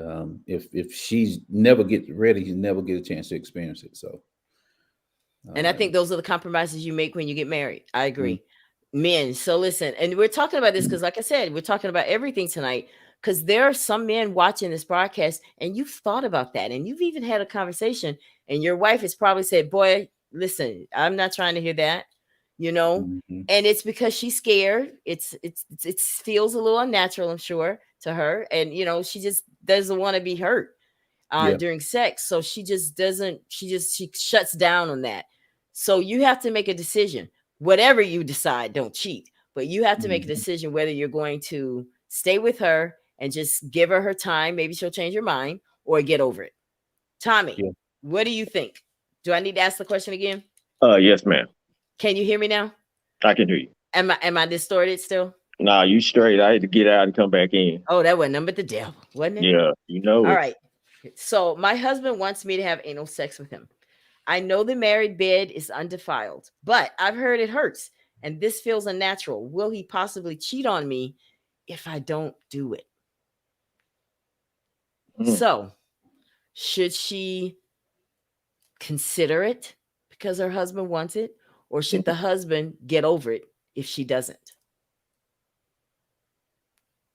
if she's never get ready, you never get a chance to experience it. So, and I think those are the compromises you make when you get married. I agree. Men, so listen, and we're talking about this because, like I said, we're talking about everything tonight because there are some men watching this broadcast and you've thought about that and you've even had a conversation and your wife has probably said, boy, listen, I'm not trying to hear that, you know, and it's because she's scared. It feels a little unnatural, I'm sure, to her. And, you know, she just doesn't want to be hurt during sex. So she shuts down on that. So you have to make a decision. Whatever you decide, don't cheat, but you have to make a decision whether you're going to stay with her and just give her time. Maybe she'll change her mind or get over it. Tommy, what do you think? Do I need to ask the question again? Yes, ma'am. Can you hear me now? I can hear you. Am I distorted still? Nah, you straight. I had to get out and come back in. Oh, that wasn't nothing but the devil, wasn't it? Yeah, you know. All right. So my husband wants me to have anal sex with him. I know the married bed is undefiled, but I've heard it hurts and this feels unnatural. Will he possibly cheat on me if I don't do it? So, should she consider it because her husband wants it, or should the husband get over it if she doesn't?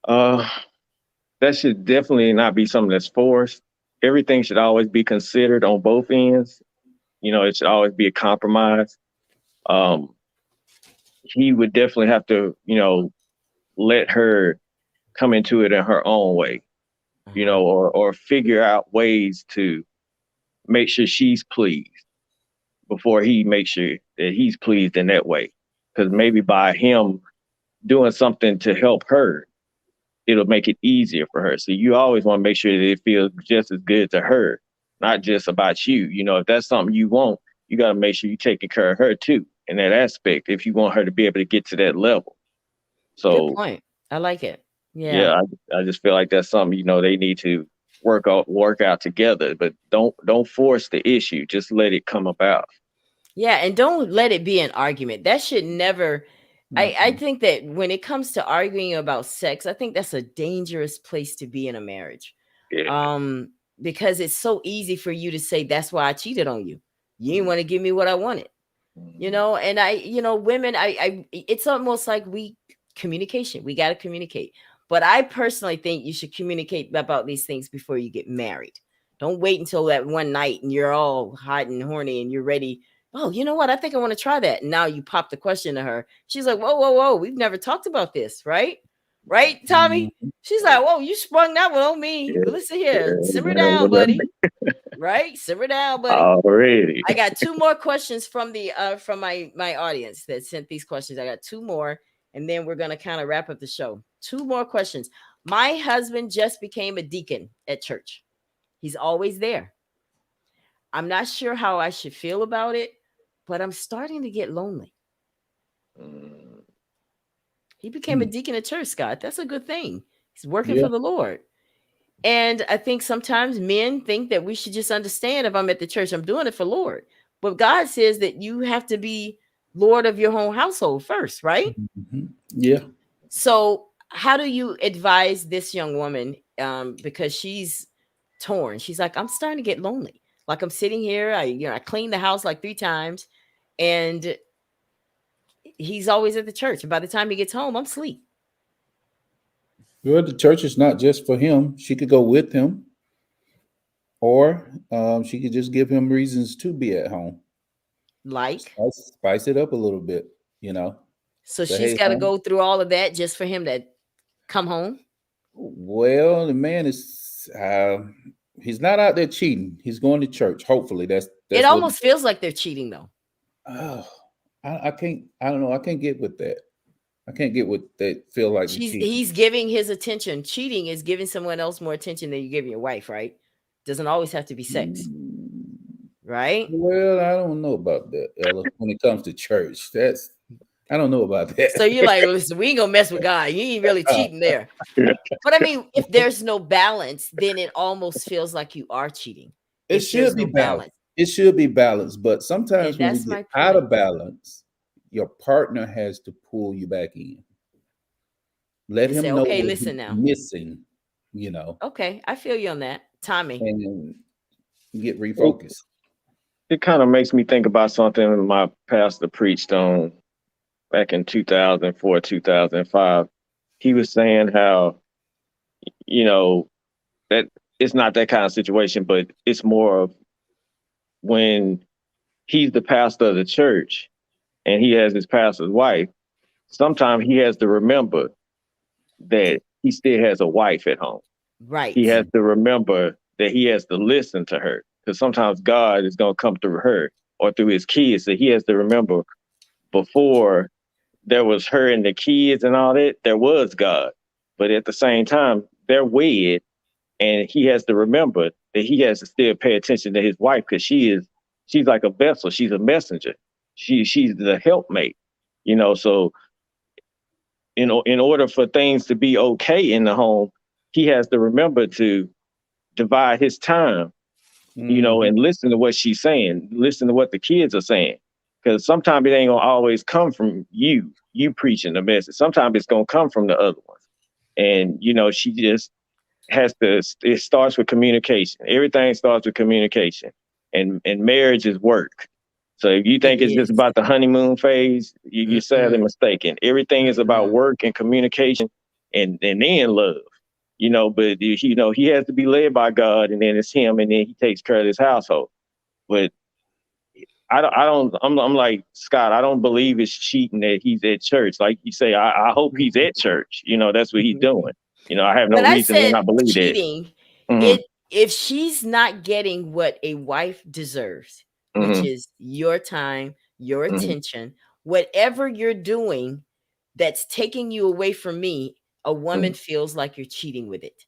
That should definitely not be something that's forced. Everything should always be considered on both ends. You know, it should always be a compromise. He would definitely have to, you know, let her come into it in her own way, you know, or figure out ways to make sure she's pleased before he makes sure that he's pleased in that way. Because maybe by him doing something to help her, it'll make it easier for her. So you always want to make sure that it feels just as good to her, not just about you. You know, if that's something you want, you got to make sure you're taking care of her too in that aspect if you want her to be able to get to that level. So good point. I like it. Yeah, I just feel like that's something, you know, they need to work out together, but don't force the issue. Just let it come about. Yeah, and don't let it be an argument. That should never. I think that when it comes to arguing about sex, I think that's a dangerous place to be in a marriage. Because it's so easy for you to say, that's why I cheated on you. You didn't want to give me what I wanted. You know, and women, it's almost like we got to communicate. But I personally think you should communicate about these things before you get married. Don't wait until that one night and you're all hot and horny and you're ready. Oh, you know what? I think I want to try that. And now you pop the question to her. She's like, whoa, whoa, whoa. We've never talked about this, right? Right, Tommy? She's like, whoa, you sprung that one on me. Well, listen here. Simmer down, buddy. Right? Simmer down, buddy. Already. I got 2 more questions from the from my audience that sent these questions. I got 2 more, and then we're gonna kind of wrap up the show. 2 more questions. My husband just became a deacon at church. He's always there. I'm not sure how I should feel about it, but I'm starting to get lonely. He became a deacon at church, Scott. That's a good thing. He's working for the Lord. And I think sometimes men think that we should just understand, if I'm at the church, I'm doing it for Lord. But God says that you have to be Lord of your own household first, right? Yeah. So how do you advise this young woman? Because she's torn. She's like, I'm starting to get lonely. Like, I'm sitting here, I clean the house like 3 times, and he's always at the church. And by the time he gets home, I'm asleep. Well, the church is not just for him. She could go with him, or she could just give him reasons to be at home. Like? Spice it up a little bit, you know. So she's got to go through all of that just for him to come home? Well, the man is, he's not out there cheating. He's going to church. Hopefully, that's it almost feels like they're cheating, though. Oh, I can't. I don't know. I can't get with that. I can't get what they feel like. He's giving his attention. Cheating is giving someone else more attention than you give your wife, right? Doesn't always have to be sex, right? Well, I don't know about that, Ella. When it comes to church, I don't know about that. So you're like, listen, we ain't gonna mess with God. He ain't really cheating there. But I mean, if there's no balance, then it almost feels like you are cheating. It should be balanced. It should be balanced, but sometimes when you get out of balance, your partner has to pull you back in. Let him know okay, listen now. Missing, you know. Okay, I feel you on that, Tommy. And get refocused. It kind of makes me think about something my pastor preached on back in 2004, 2005. He was saying how, that it's not that kind of situation, but it's more of when he's the pastor of the church and he has his pastor's wife, sometimes he has to remember that he still has a wife at home. Right. He has to remember that he has to listen to her, because sometimes God is going to come through her or through his kids. So he has to remember, before there was her and the kids and all that, there was God. But at the same time, they're wed, and he has to remember that he has to still pay attention to his wife, because she's like a vessel. She's a messenger. She's the helpmate, so in order for things to be okay in the home, he has to remember to divide his time, and listen to what she's saying, listen to what the kids are saying. Because sometimes it ain't gonna always come from you preaching the message. Sometimes it's gonna come from the other ones. And, she just has to, it starts with communication. Everything starts with communication. And marriage is work. So if you think it's just about the honeymoon phase, you're sadly mistaken. Everything is about work and communication and then love. But he has to be led by God, and then it's him, and then he takes care of his household. But I'm like Scott, I don't believe it's cheating that he's at church. Like you say, I hope he's at church. That's what he's doing. I have no reason to not believe cheating, that. If she's not getting what a wife deserves, which is your time, your attention, whatever you're doing that's taking you away from me, a woman feels like you're cheating with it.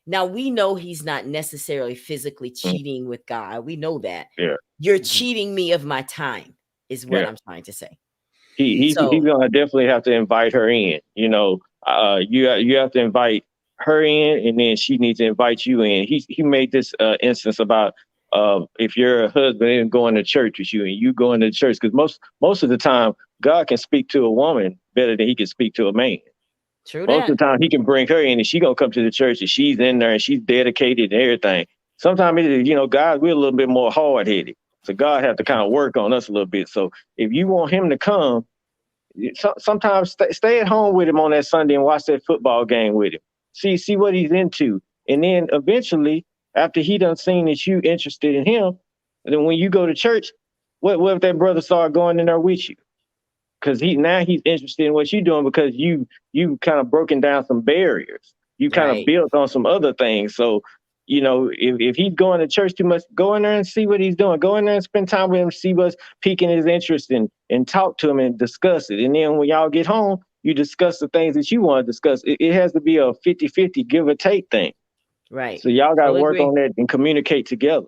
Now, we know he's not necessarily physically cheating with God. We know that. Yeah. You're cheating me of my time, is what I'm trying to say. He's gonna definitely have to invite her in. You have to invite her in, and then she needs to invite you in. He made this instance about if your husband isn't going to church with you and you going to church, because most of the time God can speak to a woman better than he can speak to a man. True Most of that. the time he can bring her in and she gonna come to the church and she's in there and she's dedicated and everything. Sometimes God, we're a little bit more hard headed. So God have to kind of work on us a little bit. So if you want him to come, sometimes stay at home with him on that Sunday and watch that football game with him. See what he's into. And then eventually, after he done seen that you interested in him, and then when you go to church, what if that brother start going in there with you? Because he's interested in what you're doing because you kind of broken down some barriers. You kind of Right. built on some other things. So, if he's going to church too much, go in there and see what he's doing. Go in there and spend time with him, see what's piquing his interest and talk to him and discuss it. And then when y'all get home, you discuss the things that you want to discuss. It has to be a 50-50 give or take thing. Right. So y'all got to Totally work agree. on that and communicate together.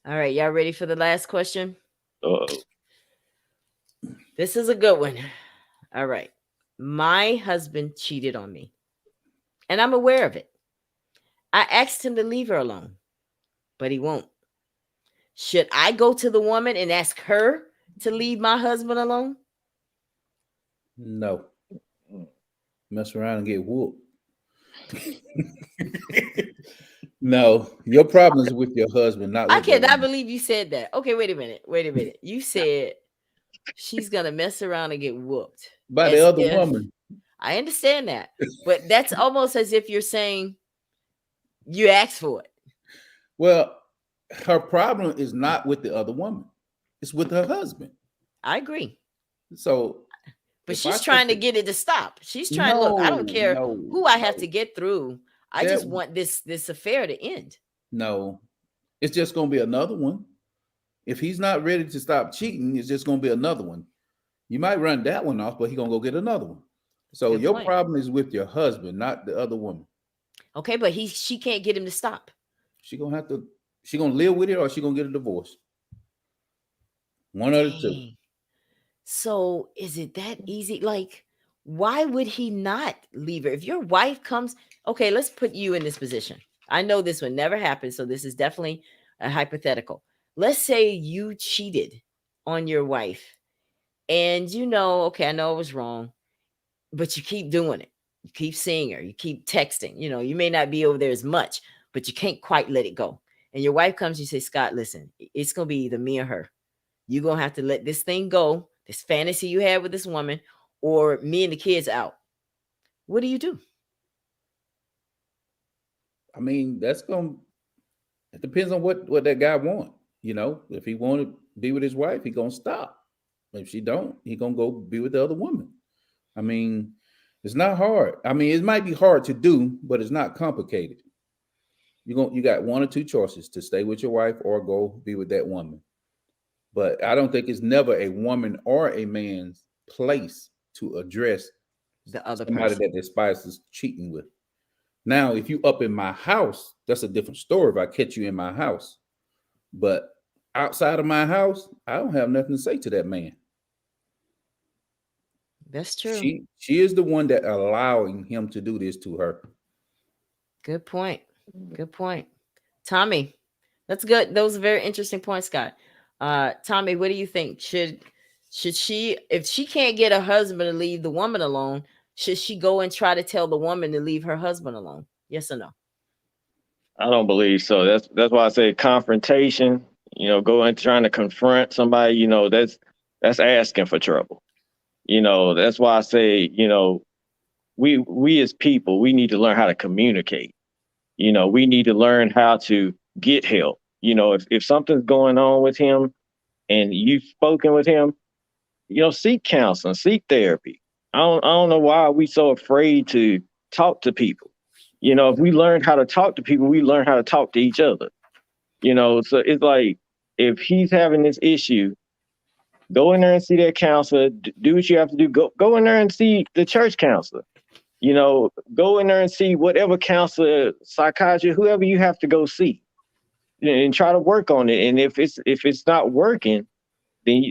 All right, y'all ready for the last question? Uh-oh. This is a good one. All right. My husband cheated on me, and I'm aware of it. I asked him to leave her alone, but he won't. Should I go to the woman and ask her to leave my husband alone? No. Mess around and get whooped. No, your problem is with your husband, not with I cannot your believe you said that. Okay, wait a minute. You said she's gonna mess around and get whooped by the as other if- woman. I understand that, but that's almost as if you're saying you asked for it. Well, her problem is not with the other woman; it's with her husband. I agree. So, But if she's I trying to take get it to stop. She's trying to look. I don't care who I have to get through. I just want this affair to end. No, it's just going to be another one. If he's not ready to stop cheating, it's just going to be another one. You might run that one off, but he's going to go get another one. So Good your point. problem is with your husband, not the other woman. Okay, but she can't get him to stop. She gonna live with it, or she gonna get a divorce. One of the two. Dang. So is it that easy? Like, why would he not leave her? If your wife comes, okay, let's put you in this position. I know this would never happen, so this is definitely a hypothetical. Let's say you cheated on your wife, and okay, I know it was wrong, but you keep doing it. You keep seeing her, you keep texting. You may not be over there as much, but you can't quite let it go. And your wife comes, you say, Scott, listen, it's gonna be either me or her. You're gonna have to let this thing go, this fantasy you had with this woman, or me and the kids out. What do you do? I mean, it depends on what that guy want. If he want to be with his wife, he gonna stop. If she don't, he gonna go be with the other woman. I mean, it's not hard. I mean, it might be hard to do, but it's not complicated. You got one or two choices: to stay with your wife or go be with that woman. But I don't think it's never a woman or a man's place to address the other somebody person that despises cheating with. Now, if you up in my house, that's a different story if I catch you in my house. But outside of my house, I don't have nothing to say to that man. That's true. She is the one that allowing him to do this to her. Good point. Tommy, that's good. Those are very interesting points, Scott. Tommy, what do you think? Should she, if she can't get her husband to leave the woman alone, should she go and try to tell the woman to leave her husband alone? Yes or no? I don't believe so. That's why I say confrontation. Go and trying to confront somebody. That's asking for trouble. That's why I say, we as people, we need to learn how to communicate. We need to learn how to get help. If something's going on with him and you've spoken with him, seek counseling, seek therapy. I don't know why we so afraid to talk to people. If we learn how to talk to people, we learn how to talk to each other. So it's like, if he's having this issue, go in there and see that counselor, do what you have to do. Go in there and see the church counselor. Go in there and see whatever counselor, psychiatrist, whoever you have to go see, and try to work on it. And if it's not working, then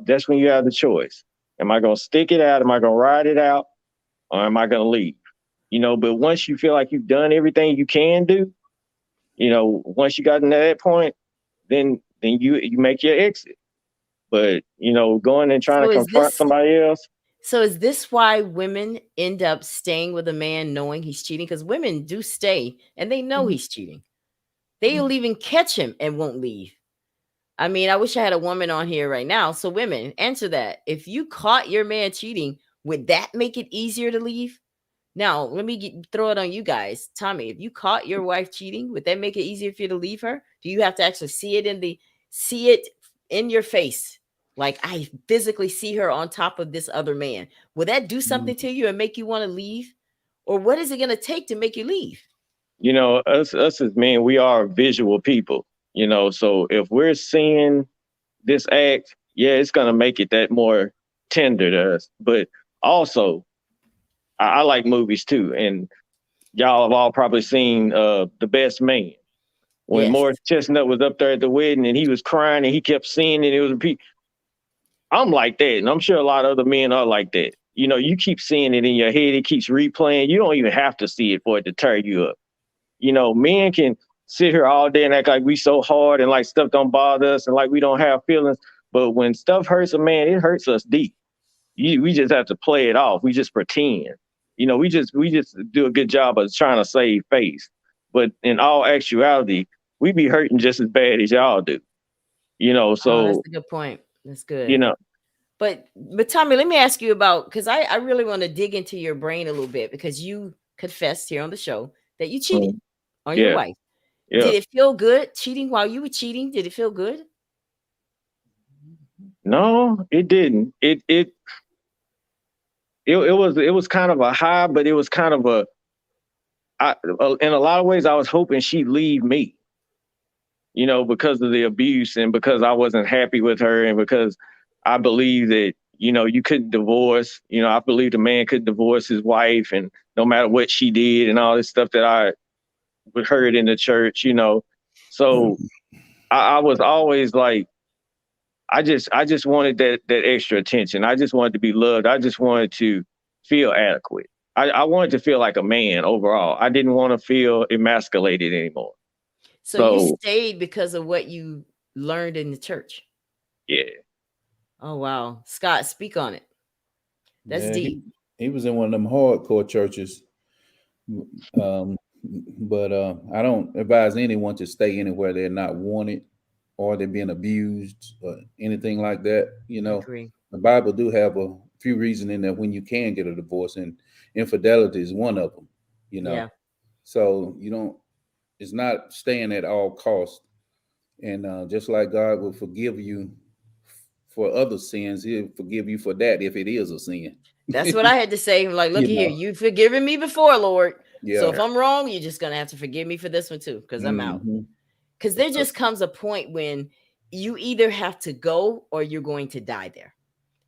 that's when you have the choice. Am I going to stick it out? Am I going to ride it out? Or am I going to leave? But once you feel like you've done everything you can do, once you got to that point, then you make your exit. But, going and trying to confront somebody else. So is this why women end up staying with a man knowing he's cheating? Because women do stay and they know he's cheating. They'll even catch him and won't leave. I mean, I wish I had a woman on here right now. So women, answer that. If you caught your man cheating, would that make it easier to leave? Now, let me throw it on you guys. Tommy, if you caught your wife cheating, would that make it easier for you to leave her? Do you have to actually see it in your face? Like I physically see her on top of this other man. Will that do something to you and make you want to leave? Or what is it going to take to make you leave? You know, us as men, we are visual people. You know, so if we're seeing this act, yeah, it's gonna make it that more tender to us. But also, I like movies too, and y'all have all probably seen The Best Man. When Yes. Morris Chestnut was up there at the wedding and he was crying and he kept seeing it, it was repeat. I'm like that, and I'm sure a lot of other men are like that. You know, you keep seeing it in your head, it keeps replaying. You don't even have to see it for it to tear you up. You know, men can sit here all day and act like we so hard and like stuff don't bother us and like we don't have feelings. But when stuff hurts a man, it hurts us deep. We just have to play it off. We just pretend. You know, we just do a good job of trying to save face. But in all actuality, we be hurting just as bad as y'all do. You know, so that's a good point. That's good. You know. But Tommy, let me ask you about, because I really want to dig into your brain a little bit, because you confessed here on the show that you cheated on your wife. Yeah. Did it feel good cheating while you were cheating? Did it feel good? No, it didn't. It was kind of a high, but it was kind of in a lot of ways, I was hoping she'd leave me, you know, because of the abuse and because I wasn't happy with her and because I believe that, you know, you couldn't divorce. You know, I believe a man could divorce his wife and no matter what she did and all this stuff that I heard in the church, you know. So I was always like, I just wanted that extra attention. I just wanted to be loved. I just wanted to feel adequate. I wanted to feel like a man overall. I didn't want to feel emasculated anymore. So you stayed because of what you learned in the church? Yeah. Oh, wow. Scott, speak on it. That's deep. He was in one of them hardcore churches. But I don't advise anyone to stay anywhere they're not wanted or they're being abused or anything like that. You know, the Bible do have a few reasons in there when you can get a divorce, and infidelity is one of them, you know. Yeah. So you don't, it's not staying at all costs. And just like God will forgive you for other sins, he'll forgive you for that if it is a sin. That's what I had to say. Like, look here, you've forgiven me before, Lord. Yeah. So if I'm wrong, you're just going to have to forgive me for this one too, because I'm out. Because there just comes a point when you either have to go or you're going to die there.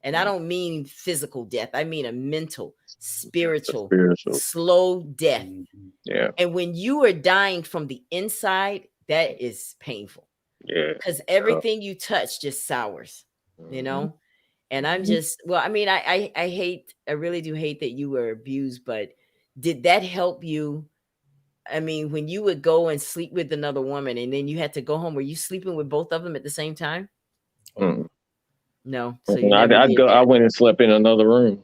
And I don't mean physical death. I mean a mental, spiritual, slow death. Yeah. And when you are dying from the inside, that is painful. Yeah. Because everything you touch just sours, you know? And I'm just, well, I mean, I really do hate that you were abused, but did that help you? I mean, when you would go and sleep with another woman and then you had to go home, were you sleeping with both of them at the same time? No. So you I went and slept in another room.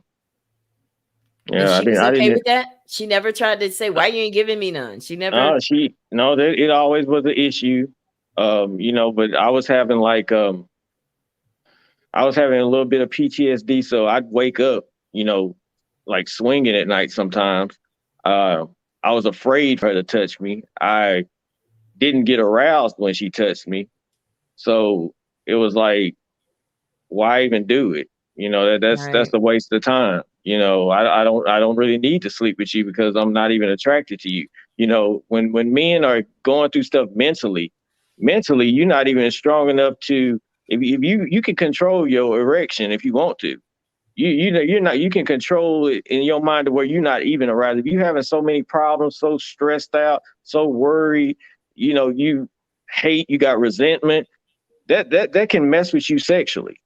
Yeah, she was okay with that. She never tried to say, why you ain't giving me none? She never. It always was an issue. You know, but I was having a little bit of PTSD, so I'd wake up, you know, like swinging at night sometimes. I was afraid for her to touch me. I didn't get aroused when she touched me. So it was like, why even do it? You know, that's a waste of time. You know, I don't really need to sleep with you because I'm not even attracted to you. You know, when men are going through stuff mentally, you're not even strong enough to, if you can control your erection if you want to. You can control it in your mind to where you're not even aroused. If you're having so many problems, so stressed out, so worried, you know, you hate, you got resentment, that can mess with you sexually.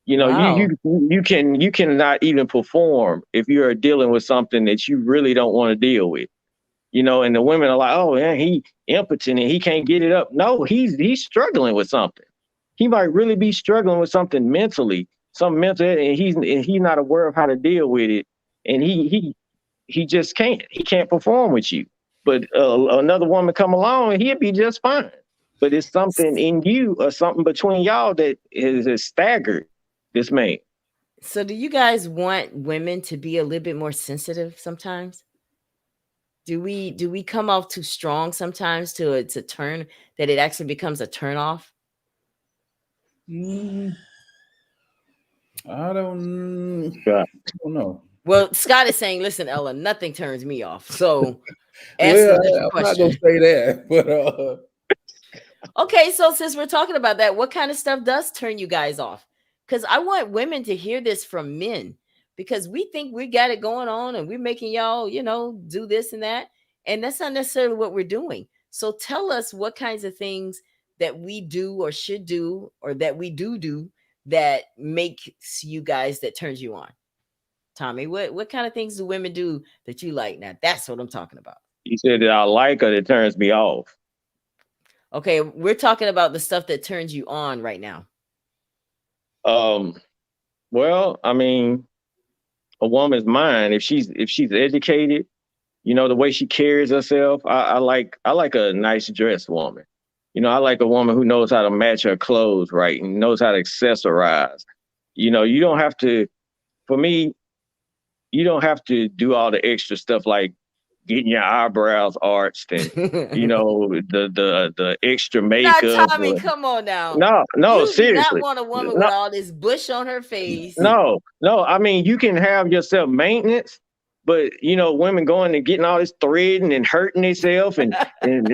You know, you cannot even perform if you're dealing with something that you really don't want to deal with. You know, and the women are like, oh man, he impotent and he can't get it up. No, he's struggling with something. He might really be struggling with something mentally. some mental, and he's not aware of how to deal with it, and he just can't. He can't perform with you. But another woman come along, and he'd be just fine. But it's something in you or something between y'all that is staggered this man. So do you guys want women to be a little bit more sensitive sometimes? Do we come off too strong sometimes to turn that it actually becomes a turn off? I don't know. Well, Scott is saying, listen, Ella, nothing turns me off. So Well, a different I'm not question. gonna say that, but Okay, so since we're talking about that, what kind of stuff does turn you guys off? Because I want women to hear this from men, because we think we got it going on and we're making y'all, do this and that. And that's not necessarily what we're doing. So tell us what kinds of things that we do or should do or that we do that makes you guys, that turns you on. Tommy, what kind of things do women do that you like? Now, that's what I'm talking about. You said that I like her, that turns me off. Okay, we're talking about the stuff that turns you on right now. Well, I mean, a woman's mind, if she's educated, the way she carries herself, I like a nice dressed woman. I like a woman who knows how to match her clothes right and knows how to accessorize. You don't have to, for me, you don't have to do all the extra stuff like getting your eyebrows arched and the extra makeup. Now, Tommy, come on now. No, you seriously. You do not want a woman with all this bush on her face. No. I mean, you can have your self maintenance, but women going and getting all this threading and hurting themselves and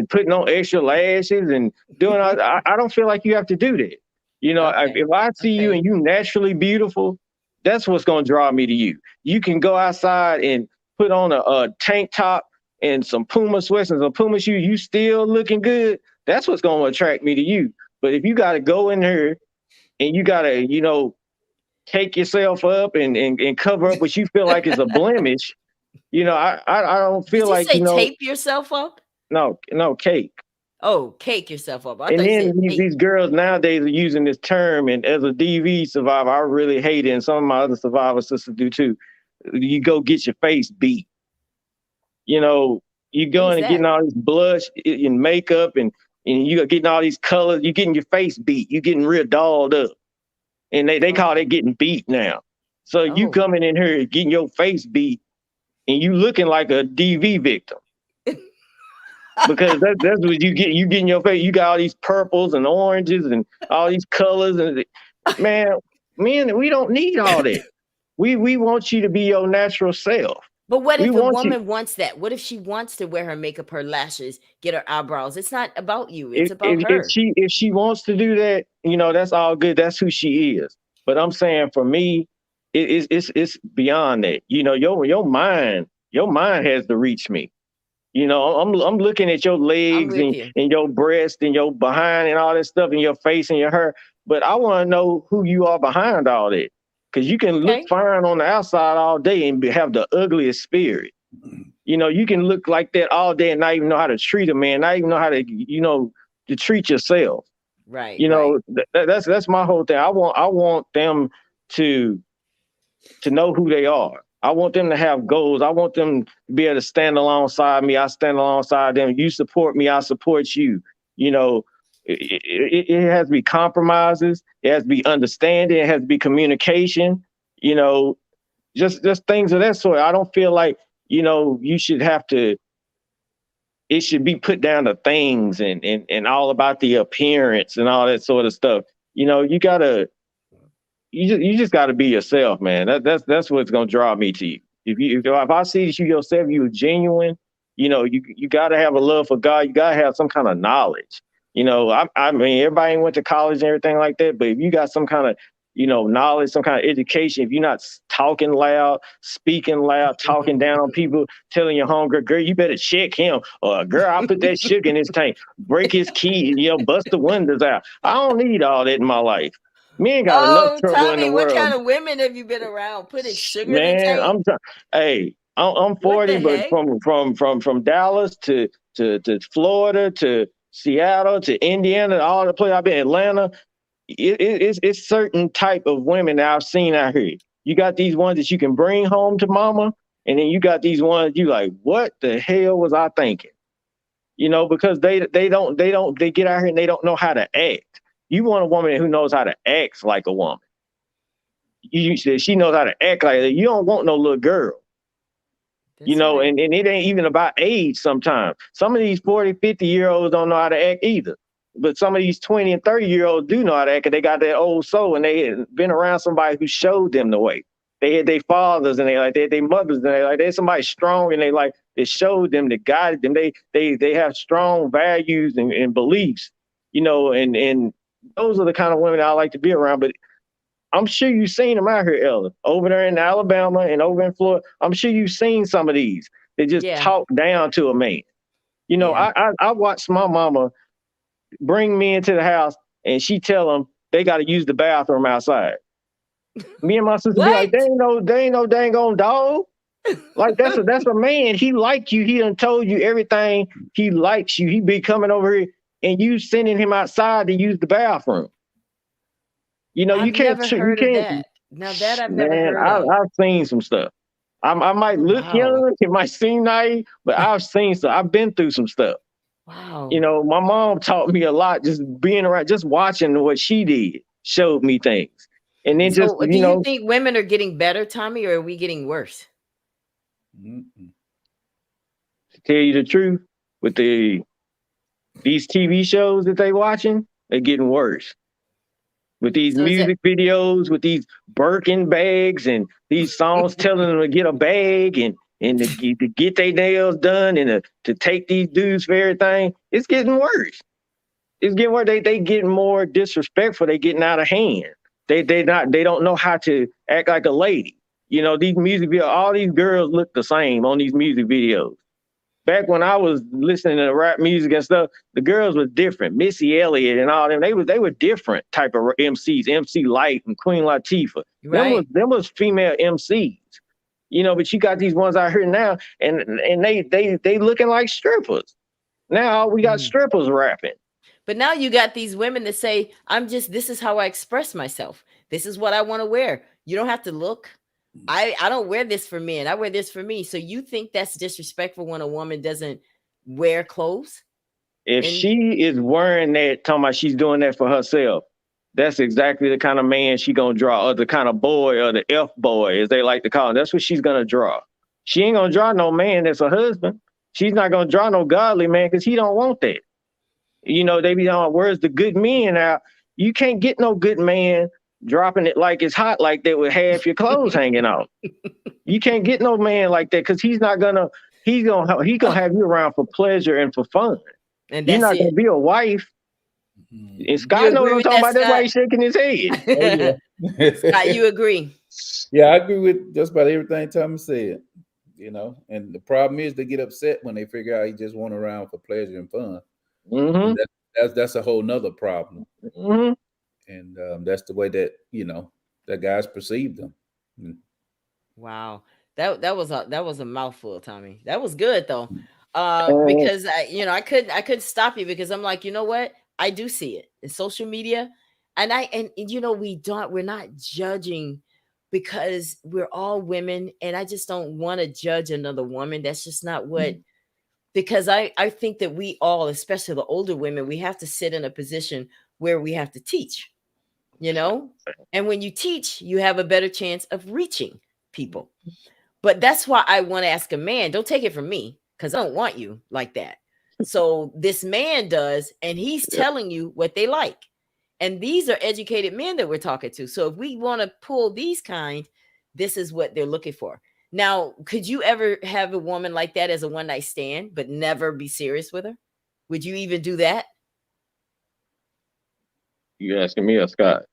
putting on extra lashes and doing all. I don't feel like you have to do that. If I see you and you naturally beautiful, that's what's going to draw me to you. You can go outside and put on a tank top and some Puma sweats and some Puma shoes. You still looking good. That's what's going to attract me to you. But if you got to go in here and you got to, take yourself up and cover up what you feel like is a blemish, I don't feel like, tape yourself up? No, cake. Oh, cake yourself up. And then these girls nowadays are using this term, and as a DV survivor, I really hate it, and some of my other survivor sisters do too. You go get your face beat. You go in and getting all this blush and makeup and you getting all these colors, you getting your face beat, you getting real dolled up. And they call it getting beat now. So you coming in here getting your face beat and you looking like a DV victim. Because that's what you get. You get in your face. You got all these purples and oranges and all these colors. And man, we don't need all that. We want you to be your natural self. But what if a woman wants that? What if she wants to wear her makeup, her lashes, get her eyebrows? It's not about you. It's about her. If she wants to do that, that's all good. That's who she is. But I'm saying for me, it's beyond that. Your mind has to reach me. I'm looking at your legs and your breast and your behind and all that stuff and your face and your hair. But I want to know who you are behind all that. Because you can look fine on the outside all day and have the ugliest spirit. You can look like that all day and not even know how to treat a man, not even know how to, to treat yourself. Right. That's my whole thing. I want them to know who they are. I want them to have goals. I want them to be able to stand alongside me. I stand alongside them. You support me. I support you. It has to be compromises. It has to be understanding. It has to be communication. Just things of that sort. I don't feel like you should have to. It should be put down to things and all about the appearance and all that sort of stuff. You just gotta be yourself, man. That's what's gonna draw me to you. If I see that you yourself, you're genuine. You gotta have a love for God. You gotta have some kind of knowledge. I mean, everybody went to college and everything like that, but if you got some kind of knowledge, some kind of education, if you're not talking loud, speaking loud, talking down on people, telling your homegirl, girl, you better check him, or girl, I'll put that sugar in his tank, break his key, bust the windows out. I don't need all that in my life. Men got enough trouble in the world. What kind of women have you been around? Putting sugar in the tank? I'm 40, but from Dallas to Florida to Seattle to Indiana, all the places I've been, Atlanta. it's certain type of women that I've seen out here. You got these ones that you can bring home to mama, and then you got these ones you like, what the hell was I thinking? You know, because they get out here and they don't know how to act. You want a woman who knows how to act like a woman. You said she knows how to act like that. You don't want no little girl. You know, and it ain't even about age sometimes. Some of these 40, 50-year-olds don't know how to act either. But some of these 20 and 30-year-olds do know how to act, and they got that old soul, and they had been around somebody who showed them the way. They had their fathers, and they had their mothers, and they had somebody strong, and they showed them, that guided them. They have strong values and beliefs, you know, and those are the kind of women I like to be around. But I'm sure you've seen them out here, Ella, over there in Alabama and over in Florida. I'm sure you've seen some of these. They just talk down to a man. You know, I watched my mama bring me into the house and she tell them they got to use the bathroom outside. Me and my sister be like, they ain't no dang on dog. Like that's a man. He like you. He done told you everything. He likes you. He be coming over here and you sending him outside to use the bathroom. You know, I've you can't. never heard of that. Now that I've never heard of. I've seen some stuff. I might look young, it might seem naive, but I've seen stuff. I've been through some stuff. Wow. You know, my mom taught me a lot. Just being around, just watching what she did, showed me things. And then So do you think women are getting better, Tommy, or are we getting worse? To tell you the truth, with these TV shows that they watching, they're getting worse. With these music videos, with these Birkin bags and these songs telling them to get a bag and to get their nails done and to take these dudes for everything, it's getting worse. It's getting worse. They getting more disrespectful. They getting out of hand. They don't know how to act like a lady. You know, these music videos, all these girls look the same on these music videos. Back when I was listening to rap music and stuff, the girls were different. Missy Elliott and all them, they were different type of MCs. MC Light and Queen Latifah. Right. Them was female MCs. You know, but you got these ones out here now, and they looking like strippers. Now we got strippers rapping. But now you got these women that say, this is how I express myself. This is what I want to wear. You don't have to look. I don't wear this for men. I wear this for me. So you think that's disrespectful when a woman doesn't wear clothes? If she is wearing that, talking about she's doing that for herself, that's exactly the kind of man she gonna draw, or the kind of boy, or the F boy, as they like to call him. That's what she's gonna draw. She ain't gonna draw no man that's a husband. She's not gonna draw no godly man because he don't want that. You know, they be on, where's the good men out? You can't get no good man dropping it like it's hot like that with half your clothes hanging out. You can't get no man like that because he's gonna have you around for pleasure and for fun. And you're not gonna be a wife. And Scott knows what I'm talking about. That's why he's shaking his head. Oh, yeah. Scott, you agree? Yeah, I agree with just about everything Tommy said. You know, and the problem is they get upset when they figure out he just went around for pleasure and fun. Mm-hmm. And that's a whole nother problem. Mm-hmm. And that's the way that, you know, that guys perceive them. Wow, that was a mouthful, Tommy. That was good though, because I couldn't stop you because I'm like, you know what, I do see it in social media, and you know we're not judging because we're all women, and I just don't want to judge another woman. That's just not what. Because I think that we all, especially the older women, we have to sit in a position where we have to teach, you know? And when you teach, you have a better chance of reaching people. But that's why I want to ask a man, don't take it from me, because I don't want you like that. So this man does, and he's telling you what they like. And these are educated men that we're talking to. So if we want to pull these kind, this is what they're looking for. Now, could you ever have a woman like that as a one night stand, but never be serious with her? Would you even do that? You asking me or Scott?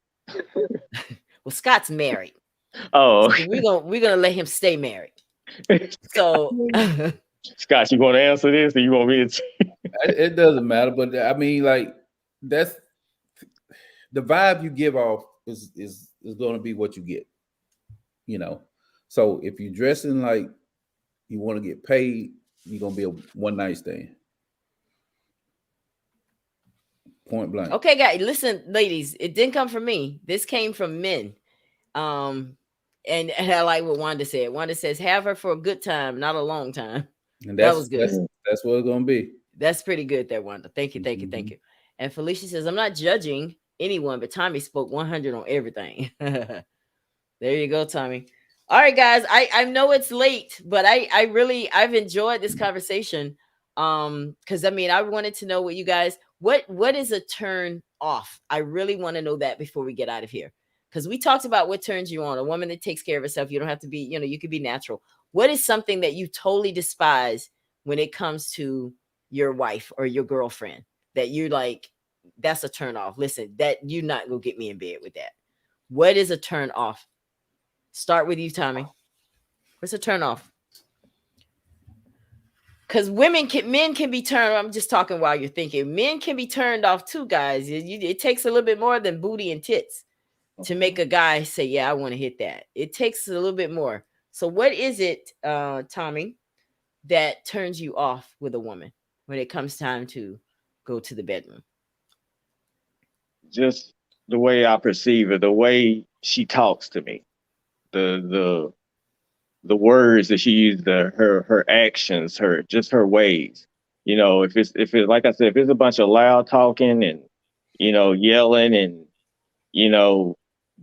Well, Scott's married. Oh, so we're gonna let him stay married. So, Scott, you want to answer this, or you want me to? It doesn't matter, but I mean, like that's the vibe you give off is going to be what you get. You know. So if you're dressing like you want to get paid, you're gonna be a one night stand. Point blank. Okay, guys, listen, ladies, it didn't come from me. This came from men. And I like what Wanda said. Wanda says, have her for a good time, not a long time. And that was good. That's what it's gonna be. That's pretty good there, Wanda. Thank you, thank you, thank you. And Felicia says, I'm not judging anyone, but Tommy spoke 100 on everything. There you go, Tommy. All right, guys. I know it's late, but I've enjoyed this conversation. Because I mean, I wanted to know what you guys, what is a turn off? I really want to know that before we get out of here. Because we talked about what turns you on. A woman that takes care of herself. You don't have to be, you could be natural. What is something that you totally despise when it comes to your wife or your girlfriend that you're like, that's a turn off? Listen, that you're not gonna get me in bed with that. What is a turn off? Start with you, Tommy. What's a turn off? Because men can be turned. I'm just talking while you're thinking. Men can be turned off too, guys. It takes a little bit more than booty and tits to make a guy say, yeah, I want to hit that. It takes a little bit more. So what is it, Tommy, that turns you off with a woman when it comes time to go to the bedroom? Just the way I perceive her, the way she talks to me, the words that she uses, her actions, her ways. If it's like I said, if it's a bunch of loud talking and yelling and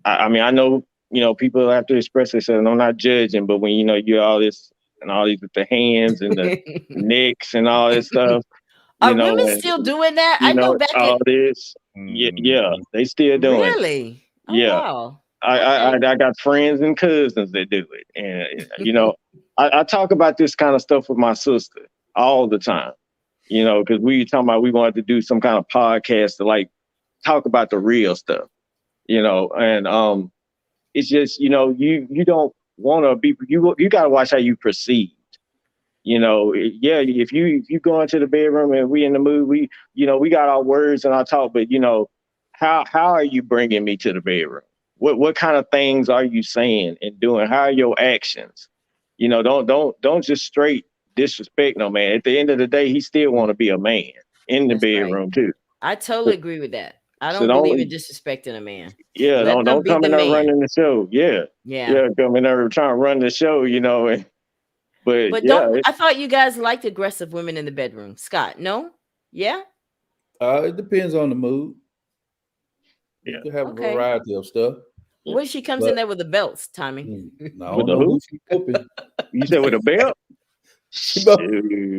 I mean, I know, people have to express themselves, and I'm not judging, but when, you all this and all these with the hands and the necks and all this stuff, Are women still doing that? I know back all in... this. Yeah, they still doing it. Really? Oh, yeah. wow. I got friends and cousins that do it. And, I talk about this kind of stuff with my sister all the time, because we were talking about we wanted to do some kind of podcast to like talk about the real stuff. And it's just, you don't want to be, you got to watch how you perceive. If you go into the bedroom and we in the mood, we got our words and our talk, but how are you bringing me to the bedroom? What kind of things are you saying and doing? How are your actions? Don't just straight disrespect no man. At the end of the day, he still want to be a man in the bedroom too. I totally agree with that. I don't believe in disrespecting a man. Yeah, don't come in there running the show. Yeah, come in there trying to run the show, But I thought you guys liked aggressive women in the bedroom. Scott, no? Yeah? It depends on the mood. Yeah. You can have a variety of stuff. What if she comes in there with the belts, Tommy? No, with the who? You said with a belt? Shoot,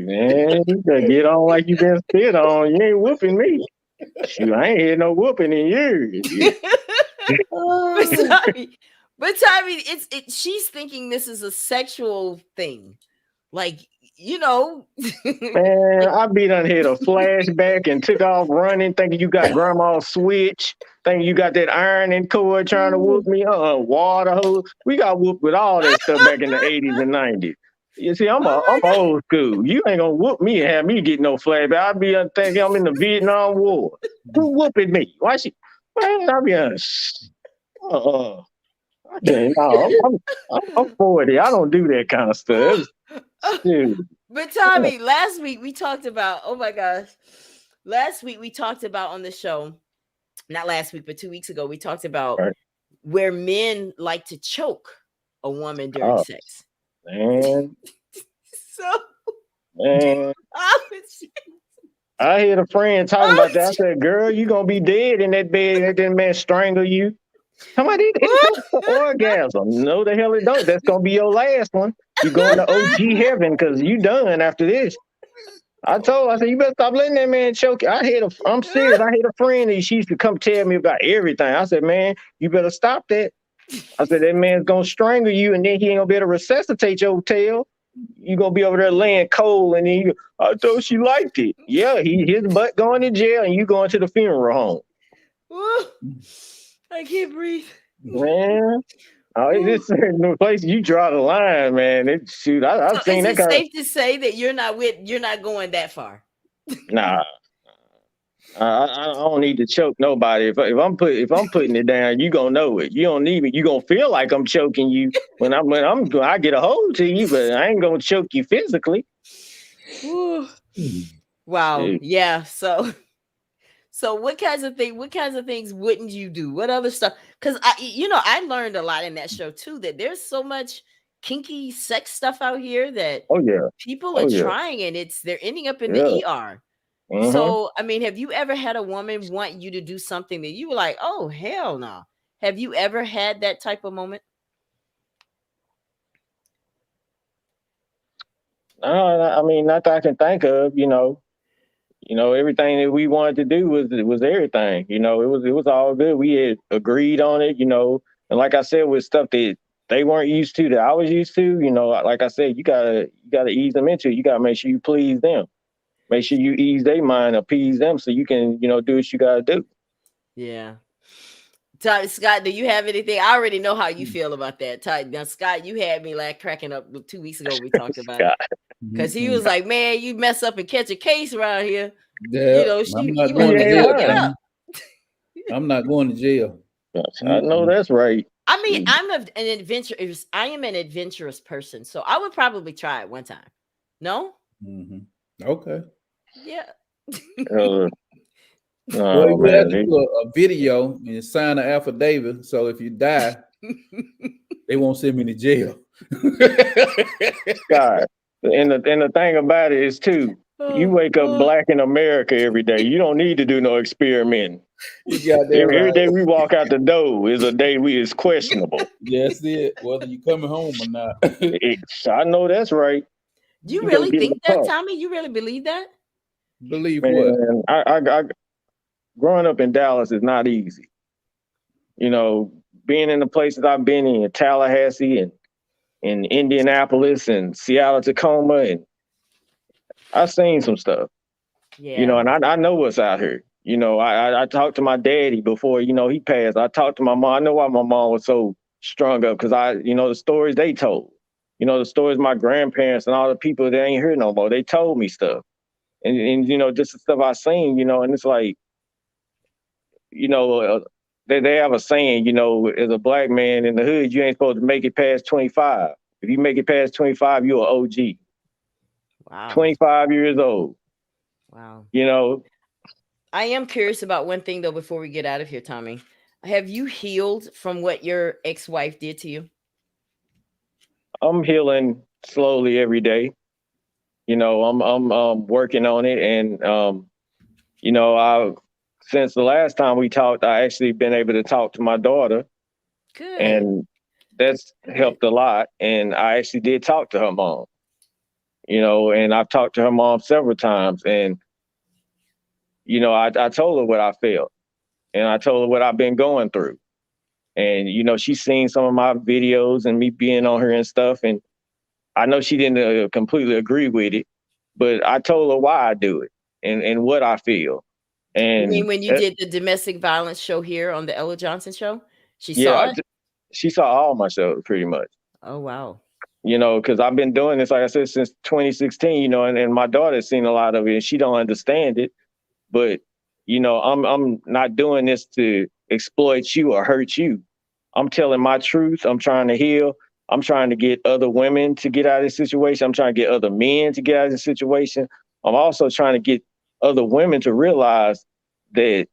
man, you better get on like you been spit on. You ain't whooping me. Shoot, I ain't had no whooping in years. But Tommy, she's thinking this is a sexual thing. Like, Man, I be done hit a flashback and took off running, thinking you got grandma's switch, thinking you got that ironing cord trying to whoop me. Water hose. We got whooped with all that stuff back in the 80s and 90s. You see, I'm old school. You ain't gonna whoop me and have me get no flashback. I be thinking I'm in the Vietnam War. Who whooping me? Why she? Man, I be I'm 40. I don't do that kind of stuff. Dude. But Tommy, last week we talked about, oh my gosh. Last week we talked about on the show, not last week, but 2 weeks ago, we talked about where men like to choke a woman during sex. Man. Man. I heard a friend talking about that. I said, girl, you gonna be dead in that bed and that man strangle you. Somebody orgasm. No, the hell it don't. That's gonna be your last one. You going to OG heaven because you done after this. I said, you better stop letting that man choke you. I'm serious. I had a friend that she used to come tell me about everything. I said, man, you better stop that. I said, that man's gonna strangle you and then he ain't gonna be able to resuscitate your tail. You gonna be over there laying cold and then I thought she liked it. Yeah, his butt going to jail and you going to the funeral home. I can't breathe. Man. It's certain places you draw the line, man. I've seen that kind. Safe to say that you're not going that far. Nah, I don't need to choke nobody. If I'm putting it down, you gonna know it. You don't need me. You gonna feel like I'm choking you when I get a hold to you, but I ain't gonna choke you physically. Wow. Yeah. So So what kinds of things wouldn't you do? What other stuff? Because I learned a lot in that show too, that there's so much kinky sex stuff out here that Oh yeah. people are Oh yeah. trying, and they're ending up in Yeah. the ER. Mm-hmm. So, I mean, have you ever had a woman want you to do something that you were like, oh, hell no? Have you ever had that type of moment? I mean, not that I can think of. Everything that we wanted to do was everything. It was all good. We had agreed on it. And like I said, with stuff that they weren't used to, that I was used to. Like I said, you gotta ease them into it. You gotta make sure you please them. Make sure you ease their mind, appease them, so you can do what you gotta do. Yeah. Scott, do you have anything? I already know how you feel about that. Now, Scott, you had me like cracking up 2 weeks ago. We talked about it because he was like, "Man, you mess up and catch a case around here." Yeah, I'm not going to jail. I'm not going to jail. I know that's right. I mean, I am an adventurous person, so I would probably try it one time. No. Okay. Yeah. Well, you have to do a video and sign an affidavit. So if you die, they won't send me to jail. God, and the thing about it is too, you wake up black in America every day. You don't need to do no experimenting. You got that every right. day we walk out the door is a day is questionable. Yes, it. Whether you coming home or not. I know that's right. Do you really think that, Tommy? You really believe that? Believe what? I growing up in Dallas is not easy. Being in the places I've been in Tallahassee and in Indianapolis and Seattle, Tacoma, and I've seen some stuff. Yeah. And I know what's out here. I talked to my daddy before, he passed. I talked to my mom. I know why my mom was so strung up, because the stories they told. The stories my grandparents and all the people that ain't here no more, they told me stuff. And just the stuff I seen, and it's like, they have a saying, as a black man in the hood, you ain't supposed to make it past 25. If you make it past 25, you're an OG. Wow. 25 years old. Wow. I am curious about one thing though before we get out of here, Tommy. Have you healed from what your ex-wife did to you? I'm healing slowly every day. I'm working on it, and I since the last time we talked, I actually been able to talk to my daughter. Good. And that's helped a lot. And I actually did talk to her mom. And I've talked to her mom several times, and I told her what I felt, and I told her what I've been going through. And she's seen some of my videos and me being on her and stuff, and I know she didn't completely agree with it, but I told her why I do it and what I feel. And you mean when you did the domestic violence show here on the Ella Johnson show? She saw it? She saw all my shows pretty much. Oh, wow. Because I've been doing this, like I said, since 2016, and my daughter's seen a lot of it, and she don't understand it. But, I'm not doing this to exploit you or hurt you. I'm telling my truth. I'm trying to heal. I'm trying to get other women to get out of this situation. I'm trying to get other men to get out of this situation. I'm also trying to get other women to realize that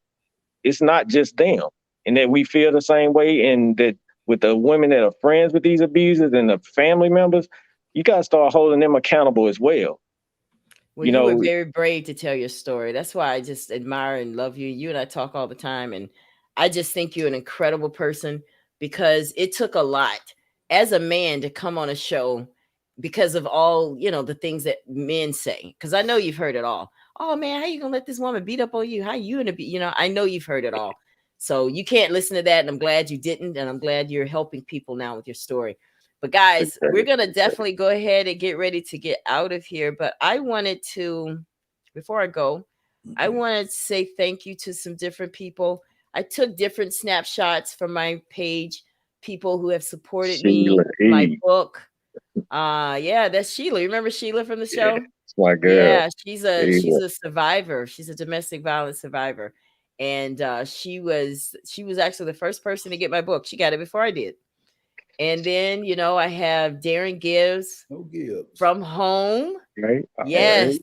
it's not just them, and that we feel the same way, and that with the women that are friends with these abusers and the family members, you got to start holding them accountable as well. Well, you were very brave to tell your story. That's why I just admire and love you. You and I talk all the time, and I just think you're an incredible person, because it took a lot as a man to come on a show because of all, the things that men say. Because I know you've heard it all. Oh man, how you gonna let this woman beat up on you? How you gonna be? I know you've heard it all. So you can't listen to that, and I'm glad you didn't, and I'm glad you're helping people now with your story. But guys, we're gonna definitely go ahead and get ready to get out of here. But I wanted to, before I go, I wanted to say thank you to some different people. I took different snapshots from my page, people who have supported me, my book. Yeah, that's Sheila. You remember Sheila from the show? My girl. Yeah, she's a survivor. She's a domestic violence survivor. And she was actually the first person to get my book. She got it before I did. And then, I have Darren Gibbs from home. Right. Yes,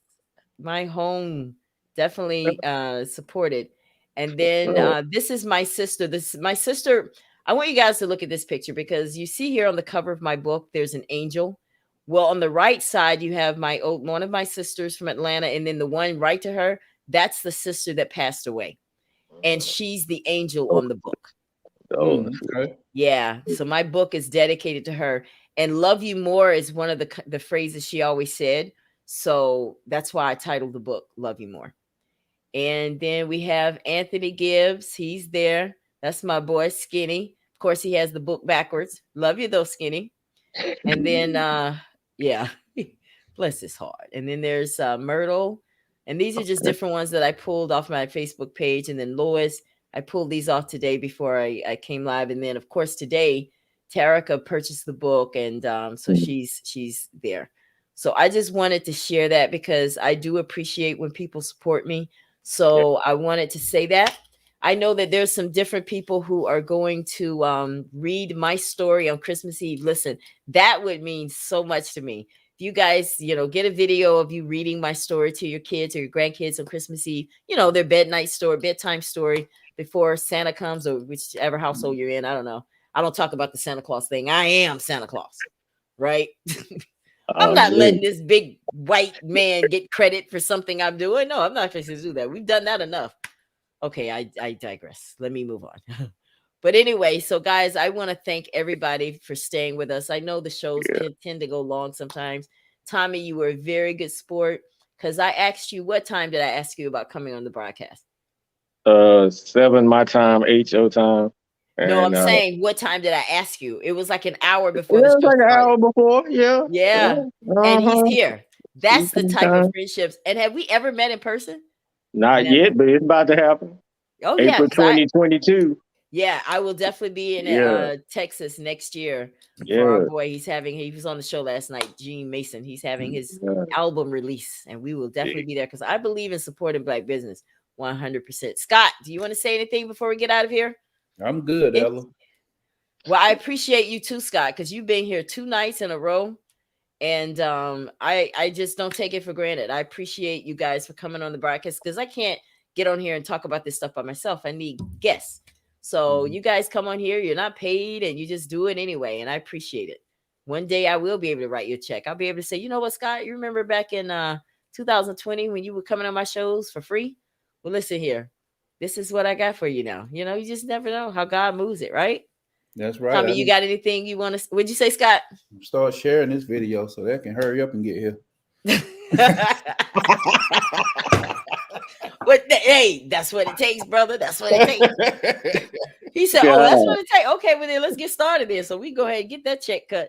my home definitely supported. And then this is my sister. This is my sister. I want you guys to look at this picture because you see here on the cover of my book, there's an angel. Well, on the right side, you have one of my sisters from Atlanta, and then the one right to her, that's the sister that passed away, and she's the angel on the book. Okay. Yeah. So my book is dedicated to her, and "Love You More" is one of the phrases she always said. So that's why I titled the book "Love You More." And then we have Anthony Gibbs. He's there. That's my boy, Skinny. Of course, he has the book backwards. Love you though, Skinny. And then, yeah, bless his heart. And then there's Myrtle. And these are just different ones that I pulled off my Facebook page. And then Lois, I pulled these off today before I came live. And then, of course, today, Tarika purchased the book. And so she's there. So I just wanted to share that because I do appreciate when people support me. So I wanted to say that. I know that there's some different people who are going to read my story on Christmas Eve. Listen, that would mean so much to me. If you guys, get a video of you reading my story to your kids or your grandkids on Christmas Eve, their bedtime story before Santa comes, or whichever household you're in. I don't know. I don't talk about the Santa Claus thing. I am Santa Claus, right? I'm not letting this big white man get credit for something I'm doing. No, I'm not going to do that. We've done that enough. Okay, I digress. Let me move on. But anyway, so guys, I want to thank everybody for staying with us. I know the shows can tend to go long sometimes. Tommy, you were a very good sport because I asked you, what time did I ask you about coming on the broadcast? 7 my time, 8 your time. No, I'm saying, what time did I ask you? It was like an hour before it the show was like an started. hour before, yeah. Yeah. And he's here. That's the type of friendships. And have we ever met in person? Not Never. yet, but it's about to happen. Oh, yeah. April 2022. Yeah, I will definitely be in Texas next year for our boy. He was on the show last night, Gene Mason. He's having his album release, and we will definitely be there because I believe in supporting Black business 100%. Scott, do you want to say anything before we get out of here? I'm good, Ella. Well, I appreciate you too, Scott, because you've been here 2 nights in a row. And I just don't take it for granted. I appreciate you guys for coming on the broadcast because I can't get on here and talk about this stuff by myself. I need guests. So you guys come on here, you're not paid, and you just do it anyway. And I appreciate it. One day I will be able to write you a check. I'll be able to say, you know what, Scott, you remember back in 2020 when you were coming on my shows for free? Well, listen here. This is what I got for you now. You just never know how God moves it, right? That's right. Tommy, you got anything you want to? What'd you say, Scott? Start sharing this video so they can hurry up and get here. Hey, that's what it takes, brother. That's what it takes. He said, "Oh, that's what it takes." Okay, well then let's get started then. So we go ahead and get that check cut.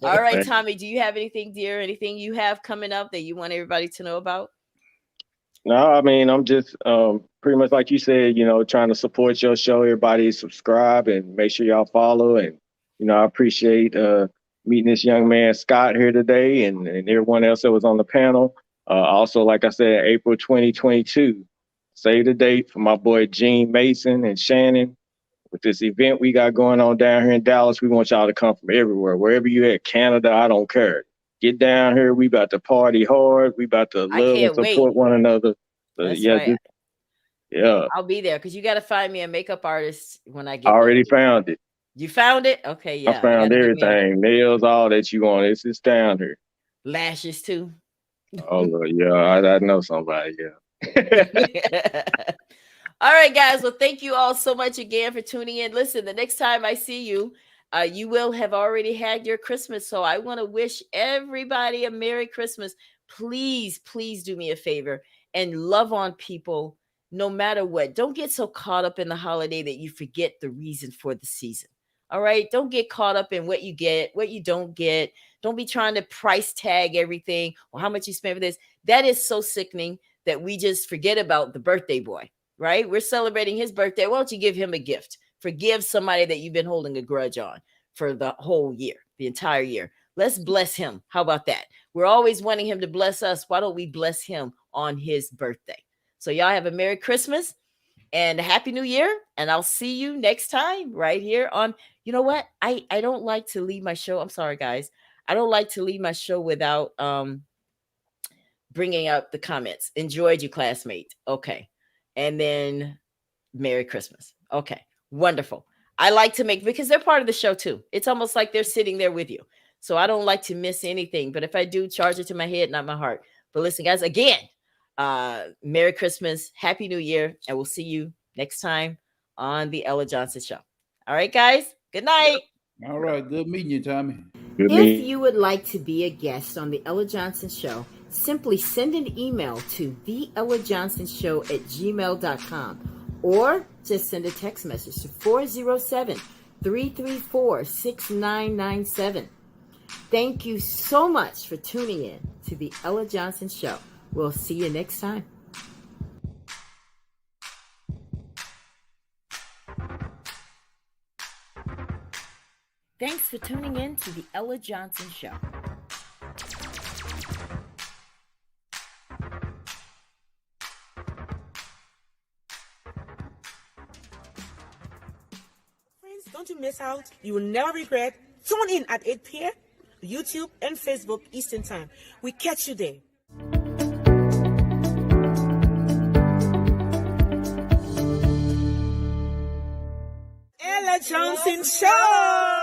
All right, Tommy, do you have anything, dear? Anything you have coming up that you want everybody to know about? No, I mean, I'm just pretty much like you said, trying to support your show. Everybody subscribe and make sure y'all follow. And, I appreciate meeting this young man, Scott, here today and everyone else that was on the panel. Also, like I said, April 2022, save the date for my boy Gene Mason and Shannon. With this event we got going on down here in Dallas, we want y'all to come from everywhere. Wherever you at, Canada, I don't care. Get down here. We about to party hard. We about to love and support one another. So, that's right. Yeah. I'll be there because you got to find me a makeup artist when I get I already found it. You found it? Okay, yeah. I found everything. Nails, all that you want. It's just down here. Lashes too. Oh, yeah. I know somebody, yeah. All right, guys. Well, thank you all so much again for tuning in. Listen, the next time I see you, you will have already had your Christmas. So I want to wish everybody a Merry Christmas. Please, please do me a favor and love on people no matter what. Don't get so caught up in the holiday that you forget the reason for the season. All right. Don't get caught up in what you get, what you don't get. Don't be trying to price tag everything or how much you spend for this. That is so sickening that we just forget about the birthday boy, right? We're celebrating his birthday. Why don't you give him a gift? Forgive somebody that you've been holding a grudge on for the whole year, the entire year. Let's bless him. How about that? We're always wanting him to bless us. Why don't we bless him on his birthday? So y'all have a Merry Christmas and a Happy New Year. And I'll see you next time right here on, you know what? I don't like to leave my show. I'm sorry, guys. I don't like to leave my show without bringing up the comments. Enjoyed you, classmate. Okay. And then Merry Christmas. Okay, wonderful. I like to make, because they're part of the show too. It's almost like they're sitting there with you. So I don't like to miss anything. But if I do, charge it to my head, not my heart. But listen, guys, again, Merry Christmas, Happy New Year, and we'll see you next time on the Ella Johnson Show. All right, guys. Good night. All right. Good meeting you, Tommy. If you would like to be a guest on the Ella Johnson Show, simply send an email to theellajohnsonshow@gmail.com or just send a text message to 407-334-6997. Thank you so much for tuning in to the Ella Johnson Show. We'll see you next time. Thanks for tuning in to the Ella Johnson Show. Friends, don't you miss out. You will never regret. Tune in at 8 p.m. YouTube and Facebook Eastern Time. We catch you there. Ella Johnson Show.